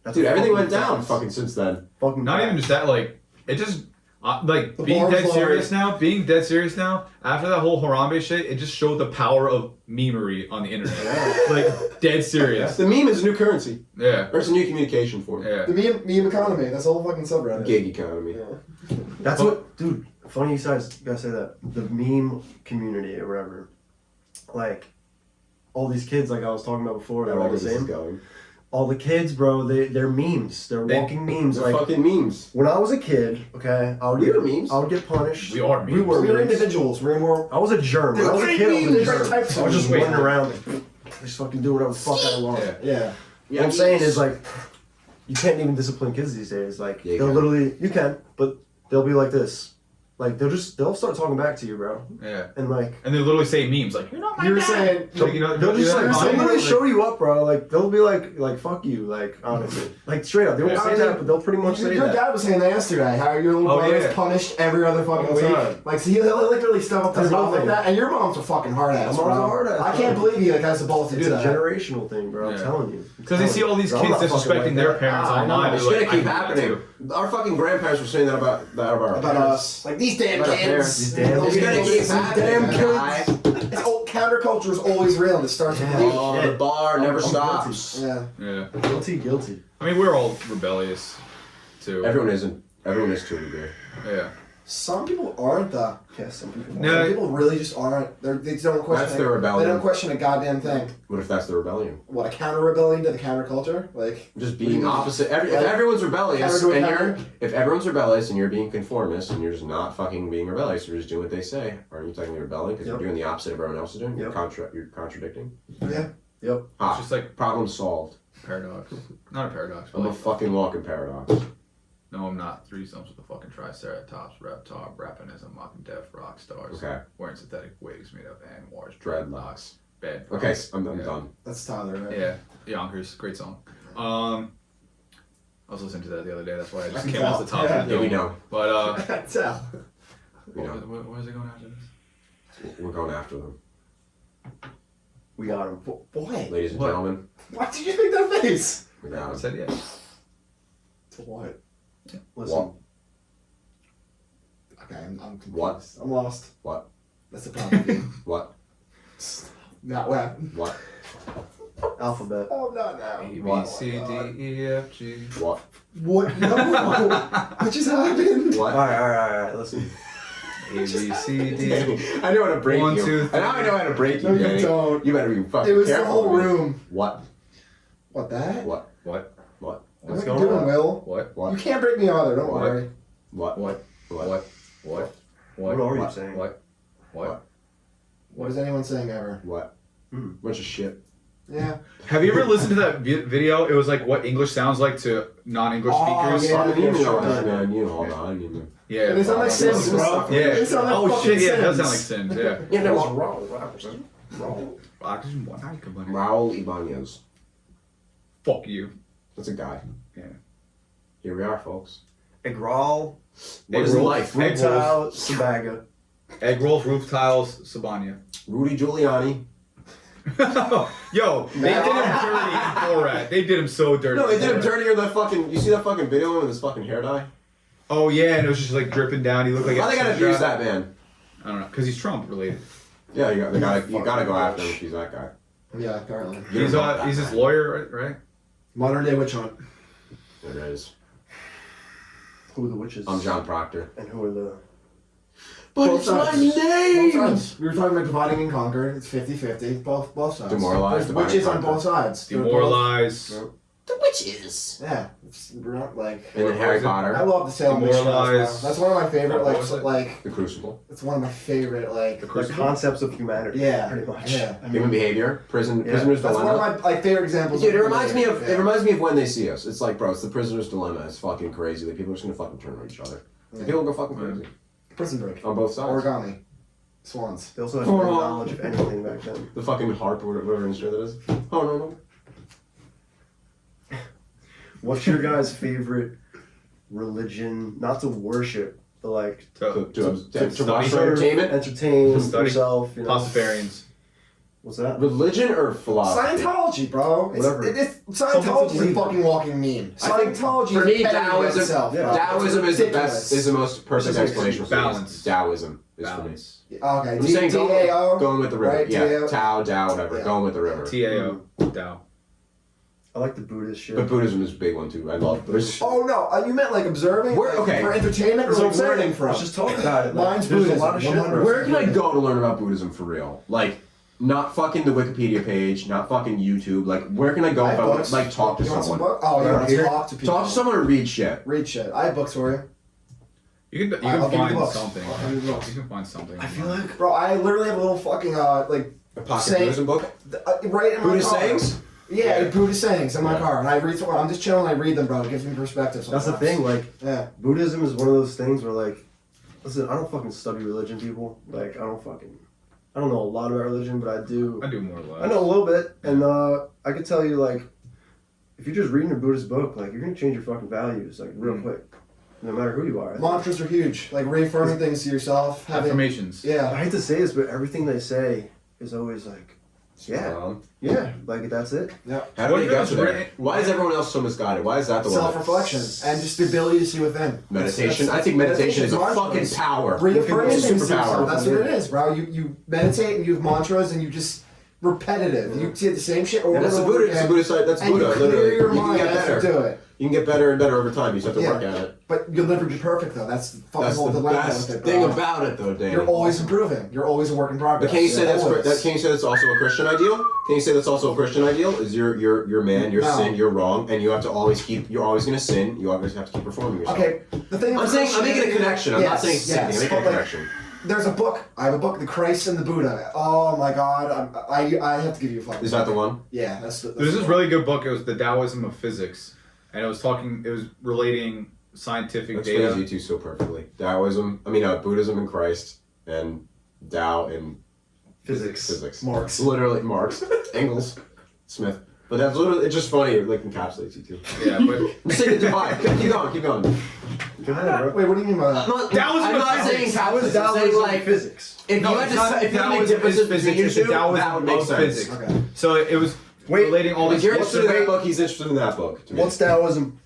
That's Dude, a everything fucking went down fact. fucking since then. Fucking Not fact. even just that, like it just like The being bar dead was serious now. Being dead serious now. After that whole Harambe shit, it just showed the power of memery on the internet. Like dead serious. The meme is a new currency. Yeah. Or it's a new communication form. Yeah. the meme economy. That's the whole fucking subreddit. Gig economy. Yeah. That's what, dude. Funny you guys say that. The meme community or whatever, like all these kids, like I was talking about before, they're all the Wherever this is same. going. All the kids, bro, they're memes. They're walking memes. They're Like fucking memes. when I was a kid, okay, I would We get were memes. I would get punished. We are We memes. were We're memes. individuals. We're more. I was a germ. When I was a kid, I was a There's germ. types I was of just memes. running around, just fucking doing whatever the fuck I want. Yeah. Yeah. What I'm saying is like, you can't even discipline kids these days. Like Yeah, you they'll can. literally, you can, but they'll be like this, like they'll start talking back to you, bro. Yeah. And like And they literally say memes like, "You're not my You're dad." saying Like, you know, they'll just like vine? literally show you up, bro. Like they'll be like fuck you, like honestly, like straight up. They won't Yeah. say that, but they'll pretty much say your that. dad was saying that yesterday. How your little Oh, brother yeah. is punished every other fucking All the week. time. Like, so he'll literally step up to That's his the mom like thing. that, and your mom's a fucking hard ass, My bro. mom's a hard ass, I can't bro. believe he like has the balls to It's do a that. generational thing, bro. I'm Yeah. telling you. Because they see all these Bro, I'm kids not fucking disrespecting like their that. parents I know. online. It's They're gonna like, keep I can do that happening. Our fucking grandparents were saying that about our About parents. us, like these damn About our kids. parents. These damn It's gonna kids. keep These happening, damn guy. It's counterculture is always real, and it starts with you. Oh, the bar never stops. Yeah. Yeah. Guilty. I mean, we're all rebellious, too. Everyone isn't. Everyone is to a degree. Yeah. Some people aren't though. Yeah, some people. No. Some people really just aren't. They don't question. That's their rebellion. They don't question a goddamn thing. What if that's the rebellion? What, a counter rebellion to the counterculture? Like Just what do you being mean? opposite. If Like, everyone's rebellious counter to a and counter? if everyone's rebellious and you're being conformist and you're just not fucking being rebellious, you're just doing what they say. Aren't you technically rebelling because Yep. you're doing the opposite of everyone else is doing? Yep. You're contradicting. Yeah. Yep. Ah, It's just like problem solved. paradox. Not a paradox, but I'm a like, fucking walking paradox. no, I'm not. Threesomes with the fucking triceratops, reptile, rappinism, mocking death, rock stars, Okay. wearing synthetic wigs made of animals, Dreadlocks. bad. Okay, I'm Yeah. done. That's Tyler, right? Yeah, Yonkers, great song. I was listening to that the other day. That's why I just I came can off the top tell. of the Yeah, we dome. know. But I can tell. We know. where is it going after this? We're going after them, We got him. Boy, ladies and What? gentlemen. why did you make that face? We got I 'em. said yeah. To what? Listen. What? Okay, I'm confused. What? I'm lost. What? That's the problem. What? Not what? What? Alphabet. Oh, not now. A, B, What? C, D, E, F, G. What? What? No. What just happened? What? All right. Listen. A, B, C, D. I know how to break 1, you. 2, And now I know how to break you, No, you Danny. don't. You better be fucking It was careful the whole with me. room. What? What, that? What? What? What? What What's are you going doing, on? Will? What? You What? can't break me either, don't What? worry. What? What? What? What? What? What are you What? saying? What? What? What is anyone saying ever? What? Hmm. Bunch of shit. Yeah. Have you ever listened to that video? It was like what English sounds like to non-English Oh, speakers. yeah. You know sure. that, man. You hold on. You know. Yeah. They sound like Sims, bro. Yeah. They sound like Oh fucking shit! Yeah, that Sims. sounds like Sims. Yeah. Yeah, no, Raul Ibanez. Fuck you. That's a guy. Yeah. Here we are, folks. Egral. What is rolls, life? egg Frutal. rolls, Sabaga. egg rolls, roof tiles, Sabania. Rudy Giuliani. Yo, they did him dirty in Borat. They did him so dirty. No, they in did him Borat. dirtier than that fucking. You see that fucking video with his fucking hair dye? Oh yeah, and it was just like dripping down. He looked like. Why they gotta abuse that man? I don't know, because he's Trump related. Yeah, you gotta go after him if he's that guy. Yeah, apparently. You He's don't know that he's his guy. lawyer, right? Modern day witch hunt. There it is. Who are the witches? I'm John Proctor. And who are the? But Both it's my sides. Both name! sides. We were talking about dividing and conquer. It's 50-50. Both sides. Demoralized, There's witches divide on and both sides. They're both- Demoralize. The witches! Yeah. We're not like. And then Harry was it? Potter. I love the Salem Witch Trials, bro. Demoralized. That's one of my favorite. What was it? Like The Crucible. it's one of my favorite. Like. The The Crucible. concepts of humanity. Yeah. Pretty much. Yeah. I Human mean, behavior. Prisoner's that's one dilemma. of my favorite examples. Dude, it of reminds me of yeah. it reminds me of When They See Us. It's like, bro, it's the prisoner's dilemma. It's fucking crazy. Like people are just gonna fucking turn on each other. Yeah. People go fucking crazy Prison Break. on both sides. Origami. Swans. They also had no knowledge of anything back then. The fucking harp or whatever instrument that is. Oh no. What's your guys' favorite religion? Not to worship, but like So, To watch study. for entertainment. entertain Study. yourself. You know. Pastafarians. What's that? Religion or philosophy? Scientology, bro. Whatever. Scientology Something to is a believe. fucking walking meme. I think Scientology for me, is petty Taoism, itself, bro. Taoism is the Ridiculous. best, is the most perfect It's just explanation for balance. me. Taoism is Balance. Okay, for me. I'm saying DAO. going with the river. right? Yeah, DAO. Tao, whatever. Yeah. Going with the river. TAO. Tao. I like the Buddhist shit. But Buddhism is a big one too. I love Buddhism. Oh no, you meant like observing? Where- like, okay. For entertainment or That's what like I'm saying. learning from? Let's just talk about it. Mine's there's Buddhism, a lot of shit. 100%. Where can I go to learn about Buddhism for real? Like, not fucking the Wikipedia page, not fucking YouTube. Like, where can I go I if have I want books. to like talk to You want some someone? books? Oh, you want to Here. talk to people. Talk to someone or read shit. Read shit. I have books for you. You can I'll give you find books. something. I'll give you books. You can find something. I feel like Bro, I literally have a little fucking like a pocket Say- Buddhism book. right in my Buddhist car. sayings. Yeah, Buddhist sayings in my Yeah. car, and I read. I'm just chilling. I read them, bro. It gives me perspective. That's the Sometimes. thing. Like Yeah. Buddhism is one of those things where like Listen, I don't fucking study religion, people. Like, I don't know a lot about religion, but I do. I do more or less. I know a little bit, and I can tell you, like, if you're just reading a Buddhist book, like, you're gonna change your fucking values, like, real quick. No matter who you are. Mantras are huge. Like reaffirming things to yourself. Affirmations. Yeah. I hate to say this, but everything they say is always like, yeah, like that's it. Yeah. How do What they if get it to was there? written- Why is everyone else so misguided? Why is that the one? Self-reflection and just the ability to see within. Meditation. I think meditation is a fucking mantras. power. Reaffirming It's a things to superpower. yourself. That's what it is, bro. You meditate and you have mantras and you just repetitive. You see the same shit over And that's and the over Buddha. again. That's the Buddha side. That's and Buddha. you clear Literally, your you can mind get as you better. do it. You can get better and better over time. You just have to work at it. But you'll never be perfect though. That's the fucking That's whole the dilemma best with it, thing bro. about it, though, Dan. You're always improving. You're always a work in progress. But can you say that's Always. can you say that's also a Christian ideal? Can you say that's also a Christian ideal? Is you're man, you're No. sin, you're wrong, and you have to always you're always gonna sin. You always have to keep performing yourself. Okay, the thing. I'm making a connection. I'm not saying it's sinning. I'm making a but, like, connection. There's a book. I have a book, The Christ and the Buddha. Oh my God, I have to give you a fucking. Is that the one? Yeah, that's. There's this really good book. It was The Taoism of Physics, and it was relating scientific data. Explains you two so perfectly. Buddhism and Christ, and Tao and physics. Marx. Literally Marx, Engels, Smith. But that's literally, it's just funny. It like encapsulates you two. Yeah, but I'm saying the divide. Keep going. Go ahead, bro. Wait, what do you mean by that? I'm not saying encapsulates. I'm saying like physics. if you had to make differences between you two, that would make sense. Physics. Okay. So it was relating all If these. you're interested in that book, he's interested in that book. to me. What's Taoism?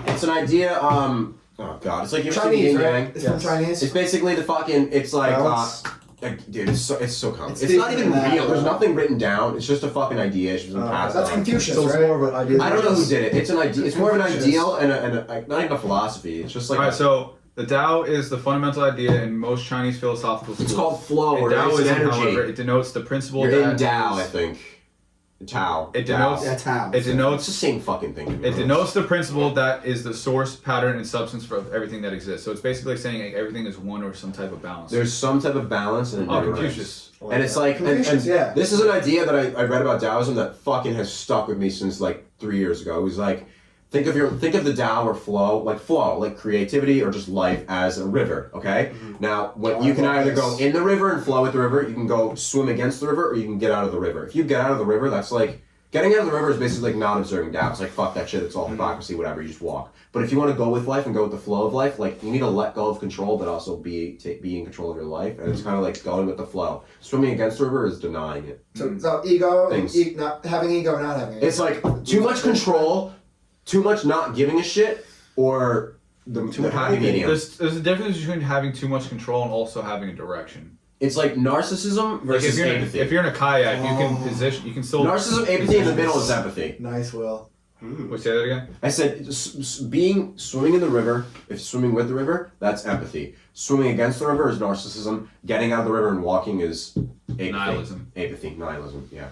It's an idea. Oh god, it's like you're Chinese, yin right? yang. It's from Chinese. It's basically the fucking. It's like. Balance. Dude, it's so complicated. It's It's not deeper even than that, real. There's bro. nothing written down. It's just a fucking idea. It's just been passed That's on. Confucius, So it's right? more of an idea. I don't know who did it. It's an idea. It's more of an Confucius. ideal and not even a philosophy. It's just like All right, so the Tao is the fundamental idea in most Chinese philosophical schools. it's called flow In or it's Taoism, energy. however, it denotes the principle You're that in Tao, I is- think. Tao. It denotes. Yeah, Tao. It It's the denotes. same fucking thing. to me. It denotes the principle that is the source, pattern, and substance for everything that exists. So it's basically saying like, everything is one or some type of balance. There's some type of balance and it Oh, never Confucius. ends. And it's like, Confucius, yeah. This is an idea that I read about Taoism that fucking has stuck with me since like 3 years ago. It was like, think of the Tao or flow, like creativity or just life as a river, okay? Now, what you can either go in the river and flow with the river, you can go swim against the river, or you can get out of the river. If you get out of the river, that's like, getting out of the river is basically like not observing Tao. It's like, fuck that shit, it's all hypocrisy, whatever, you just walk. But if you want to go with life and go with the flow of life, like, you need to let go of control, but also be in control of your life, and it's kind of like going with the flow. Swimming against the river is denying it. So ego, Things. not having ego, not having ego. It's like, too much control, too much not giving a shit, or the happy medium. There's a difference between having too much control and also having a direction. It's like narcissism Like versus empathy. if you're in a kayak, you can still. Narcissism, empathy in the middle is empathy. Nice, Will. Wait, say that again. I said swimming in the river, if swimming with the river, that's empathy. Swimming against the river is narcissism. Getting out of the river and walking is apathy. Nihilism, yeah.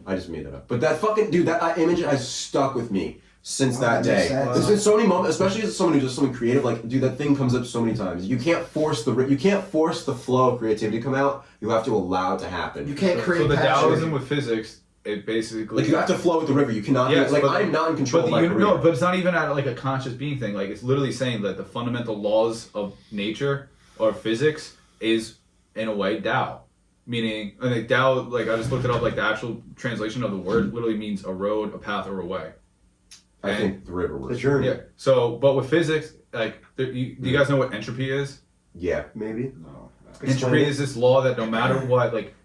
I just made that up. But that fucking, dude, that image has stuck with me since that that day. makes sense. There's been so many moments, especially as someone who does something creative, like, dude, that thing comes up so many times. You can't force the flow of creativity to come out. You have to allow it to happen. You can't create So the passion. Taoism with physics, it basically Like, you have to flow with the river. You cannot, Yes, like, but I'm not in control of But my career. no, but it's not even at like a conscious being thing. Like it's literally saying that the fundamental laws of nature or physics is in a way Tao, meaning like Tao. Like I just looked it up. Like the actual translation of the word literally means a road, a path, or a way. I think the river The was. journey. Yeah. So, but with physics, like, do you guys know what entropy is? Yeah. Maybe. Entropy is this law that no matter what, like,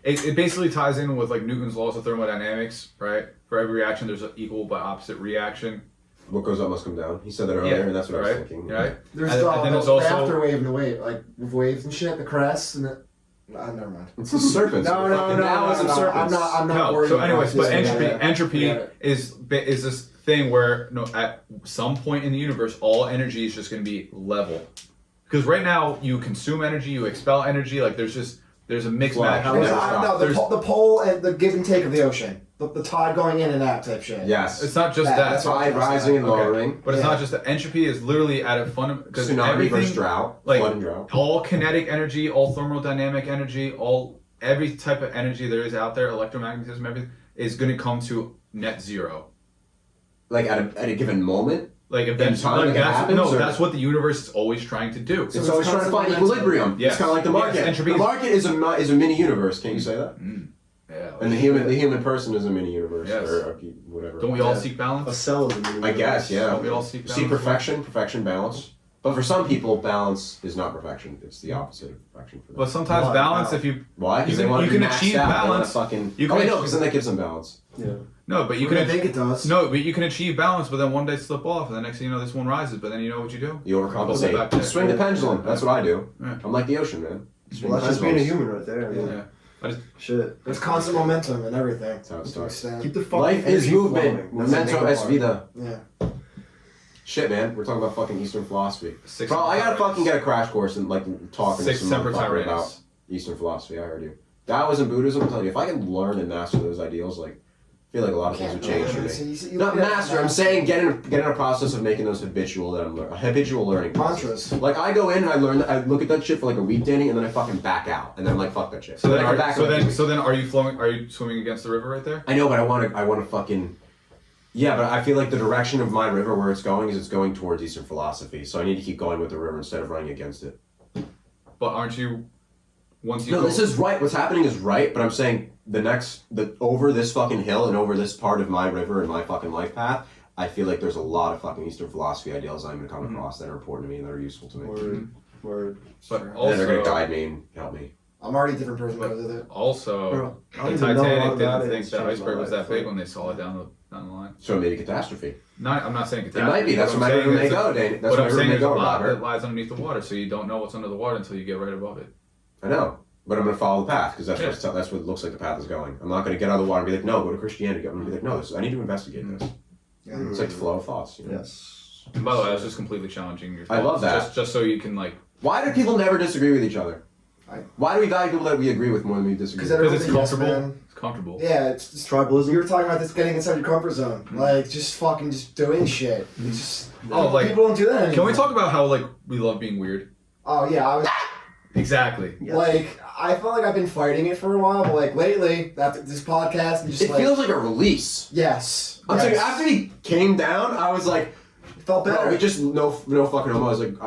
it basically ties in with like Newton's laws of thermodynamics, right? For every reaction, there's an equal but opposite reaction. What goes up must come down. He said that earlier, and that's what I was right, thinking. right. There's And the, then there's the also- afterwave and the wave, like with waves and shit, the crests and the. Never mind. It's the serpents. No, The no, fucking no, Taoism no, no. serpents. I'm not No. worried. So, about anyways, this. but entropy Yeah. is this thing where at some point in the universe, all energy is just going to be level. Because right now, you consume energy, you expel energy. Like there's a mixed Flush. match. How No, does I don't know. The pole and the give and take of the ocean, the tide going in and out type shit. Yes. It's not just Yeah, that. that's what Tide rising and Okay. lowering. But it's Yeah. not just that. Entropy is literally at a fundamental because Tsunami everything versus drought. like Flood and drought. all kinetic energy, all thermodynamic energy, every type of energy there is out there, electromagnetism, everything is going to come to net zero. Like at a given moment. Like eventually, time, like it happens, or- that's what the universe is always trying to do. It's always trying to find equilibrium. Yes. It's kind of like the market. Yes, entropy The market is a mini universe. Can you say that? Yeah. And the human person is a mini universe, Yes. or whatever. Don't we all seek balance? A cell of the universe. I guess, yeah. Don't we all seek balance? Perfection, balance. But for some people, balance is not perfection. It's the opposite of perfection for them. But sometimes Why? balance, How? if you Why? Because You they can- want you to be can maxed achieve out. They wanna balance. fucking. You Oh, can no, because then that gives them balance. Yeah. no, but you I can think it does. no, but you can achieve balance, but then one day slip off, and the next thing you know, this one rises. But then you know what you do? You Pull it back overcompensate. there. Swing the pendulum. That's what I do. Yeah. I'm like the ocean, man. Swing Well, the that's just being a pendulums. human right there. Yeah. Yeah. I just Shit. There's constant momentum and everything. That's how it To starts. extent. Keep the fucking Life is energy movement. flowing. That's the Memento main es part. vida. Yeah. Shit, man. We're talking about fucking Eastern philosophy. Six Bro, I gotta Tyrannus. fucking get a crash course and like talking to Six some Semper motherfucker Tyrannis. about Eastern philosophy. I heard you. Taoism, Buddhism. I'm telling you, if I can learn and master those ideals, like, I feel like a lot of things would change for me. Not master. I'm saying get in a process of making those habitual that I'm a habitual learning process. Mantras. Like I go in and I learn. I look at that shit for like a week, Danny, and then I fucking back out, and then I'm like, fuck that shit. So And then, I come back in like a week. so then, are you flowing? Are you swimming against the river right there? I know, but I want to fucking. Yeah, but I feel like the direction of my river, where it's going, is it's going towards Eastern philosophy. So I need to keep going with the river instead of running against it. But aren't you? Once you No, go, this is right. What's happening is right, but I'm saying over this fucking hill and over this part of my river and my fucking life path, I feel like there's a lot of fucking Eastern philosophy ideals I'm gonna come across that are important to me and that are useful to me. Word. but And also, they're gonna guide me and help me. I'm already a different person because of it. also, Bro, I don't the even know a lot Titanic about didn't it. think It's that changed iceberg my was life. that big when they saw it down the line. So maybe catastrophe. I'm not saying It might be. That's what where my I'm river saying may is go, Dane. That's what where my I'm river saying may is go, a lot that Robert. lies underneath the water, so you don't know what's under the water until you get right above it. I know. But I'm gonna follow the path because that's what it looks like the path is going. I'm not gonna get out of the water and be like, no, go to Christianity. I'm gonna be like, no, I need to investigate this. Yeah. It's like the flow of thoughts. You know? Yes. And by the way, I was just completely challenging your thoughts. I love that. Just so you can like. Why do people never disagree with each other? Why do we value people that we agree with more than we disagree with? Because Because it's Yes, comfortable. man. It's comfortable. Yeah, it's just Tribalism. You were talking about this getting inside your comfort zone, like just fucking just doing shit. It's just people don't do that anymore. Can we talk about how like we love being weird? Oh yeah, I was Exactly. Yes. like I felt like I've been fighting it for a while, but like lately after this podcast, and just It like feels like a release. yes, I'm saying yes. after he came down, I was like, it felt better. bro, we just no fucking homo. I was like,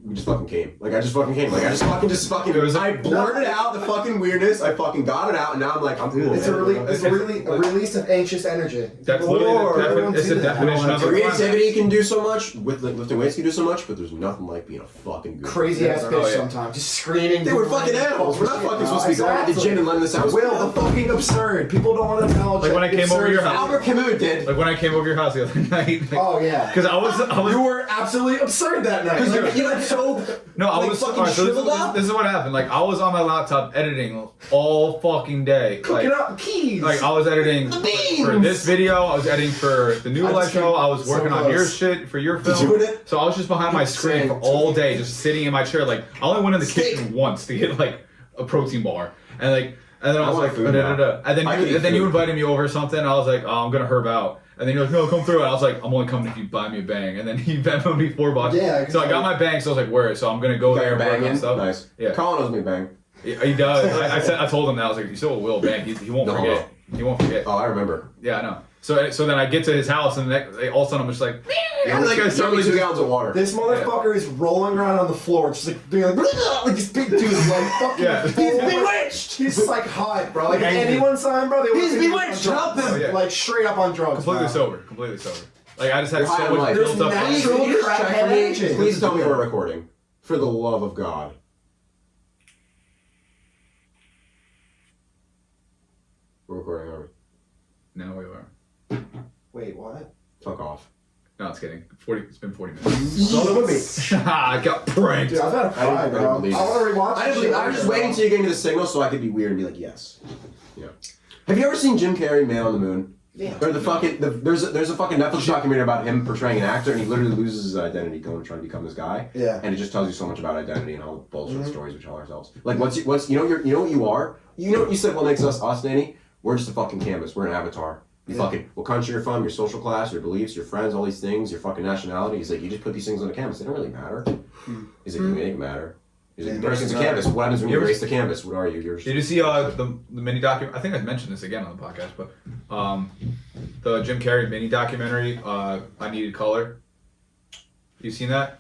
we just fucking came. Like I just fucking came. Like I just fucking. It was I blurted out the fucking weirdness. I fucking got it out, and now I'm like, I'm cool. It's a man. a release of anxious energy. That's People- literally everyone it's do the that. definition of a Creativity can do so much. With like, lifting weights can do so much, but there's nothing like being a fucking good. Crazy ass Oh, bitch yeah. sometimes, just screaming. They were fucking animals. We're not fucking supposed to be going to the gym and letting this out. Will, the fucking absurd. People don't want to acknowledge Like when I came over your house. Albert Camus did. Like when I came over your house the other night. Oh yeah. Because I was You were absolutely absurd that night. Because you look so. no, I like, was fucking alright, so shriveled up. this is what happened. Like I was on my laptop editing all fucking day. Cooking Like, up keys. like I was editing for this video. I was editing for the new I live just show. I was so working on close. your shit for your Did film. you edit? So I was just behind my screen for all day, just sitting in my chair. Like I only went in the kitchen once to get like a protein bar, and then I was want like, food now. and then I can eat you food. invited me over or something. And I was like, oh, I'm gonna herb out. And then you're like, no, come through. And I was like, I'm only coming if you buy me a bang. And then he Venmoed me $4. Yeah, So I got my bang. So I was like, where? So I'm gonna go Got there your and work bang on in? stuff. Nice. Yeah. Colin owes me a bang. He does. I told him that. I was like, you still will bang. He won't No, forget. He won't forget. Oh, I remember. Yeah, I know. So then I get to his house and all of a sudden I'm just like, like I start Only really 2 gallons of water. This motherfucker is rolling around on the floor, just like being like this big dude, like fucking. Yeah. He's bewitched. He's like hot, bro. Like if Angry. anyone saw him, bro, they would He's think he was bewitched, on help drugs. him. Yeah. Like straight up on drugs. completely bro. sober. Like I just had You're high so on much life. built up. There's Please, natural can you check crackhead for me? energy. Please tell me we're recording. For the love of God. We're recording, are we? No, we are. Wait, what? Fuck off. No, it's kidding. It's been 40 minutes. Son of a bitch. I got pranked. Dude, I was about to cry, I didn't bro. believe I want to rewatch. I this didn't believe. shit I was just later, waiting bro. until you gave me the signal so I could be weird and be like, yes. Yeah. Have you ever seen Jim Carrey, Man on the Moon? Yeah. Or the fucking there's a fucking Netflix documentary about him portraying an actor and he literally loses his identity going trying to become this guy. Yeah. And it just tells you so much about identity and all the bullshit stories we tell ourselves. Like once you know what you are. You know what you said what makes us, Danny? We're just a fucking canvas. We're an avatar. You fucking what country you're from, your social class, your beliefs, your friends, all these things, your fucking nationality. He's like you just put these things on a canvas. They don't really matter. He's like you make it matter. He's like the person's a canvas. What happens when you erase the canvas? What are you? You're just Did you see the mini documentary? I think I mentioned this again on the podcast, but the Jim Carrey mini documentary, I Needed Color. You seen that?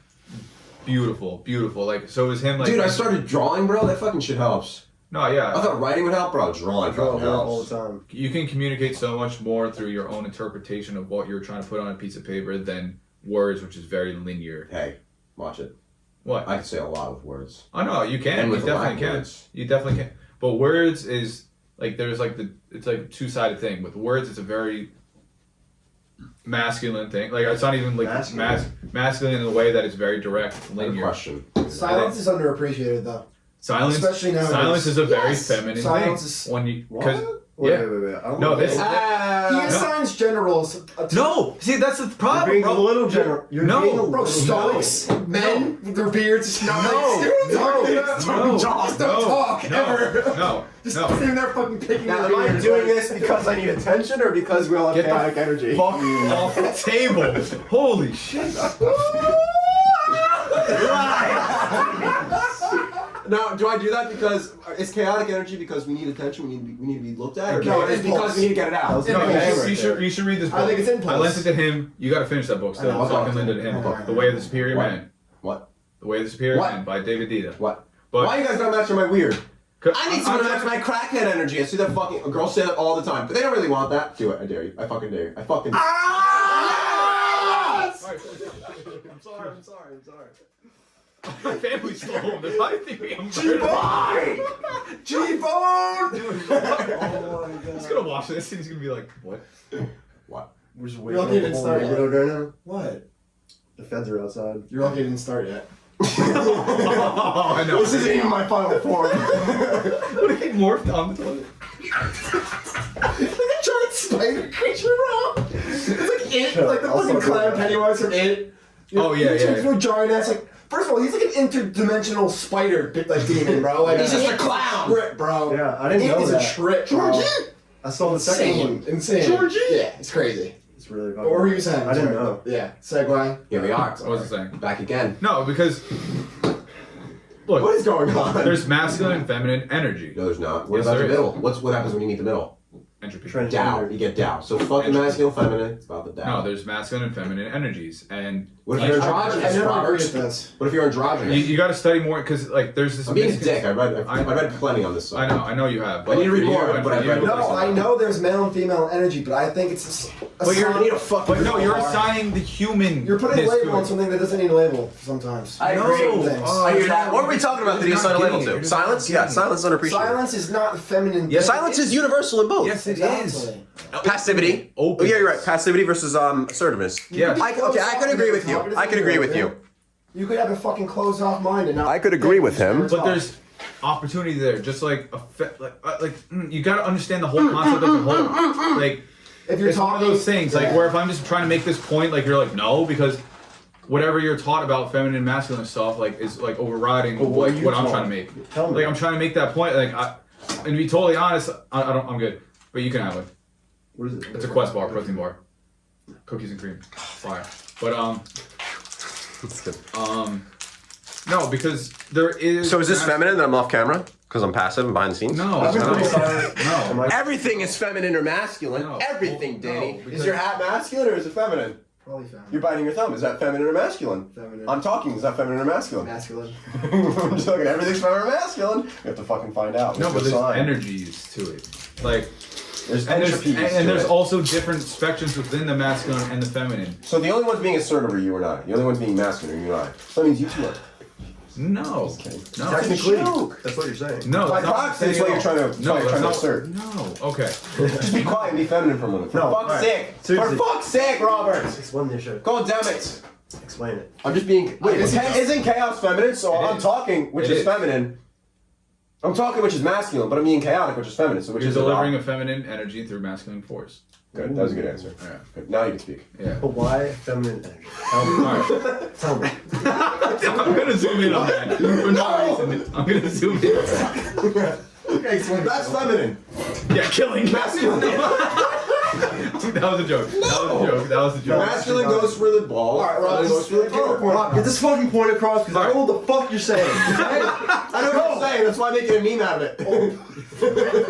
Beautiful, beautiful. Like, so it was him. Like, Dude, I started drawing, bro. That fucking shit helps. No, yeah. I thought writing would help, bro. Drawing fucking all helps. the time. You can communicate so much more through your own interpretation of what you're trying to put on a piece of paper than words, which is very linear. Hey, watch it. What? I can say a lot with words. Oh no, you can. And You with definitely can. words. You definitely can. But words is like there's like it's like a two-sided thing. With words, it's a very masculine thing. Like it's not even like masculine in the way that it's very direct, it's I have a linear. question. Silence is underappreciated though. Silence, Especially nowadays. silence is a very Yes. feminine Silence thing. is- When you What? because Wait. yeah. I don't No, know. this- He assigns generals. No, see that's the You're problem, being a bro. little general. You're No. being a Bro, little stoics, men with their beards. No. Don't talk to them. No. Just don't talk ever. No, Just no. sitting there fucking picking Now, their am I beards, doing like- this because I need attention or because we all have Get the chaotic energy? Fuck off the table. Holy shit. Now, do I do that because it's chaotic energy because we need attention, we need to be looked at, or No, it's it's because impulse. we need to get it out? Yeah, No, yeah, you should read this book. I think it's impulse. I lent it to him. You got to finish that book still. I know. I'm talking Linda to him. Okay. The Way of the Superior What? Man. What? The Way of the Superior What? Man by David Dita. What? But Why are you guys not matching my weird? Cause I need someone to match my crackhead energy. I see that fucking girls say that all the time, but they don't really want that. Do it. I dare you. I fucking dare you. I fucking. I'm sorry. My family's still home. They're probably thinking I'm G-Bone! G-Bone! Oh my god. He's gonna watch this and he's gonna be like, what? What? We're just You're waiting lucky it didn't on start the yet. road right now. What? The feds are outside. You're lucky it didn't start yet. Oh, I know. This isn't even my final form. What if he morphed on the toilet? Like a giant spider creature, bro! It's like it, Sure, like the I'll fucking start clown with Pennywise from It. Oh, yeah, He turns yeah. into a giant ass, like, first of all, he's like an interdimensional spider, like demon, bro. Like, He's just a It is clown. Trip, bro. Yeah, I didn't It know is that. a trip, bro. I saw the second one. Insane. Georgie? Yeah, it's crazy. It's really What were you saying? I didn't Sorry. know. Yeah, segue. Here we are. What was I saying? Back again. No, because look, What is going on? there's masculine and feminine energy. No, there's not. What Yes, about there the is. middle? What happens when you meet the middle? Entropy. Trans- Tao. You get Tao. So fucking masculine, feminine. It's about the Tao. No, there's masculine and feminine energies, and What if you're I androgynous, never agree Robert? with this. What if you're androgynous? you got to study more because like there's this. I'm being a miscon- dick. I read plenty on this I side. know you have. I need to for read you more, and but for I've you- read No, I know there's male and female energy, but I think it's a But you're sign- need a fucking. But no, you're car. assigning the human. You're putting a this label to on it. something that doesn't need a label sometimes. I No. agree. Things. Oh, I hear that. What are we talking about that you You're assign a not label getting it. to? You're Silence? not Yeah, getting it. silence is unappreciated. Silence is not feminine. Yeah, silence is universal in both. Yes, it is. Exactly. Passivity. Open. Oh yeah, you're right. Passivity versus assertiveness. Yeah. I could agree with you. I could agree with you. You could have a fucking closed off mind and not. I could agree with him. But there's opportunity there, just like you got to understand the whole concept of the whole. Like If you're it's one talking of those things. Like yeah. where if I'm just trying to make this point, like you're like no, because whatever you're taught about feminine and masculine stuff, like is like overriding But what are you what I'm taught? trying to make. Tell me. Like I'm trying to make that point. Like and to be totally honest, I don't. I'm good. But you can have it. What is it? It's a Quest bar, protein bar, cookies and cream, fire. But no, because there is. So is this feminine that I'm off camera? Because I'm passive and behind the scenes? No, I've been no. pretty silent. No. Am I- Everything is feminine or masculine. No. Everything, Well, Danny. no, Is because- your hat masculine or is it feminine? Probably feminine. You're biting your thumb. Is that feminine or masculine? Feminine. I'm talking. Is that feminine or masculine? Masculine. I'm just looking. Everything's feminine or masculine. We have to fucking find out. No, What's but the there's sign? energies to it. Like, There's and there's, entropies and to there's it. also different spectrums within the masculine and the feminine. So the only ones being assertive are you and I. The only ones being masculine are you and I. So that means you two are. No. kidding. No. Technically, joke. that's what you're saying. No. By that's not proxy, saying it's what at you're trying all. to- No, what you're that's trying to not. assert. No. Okay. Just be quiet and be feminine for a moment. For No, fuck's alright. sake. Seriously. For fuck's sake, Robert. Explain this shit. God damn it. Explain it. I'm just being. Wait, is he- isn't chaos feminine? So It I'm is. talking, which It is is. feminine. I'm talking, which is masculine, but I'm being chaotic, which is feminine. So which You're is it? delivering a feminine energy through masculine force. Good. That was a good answer. Yeah. Good. Now you can speak. Yeah. But why feminine energy? Tell me. Alright. Tell me. I'm gonna zoom in on that for no reason. I'm gonna zoom in. Okay, so That's feminine. Yeah, killing. Masculine. That was a joke. That was a joke. Masculine goes for the ball. Alright, Rob, feminine goes for the get the car. point. Rob, get this fucking point across because I know what the fuck you're saying. I know what I'm saying. That's why I'm making a meme out of it.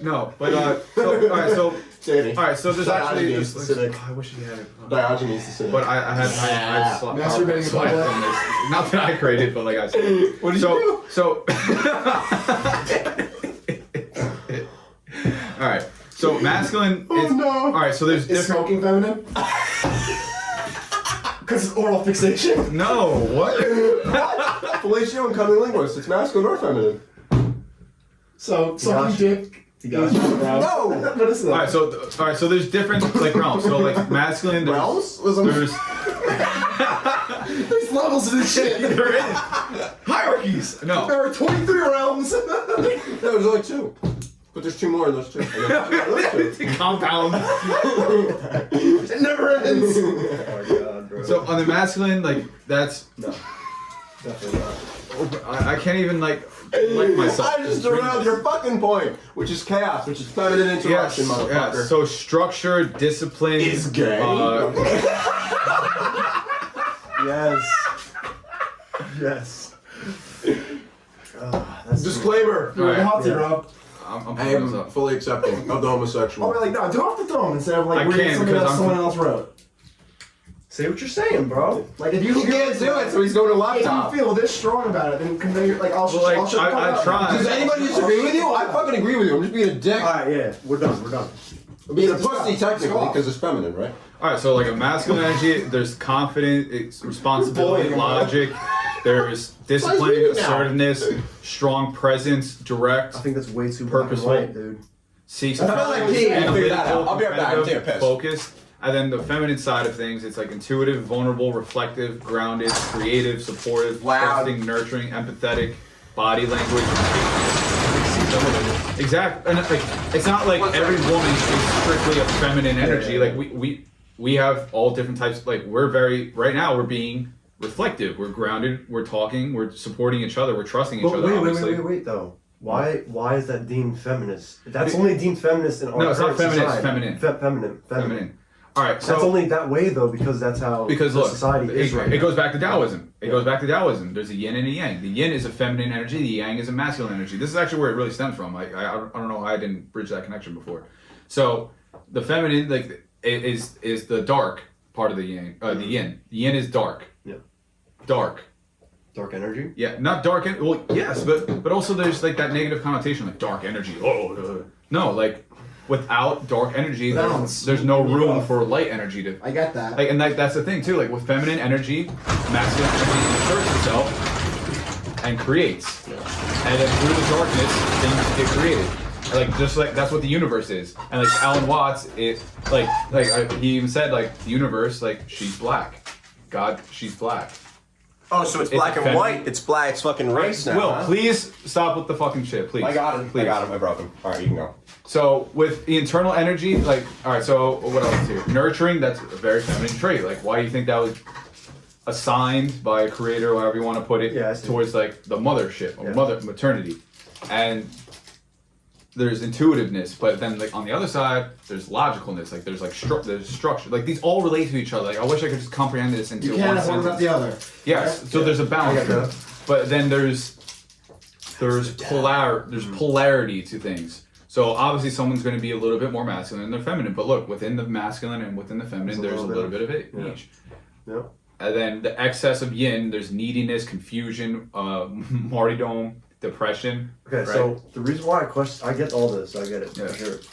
No, but so all right, so Danny. All right, so there's actually Diogenes the Cynic. I wish you had it. Diogenes the Cynic. But I had Masturbating in slide public? from this. Not that I created, but like I said. What did you do? So all right. So masculine is no. all right. So there's Is different. smoking feminine? Because it's oral fixation. No, what? Fellatio and cunnilingus. It's masculine or feminine. So sucking dick. You got you. No! What is that? All right. So there's different like realms. So like masculine. Realms? There's There's levels of this shit. there is hierarchies. No. There are 23 realms. No, there's only 2. But there's 2 more in those 2. And then those 2. Compound. It never ends. Oh my god, bro. So on the masculine, like that's no, definitely not. I can't even like myself. I just derailed your fucking point, which is chaos, which is feminine interaction, motherfucker. Yes. So structure, discipline Is gay. Yes. Yes. That's Disclaimer. You're Alright, hot, yeah. Rob. I'm I pulling this am up. fully accepting of the homosexual. Oh, we're like, no, do off the throne instead of like I reading can't something because else I'm- someone else wrote. Say what you're saying, bro. Like if you He can't do it, so he's going to laptop. If you feel this strong about it, then convey your, like I'll Well, like, I'll shut the fuck I up. tried. Does anybody disagree with you? I fucking agree with you. I'm just being a dick. Alright, yeah, we're done. I'm being a Just pussy stop. technically Stop. because it's feminine, right? All right. So like a masculine energy, there's confidence, it's responsibility, Boy, logic. There's discipline, reading now. assertiveness, strong presence, direct, I think that's way too black and Purposeful. white, dude. seeks I feel like he can figure that out. I'll be right back. I'm taking a piss. focused. And then the feminine side of things, it's like intuitive, vulnerable, reflective, grounded, creative, supportive, Loud. trusting, nurturing, empathetic, body language. Exactly. And it's not like every woman is strictly a feminine energy. yeah. Like we have all different types. Like we're right now we're being reflective. We're grounded. We're talking. We're supporting each other. We're trusting each But other. wait, obviously. wait, though. Why is that deemed feminist? That's only deemed feminist in our No, it's not current feminine, it's society. feminine. Feminine. All right. So That's only that way though, because that's how because the look, society is right it now. goes back to Taoism. It Yeah. goes back to Taoism. There's a yin and a yang. The yin is a feminine energy. The yang is a masculine energy. This is actually where it really stems from. I don't know how I didn't bridge that connection before. So the feminine is the dark part of the yang. The yin. The yin is dark. Yeah. Dark. Dark energy. Yeah, not dark. Well, yes, but also there's like that negative connotation, like dark energy. No, like without dark energy, Balance. there's no room for light energy to. I get that. Like, and that's the thing too. Like with feminine energy, masculine energy inserts itself and creates, and then through the darkness, things get created. Like just like that's what the universe is. And like Alan Watts, he even said like the universe, like she's black, God, she's black. Oh, so it's It's black and feminine. white. It's black. It's fucking race now. Will, huh? please stop with the fucking shit, please. I got him. Please. I got him. I broke him. All right, you can go. So with the internal energy, like, all right. So what else here? Nurturing. That's a very feminine trait. Like, why do you think that was assigned by a creator, or however you want to put it, Yeah, I see. towards like the mothership or Yeah. maternity? And there's intuitiveness, but then like on the other side, there's logicalness. Like there's there's structure. Like these all relate to each other. Like I wish I could just comprehend this into you one can't have one sentence. without the other. Yes. So there's a balance. I get that. But then there's polarity to things. So obviously someone's going to be a little bit more masculine than they're feminine. But look, within the masculine and within the feminine, there's a little bit of it yeah. each. Yeah. And then the excess of yin, there's neediness, confusion, martyrdom, depression. Okay, right? so the reason why I get all this, I get it. Yeah. I hear it.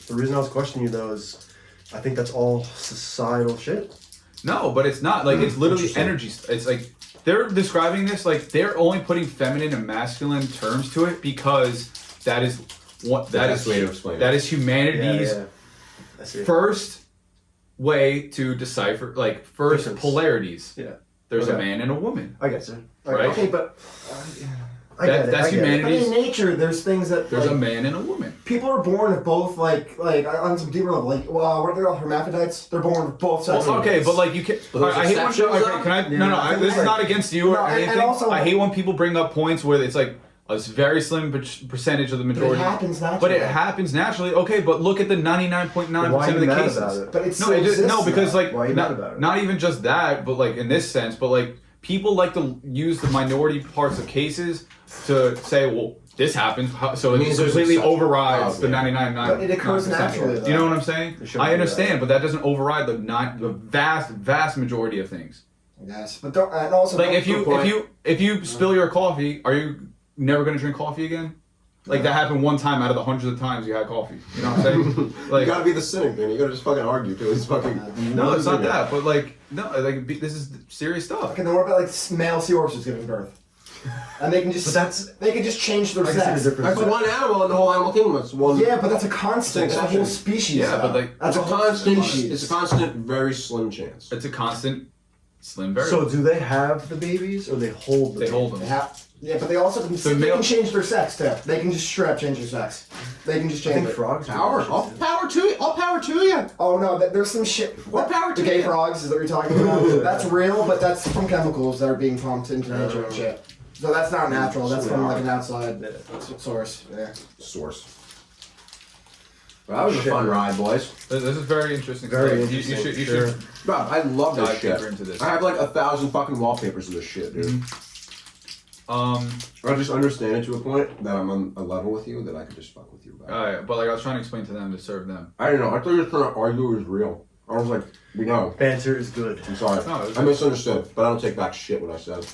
The reason I was questioning you though is, I think that's all societal shit. No, but it's not. Like, it's literally Interesting. energy. It's like, they're describing this, like, they're only putting feminine and masculine terms to it because that is what, that best is, way to explain it. that is humanity's I see. first way to decipher, like, first Difference. polarities. Yeah. There's a Okay. man and a woman. I get it. Right? Okay, but I get it. That's I get it. humanity. but in nature, there's things that There's like, a man and a woman. people are born with both like on some deeper level. Like, well, what are they called? Hermaphrodites. They're born with both sexes. Well, okay, but like you can. But there's I hate when. exceptions, Okay, though? can I? Yeah. No, this is not against you or No, and anything. also- I hate when people bring up points where it's like a very slim percentage of the But it majority. happens naturally. But it happens naturally. Okay, but look at the 99.9% Why are of you the mad cases. about it? But it's No, still it just, no, exists because now. like Why are you mad about it? not even just that, but like in this sense, but like people like to use the minority parts of cases to say, well, this happens, so it means there's completely exception. overrides the Yeah. 99.9. But it occurs naturally, Do you know what I'm saying? It shouldn't I do understand, that. but that doesn't override the vast majority of things. Yes, but don't, and also Like don't- if you spill your coffee, are you never gonna drink coffee again? Like that happened one time out of the hundreds of times you had coffee. You know what I'm saying? Like you gotta be the cynic, man. You gotta just fucking argue too. It's fucking. no, it's not that. But like no, like this is serious stuff. Okay, then what about like male seahorses giving birth? And they can just they can just change their I can see the sex. difference. That's one animal in the whole animal kingdom. It's one. Yeah, but that's a constant. That's a whole species. Yeah, but though. like that's It's a whole constant. species. It's a constant, very slim chance. It's a constant slim variable. So do they have the babies or they hold them? They hold them. They have, yeah, but they also can, So they male- can change their sex too. They can just straight up change their sex. They can just I change think it. frogs. do Power. that All shit, too. power to you. All power to you. Oh no, there's some shit. What power The to gay you? frogs is that what you're talking about? That's real, but that's from chemicals that are being pumped into nature and shit. So that's not natural. That's from like an outside source. Yeah. Source. Well, that was a fun ride, boys. This is very interesting. Very stuff. interesting, You sure. should Bro, I love this dive shit. deeper into this. I have like 1,000 fucking wallpapers of this shit, dude. I just understand it to a point that I'm on a level with you that I could just fuck with you about. But like I was trying to explain to them to serve them. I don't know. I thought you were trying to argue it was real. I was like, we know. Banter is good. I'm sorry. No, it was- I misunderstood, but I don't take back shit what I said.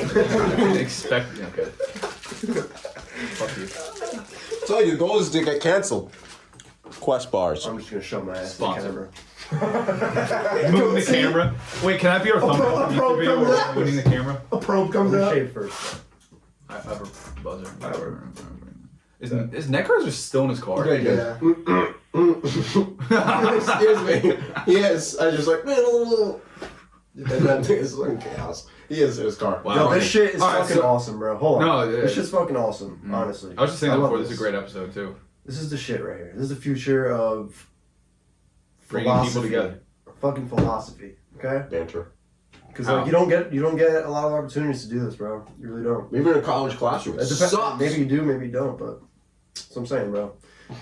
I didn't expect. Okay. Fuck you. So your goal is to get canceled. Quest bars. I'm just gonna shove my ass Sponsor. in the camera. Moving the camera. Wait, can I be our thumbnail a YouTube pro video comes where out. we're moving the camera? A probe comes I'm gonna out. shave first. I have a buzzer. Is Necros just still in his car? Okay, good. Yeah. Excuse me. He is. I just like. And that thing is in chaos. He is in his car. Wow. Yo, okay. this shit is All right, fucking so- awesome, bro. Hold on. No, yeah. This shit's fucking awesome, honestly. I was just saying that love before. This is a great episode too. This is the shit right here. This is the future of Bringing people philosophy. together. Fucking philosophy. Okay? Banter. Because How? like you don't get a lot of opportunities to do this, bro. You really don't. Even in a college classroom. It It depends. sucks. Maybe you do, maybe you don't, but that's what I'm saying, bro.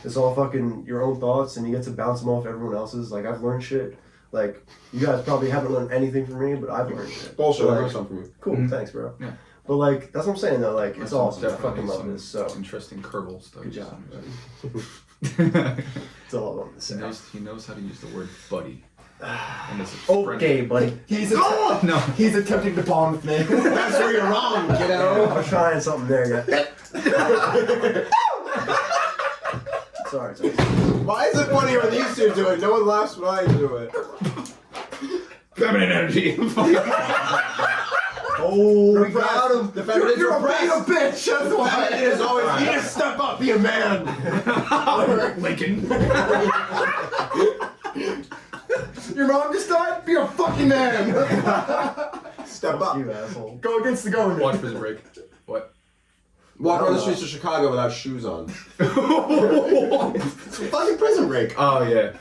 It's all fucking your own thoughts, and you get to bounce them off everyone else's. Like I've learned shit. Like you guys probably haven't learned anything from me, but I've learned shit. Bullshit. But, I like, learned something from you. cool, Mhm. thanks, bro. Yeah. But like that's what I'm saying though. Like it's awesome. I Definitely fucking love some this. So interesting Kerbal stuff. good job. he That's all I wanted to say. knows how to use the word buddy. And it's Okay, buddy. He's No. he's attempting to bond with me. That's where you're wrong, kiddo. I'm trying something there, yeah. Sorry. Why is it funny when these two do it? No one laughs when I do it. Feminine energy. Oh, we got him. The feminine You're a repressed. bitch. That's why. It is always, you need to step up, be a man. Lincoln. Your mom just died. Be a fucking man. Step up. you asshole. Go against the government. Watch Prison Break. What? Walk around the streets of Chicago without shoes on. It's a fucking prison break. Oh yeah.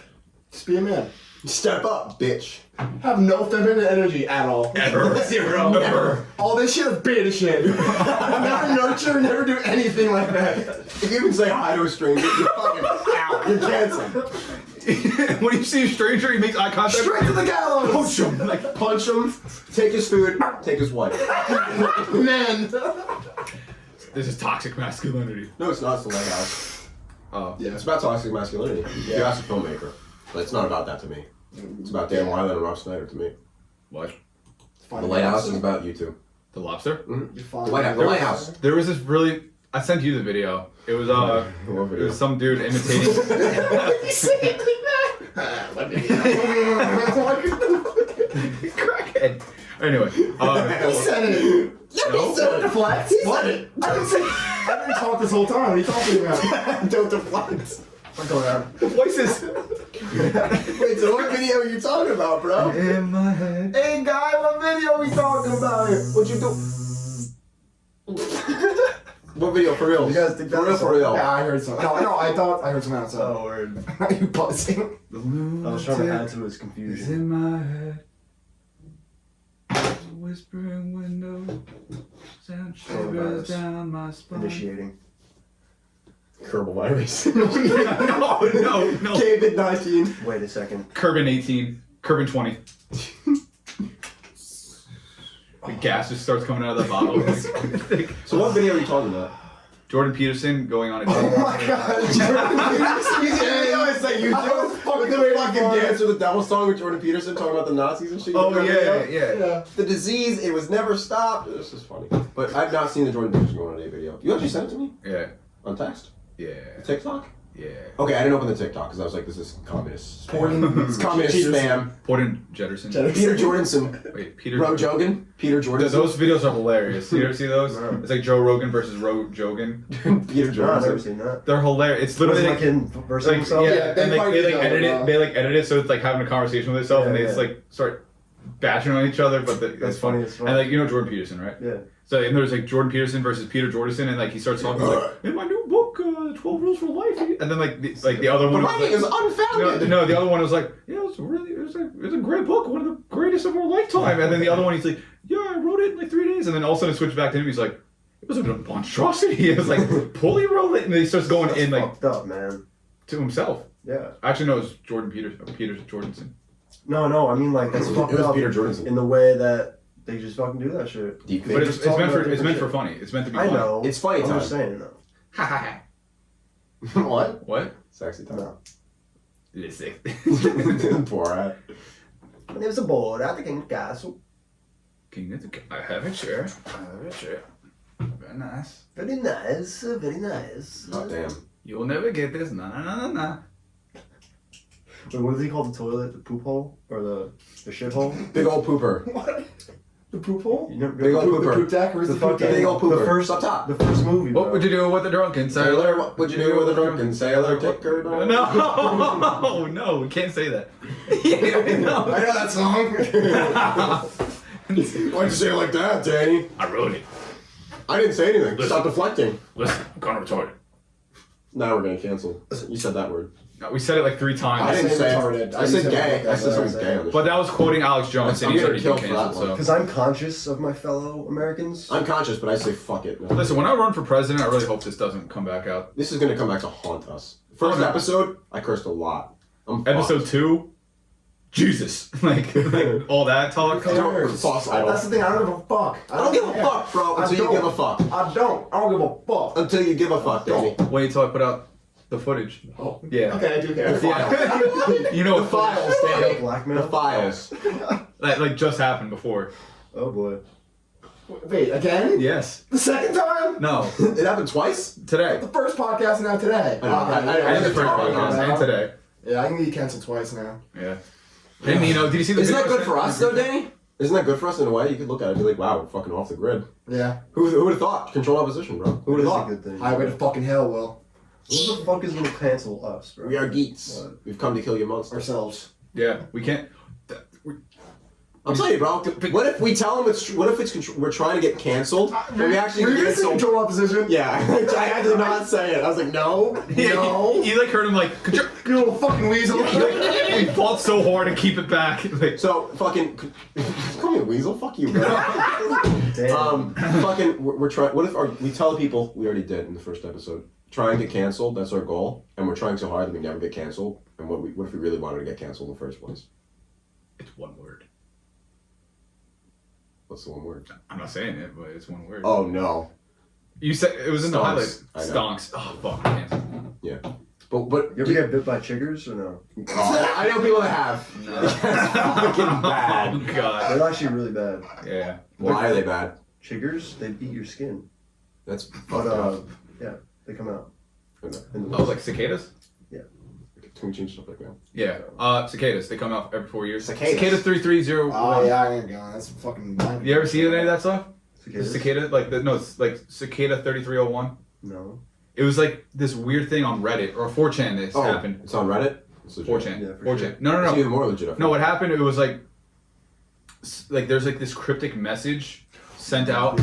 Just be a man. Step up, bitch. Have no feminine energy at all. Ever. Zero. Ever. All this shit is beta shit. Never nurture, never do anything like that. If you even say hi to a stranger, you're fucking out. You're canceled. When you see a stranger, he makes eye contact. Straight to the gallows. Punch him. Like Punch him, take his food, take his wife. Men. this is toxic masculinity. No, it's not. It's the Lighthouse. Oh. Yeah. It's about toxic masculinity. You ask a filmmaker. But it's not about that to me. It's about Dan Weiland and Rob Snyder to me. What? The Lighthouse is about you two. The lobster? You're fine. The Lighthouse. There was this really. I sent you the video. It was What It video? was some dude imitating. Crackhead. Anyway. He said it. No? Don't deflect. What? I've been taught this whole time. What are you talking about? Don't deflect. I'm going out. The voices. Wait, so what video are you talking about, bro? In my head. Hey guy, what video are we talking about here? What you do? What video? For real? You guys think For real, that's for real. Yeah, I heard something. No, I thought I heard something outside. Oh, word. Are you buzzing? I was trying to add to his confusion. in my head. Whispering window. Sound shivers down my spine. Initiating. Kerbal virus. no. COVID-19. Wait a second. Kerbin 18. Kerbin 20. The gas just starts coming out of the bottle. So what video are you talking about? Jordan Peterson going on a date. Oh my god, Jordan Peterson. It's like you do with the fucking Dance with the Devil song with Jordan Peterson talking about the Nazis and shit. You Oh know that yeah. video? The disease, it was never stopped. This is funny. But I've not seen the Jordan Peterson going on a video. You actually sent it to me? Yeah. On text? Yeah. TikTok? Yeah. Okay, I didn't open the TikTok because I was like, this is communist Jordan- It's communist spam. Jordan Jetterson. Peter Jordanson. Wait, Peter. Joe Jogan? Peter Jordanson? Those videos are hilarious. You ever see those? No. It's like Joe Rogan versus Jogan. Peter No, I've never Jordanson. seen that. They're hilarious. It's Was literally it like him versing like himself? yeah, Yeah, they and like fight they like each other, edit it. bro. They like edit it so it's like having a conversation with itself, and they Yeah, just yeah. like start bashing on each other. But That's it's funny. funny as fuck. And like you know Jordan Peterson, right? Yeah. So and there's like Jordan Peterson versus Peter Jordanson, and like he starts talking like in my new book, 12 Rules for Life, and then like the other The one. writing is was like, unfounded! no, the other one was like, yeah, it was a great book, one of the greatest of our lifetime. And then the other one, he's like, yeah, I wrote it in like 3 days, and then all of a sudden it switched back to him. He's like, it was a monstrosity. It was like, Pulley wrote it, and then he starts going That's in like fucked up, man. to himself. Yeah. Actually, no, it was Jordan Peter Jordanson. No, I mean like that's fucked It was up Peter Jordanson. in the way that they just fucking do that shit. Deep But fake. it's talking meant for about it's meant different for funny. It's meant to be I funny. know. It's funny I'm time. just saying though. What? What? Sexy time. No. Listen. Borat. My name's a board at the King Castle. I have a chair. Very nice. Very nice, very nice. Oh, damn. You'll never get this. Nah. Wait, what does he call the toilet? The poop hole? Or the shit hole? Big old pooper. What? The poop hole? You never, Big old The pooper. poop deck? Where's the, The poop fucking- deck? Big old pooper. The first- Up top. the first movie, bro. What would you do with the drunken sailor? What would you do with a drunken sailor? Take her down. No, we can't say that. I know that song. Why'd you say it like that, Danny? I wrote it. I didn't say anything. Listen. Stop deflecting. Listen, I'm kind of retarded. Now we're gonna cancel. You said that word. No, we said it like 3 times. I didn't say say retarded. it. I said gay. I said something gay on the But show. that was quoting Alex Jones, and I'm he's gonna already kill been for that canceled. one. So. Because I'm conscious of my fellow Americans. I'm conscious, but I say fuck it. No. Listen, when I run for president, I really hope this doesn't come back out. This is gonna come back to haunt us. First Oh, no. episode, I cursed a lot. I'm Episode fucked. 2, Jesus, like all that talk. Cares? False That's idol. the thing. I don't give a fuck. I don't give a care. fuck, bro, I until you don't. give a fuck. I don't give a fuck. Until you give a fuck, Danny. Wait till I put out the footage. Oh. Yeah. Okay, I do care. Yeah. You know The files, Danny. Blackmail? The files. that like just happened before. Oh boy. Wait, again? Yes. The second time? No. It happened twice? Today. The first podcast and now today. I know, I And didn't the first talk about podcast that. and today. Yeah, I can be canceled twice now. Yeah. Hey Nino, did you see the Isn't that video good I for sent? us, though, Danny? Isn't that good for us in a way? You could look at it and be like, wow, we're fucking off the grid. Yeah. Who would have thought? Control opposition, bro. Who would That have is a thought? good thing. Highway to fucking hell, Will. Who the fuck is gonna cancel us, bro? We are geeks. What? We've come to kill your monster. Ourselves. Yeah, we can't. I'm telling you, bro. What if we tell them it's true? What if it's we're trying to get canceled? And we actually Were you get gonna say canceled. control opposition? Yeah, I had to not say it. I was like, no, no. You like heard him like. You little fucking weasel. He fought so hard to keep it back. Like, So fucking call me a weasel. Fuck you, bro. Damn. Fucking we're trying. What if we tell the people we already did in the first episode? Try and get canceled. That's our goal, and we're trying so hard that we never get canceled. And what if we really wanted to get canceled in the first place? it's one word. What's the one word? I'm not saying it, but it's one word. Oh no. You said it was in the Stonks. highlights. I know. Stonks. Oh fuck. Cancel. Yeah. But You ever get bit by chiggers or no? I know people that have. No. That's fucking bad. Oh god. They're actually really bad. Yeah. Why are they bad? Chiggers, they eat your skin. That's But fucked up. yeah, they come out. In the Oh, woods. like cicadas? Can we change stuff like that? Yeah. Cicadas. They come out every 4 years. Cicadas. Cicada 3301. Oh yeah, I ain't going. That's fucking. You ever see any of that stuff? Cicadas? Cicada, like it's like Cicada 3301. No. It was like this weird thing on Reddit or 4chan. This happened. It's on Reddit? It's legit. 4chan. Yeah, for 4chan. sure. No. It's even more legit. No, what happened? It was like there's like this cryptic message sent out.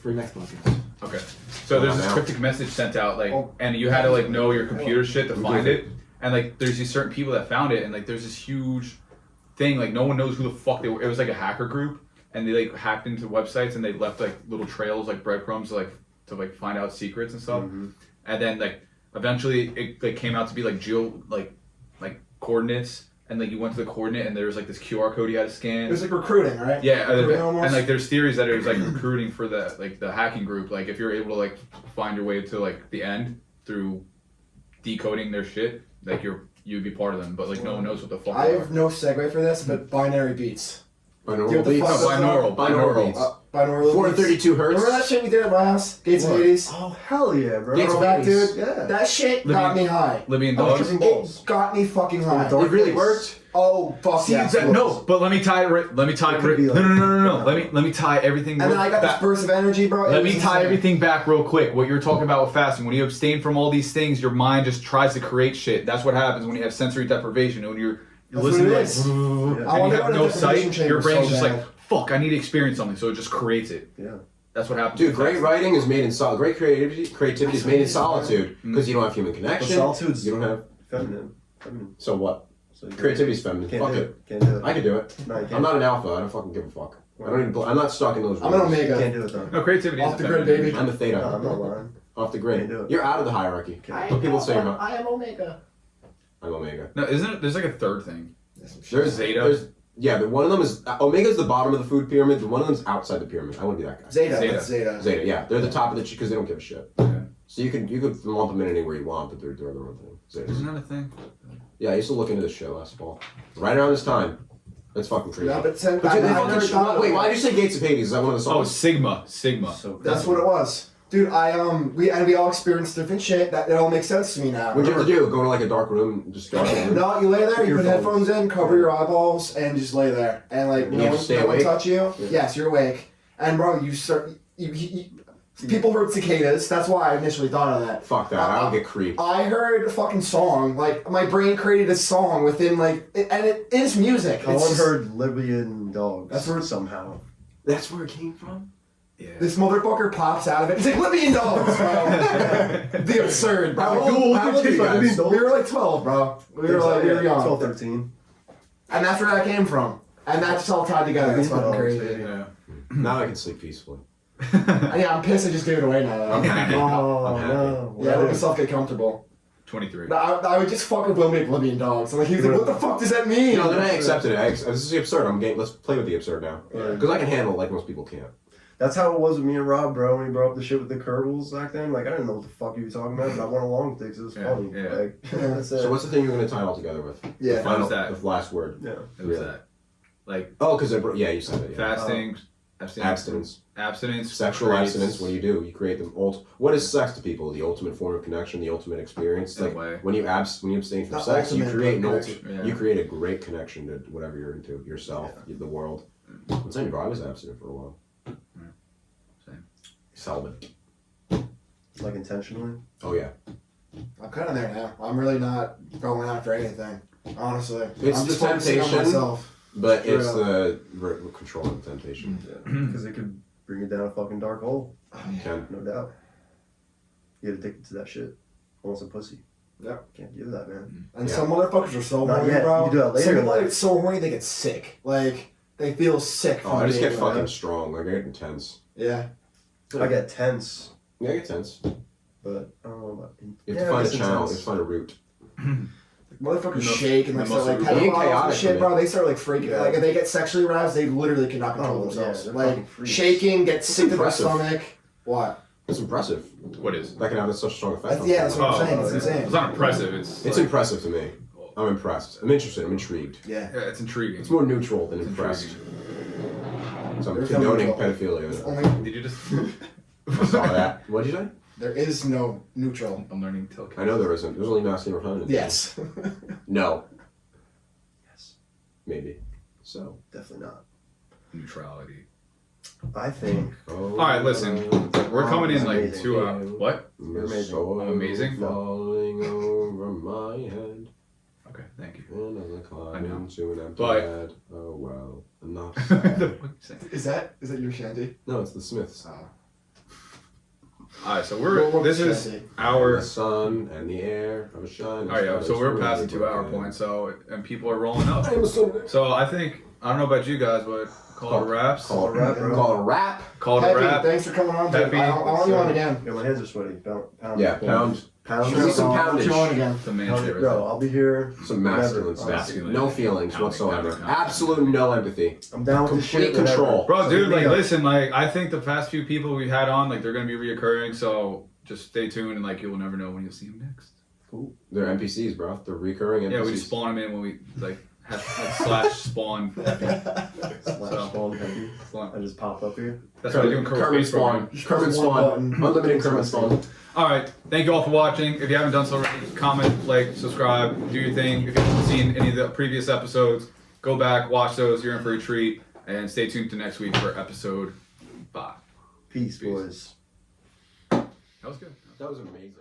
Free next podcast. Okay. So there's this now. cryptic message sent out, like, Oh. and you had to like know your computer shit to Who find did it. And like, there's these certain people that found it, and like, there's this huge thing. Like, no one knows who the fuck they were. It was like a hacker group, and they like hacked into websites, and they left like little trails, like breadcrumbs, to find out secrets and stuff. Mm-hmm. And then like, eventually, it like came out to be like coordinates and like you went to the coordinate and there was like this QR code you had to scan. It was like recruiting, right? Yeah, Recruiting almost. and like there's theories that it was like recruiting for the hacking group. Like if you're able to like find your way to like the end through decoding their shit, like you'd be part of them. But like no one knows what the fuck. I they have are. no segue for this, but binary beats. Binaural Dude, the beats. fuck- Binaural beats. Binaural 432 beats. hertz. Remember that shit we did at my house? Gates of What? Hades? Oh hell yeah, bro. Gates of Throwback, Hades. dude. Yeah. That shit got me high. Libyan I was dogs. tripping balls. It got me fucking high. Dark It really Days. worked. Oh, fuck See, yeah. exactly. No, but let me tie it. Let me tie It it. could be No, like- no. Let me tie everything. And then I got this back. burst of energy, bro. Let It me was tie insane. everything back real quick. What you're talking about with fasting, when you abstain from all these things, your mind just tries to create shit. That's what happens when you have sensory deprivation. When you're That's listening what to it is. like, I and wanna you go have to no deprivation sight, your chambers brain's so just bad. like, fuck, I need to experience something, so it just creates it. Yeah. That's what happens. Dude, with great fasting. writing is made in great creativity is made in solitude because you don't have human But connection. solitude's You don't have. feminine. So what? So you Creativity is feminine. can't Fuck do it. Can't do it. I can do it. No, you can't. I'm not an alpha. I don't fucking give a fuck. I don't even. I'm not stuck in those. I'm an rules. Omega. Can't do it though. No, creativity Off is the grid, feminine. baby. I'm a theta. No, I'm not lying. Off the Can't do grid. it. You're out of the hierarchy. I What people say about. I am Omega. I'm Omega. No, isn't it? There's like a third thing. There's Zeta. There's, yeah, the one of them is Omega's the bottom of the food pyramid. The one of them's outside the pyramid. I want to be that guy. Zeta. Zeta. That's Zeta. Zeta. Yeah, they're the top of the because they don't give a shit. Yeah. So you could lump them in anywhere you want, but they're doing their own thing. Zetas. Isn't that a thing? Yeah, I used to look into this shit last fall. Right around this time. That's fucking crazy. Yeah, but But dude, they fucking wait, why did you say Gates of Hades? Is that one of the Oh, songs? Sigma. So That's what it was. Dude, we all experienced different shit. That it all makes sense to me now. What'd you have to do? Go to like a dark room and just go. No, you lay there, you put Earphones. headphones in, cover your eyeballs, and just lay there. And like, You no just one, stay no one awake? touch you. Yeah. Yes, you're awake. And bro, you start. People heard cicadas. That's why I initially thought of that. Fuck that. I would get creeped. I heard a fucking song. Like my brain created a song within and it is music. No It's one just- heard Libyan dogs. That's where- somehow. That's where it came from? Yeah. This motherfucker pops out of it. He's like, Libyan dogs, bro. The absurd, bro. How old are you guys? We were like 12, bro. We were young. 12, 13. And that's where that came from. And that's all tied together. That's fucking crazy. Yeah. Now I can sleep peacefully. And yeah, I'm pissed I just gave it away now. I'm happy. Oh, I'm happy. no. Yeah, let myself get comfortable. 23. I would just fuck with Libyan dogs. I'm like, he was like, what the fuck does that mean? You know, then I accepted it. This is the absurd. Let's play with the absurd now. Yeah. Because I can handle it like most people can't. That's how it was with me and Rob, bro, when he brought up the shit with the Kerbals back then. Like, I didn't know what the fuck you were talking about, but I went along with it because it was Yeah, funny. yeah. Like, that's it. So what's the thing you're going to tie it all together with? Yeah. The final, How's that? the last word. Yeah. It was Yeah. that. Like Oh, because yeah, you said it. Yeah. fasting, Abstinence. abstinence, Sexual creates- abstinence. What do? You create the what is sex to people? The ultimate form of connection, the ultimate experience. In a Like way. when you abstain from The sex, you ultimate create connection. Yeah. you create a great connection to whatever you're into, yourself, the world. I'm saying, bro, I was abstinent for a while. Same. Celibate. Like, intentionally. Oh yeah. I'm kind of there now. I'm really not going after anything, honestly. It's I'm the just focusing on temptation. myself. But Straight it's up. the control and temptation. Because it could bring you down a fucking dark hole. Can. No doubt. You get addicted to that shit. Almost a pussy. Yep. Can't do that, man. And Yeah. some motherfuckers are so Not horny, yet. bro. You do that later Some in people life. are so horny they get sick. Like, they feel sick from Oh, I just being get like fucking that. strong. Like I get intense. Yeah. I get tense, Yeah, I get tense. but I don't know about. You have to find I a guess channel. You intense. have to find a root. Motherfuckers The shake and like muscle start like root. Being pedophiles and chaotic shit, for bro. They start like freaking. Yeah. Like if they get sexually aroused, they literally cannot control Oh, yeah, themselves. they're like fucking freaks. shaking, get sick to their impressive. stomach. What? It's impressive. What is? That can have such a strong effect. That's, on yeah, that's someone. what I'm saying. It's yeah. insane. It's not impressive. It's It's like, impressive to me. I'm impressed. I'm interested. I'm intrigued. Yeah. Yeah, it's intriguing. It's more neutral than It's impressed. intriguing. So I'm There's no condoning neutral. pedophilia. Only Did you just? I saw that. What did you say? there is no neutral. I'm learning till. I know there isn't. There's only masculine or feminine. Yes. No. Yes. Maybe. So. Definitely not. Neutrality. I think. Oh, All right, listen. We're coming in like Amazing. 2 hours. What? The amazing. soil I'm amazing? Falling over my head. Okay, thank you. And as I climb I know. into an empty But- bed. Oh well. Enough The said. fuck you saying? Is that your shanty? No, it's the Smiths. All right, so we're What this was is shanty? our. The sun and the air have a shine. Oh yeah, so we're past the 2 hour point. So and people are rolling up. I'm a Sunday. So I think I don't know about you guys, but Call it wraps. Call it a wrap, bro. Call it a wrap. Call it a Pepe, wrap. thanks for coming on. Pepe. I want you on again. Yeah, my hands are sweaty. Pound. Yeah, pound. Pound. Show me some I want poundage. you on again. The man Pound shit it, right bro, I'll be here. Some masculine whenever. stuff. Masculine. No feelings Pounding, whatsoever. pounding, pounding. Absolute no empathy. I'm down with the Complete shit. whenever. control. Bro, So dude, hit me like, up. listen, like, I think the past few people we had on, like, they're gonna be reoccurring, so just stay tuned and, like, you will never know when you'll see them next. They're NPCs, bro. They're recurring NPCs. Yeah, we just spawn them in when we, like, have, like /spawn. Slash spawn, Pepe. Spawn. I just pop up here. That's what I do in Kermit spawn. Kermit spawn. Unlimited Kermit spawn. All right, thank you all for watching. If you haven't done so already, comment, like, subscribe, do your thing. If you haven't seen any of the previous episodes, go back, watch those. You're in for a treat. And stay tuned to next week for episode 5. Peace, boys. That was good. That was amazing.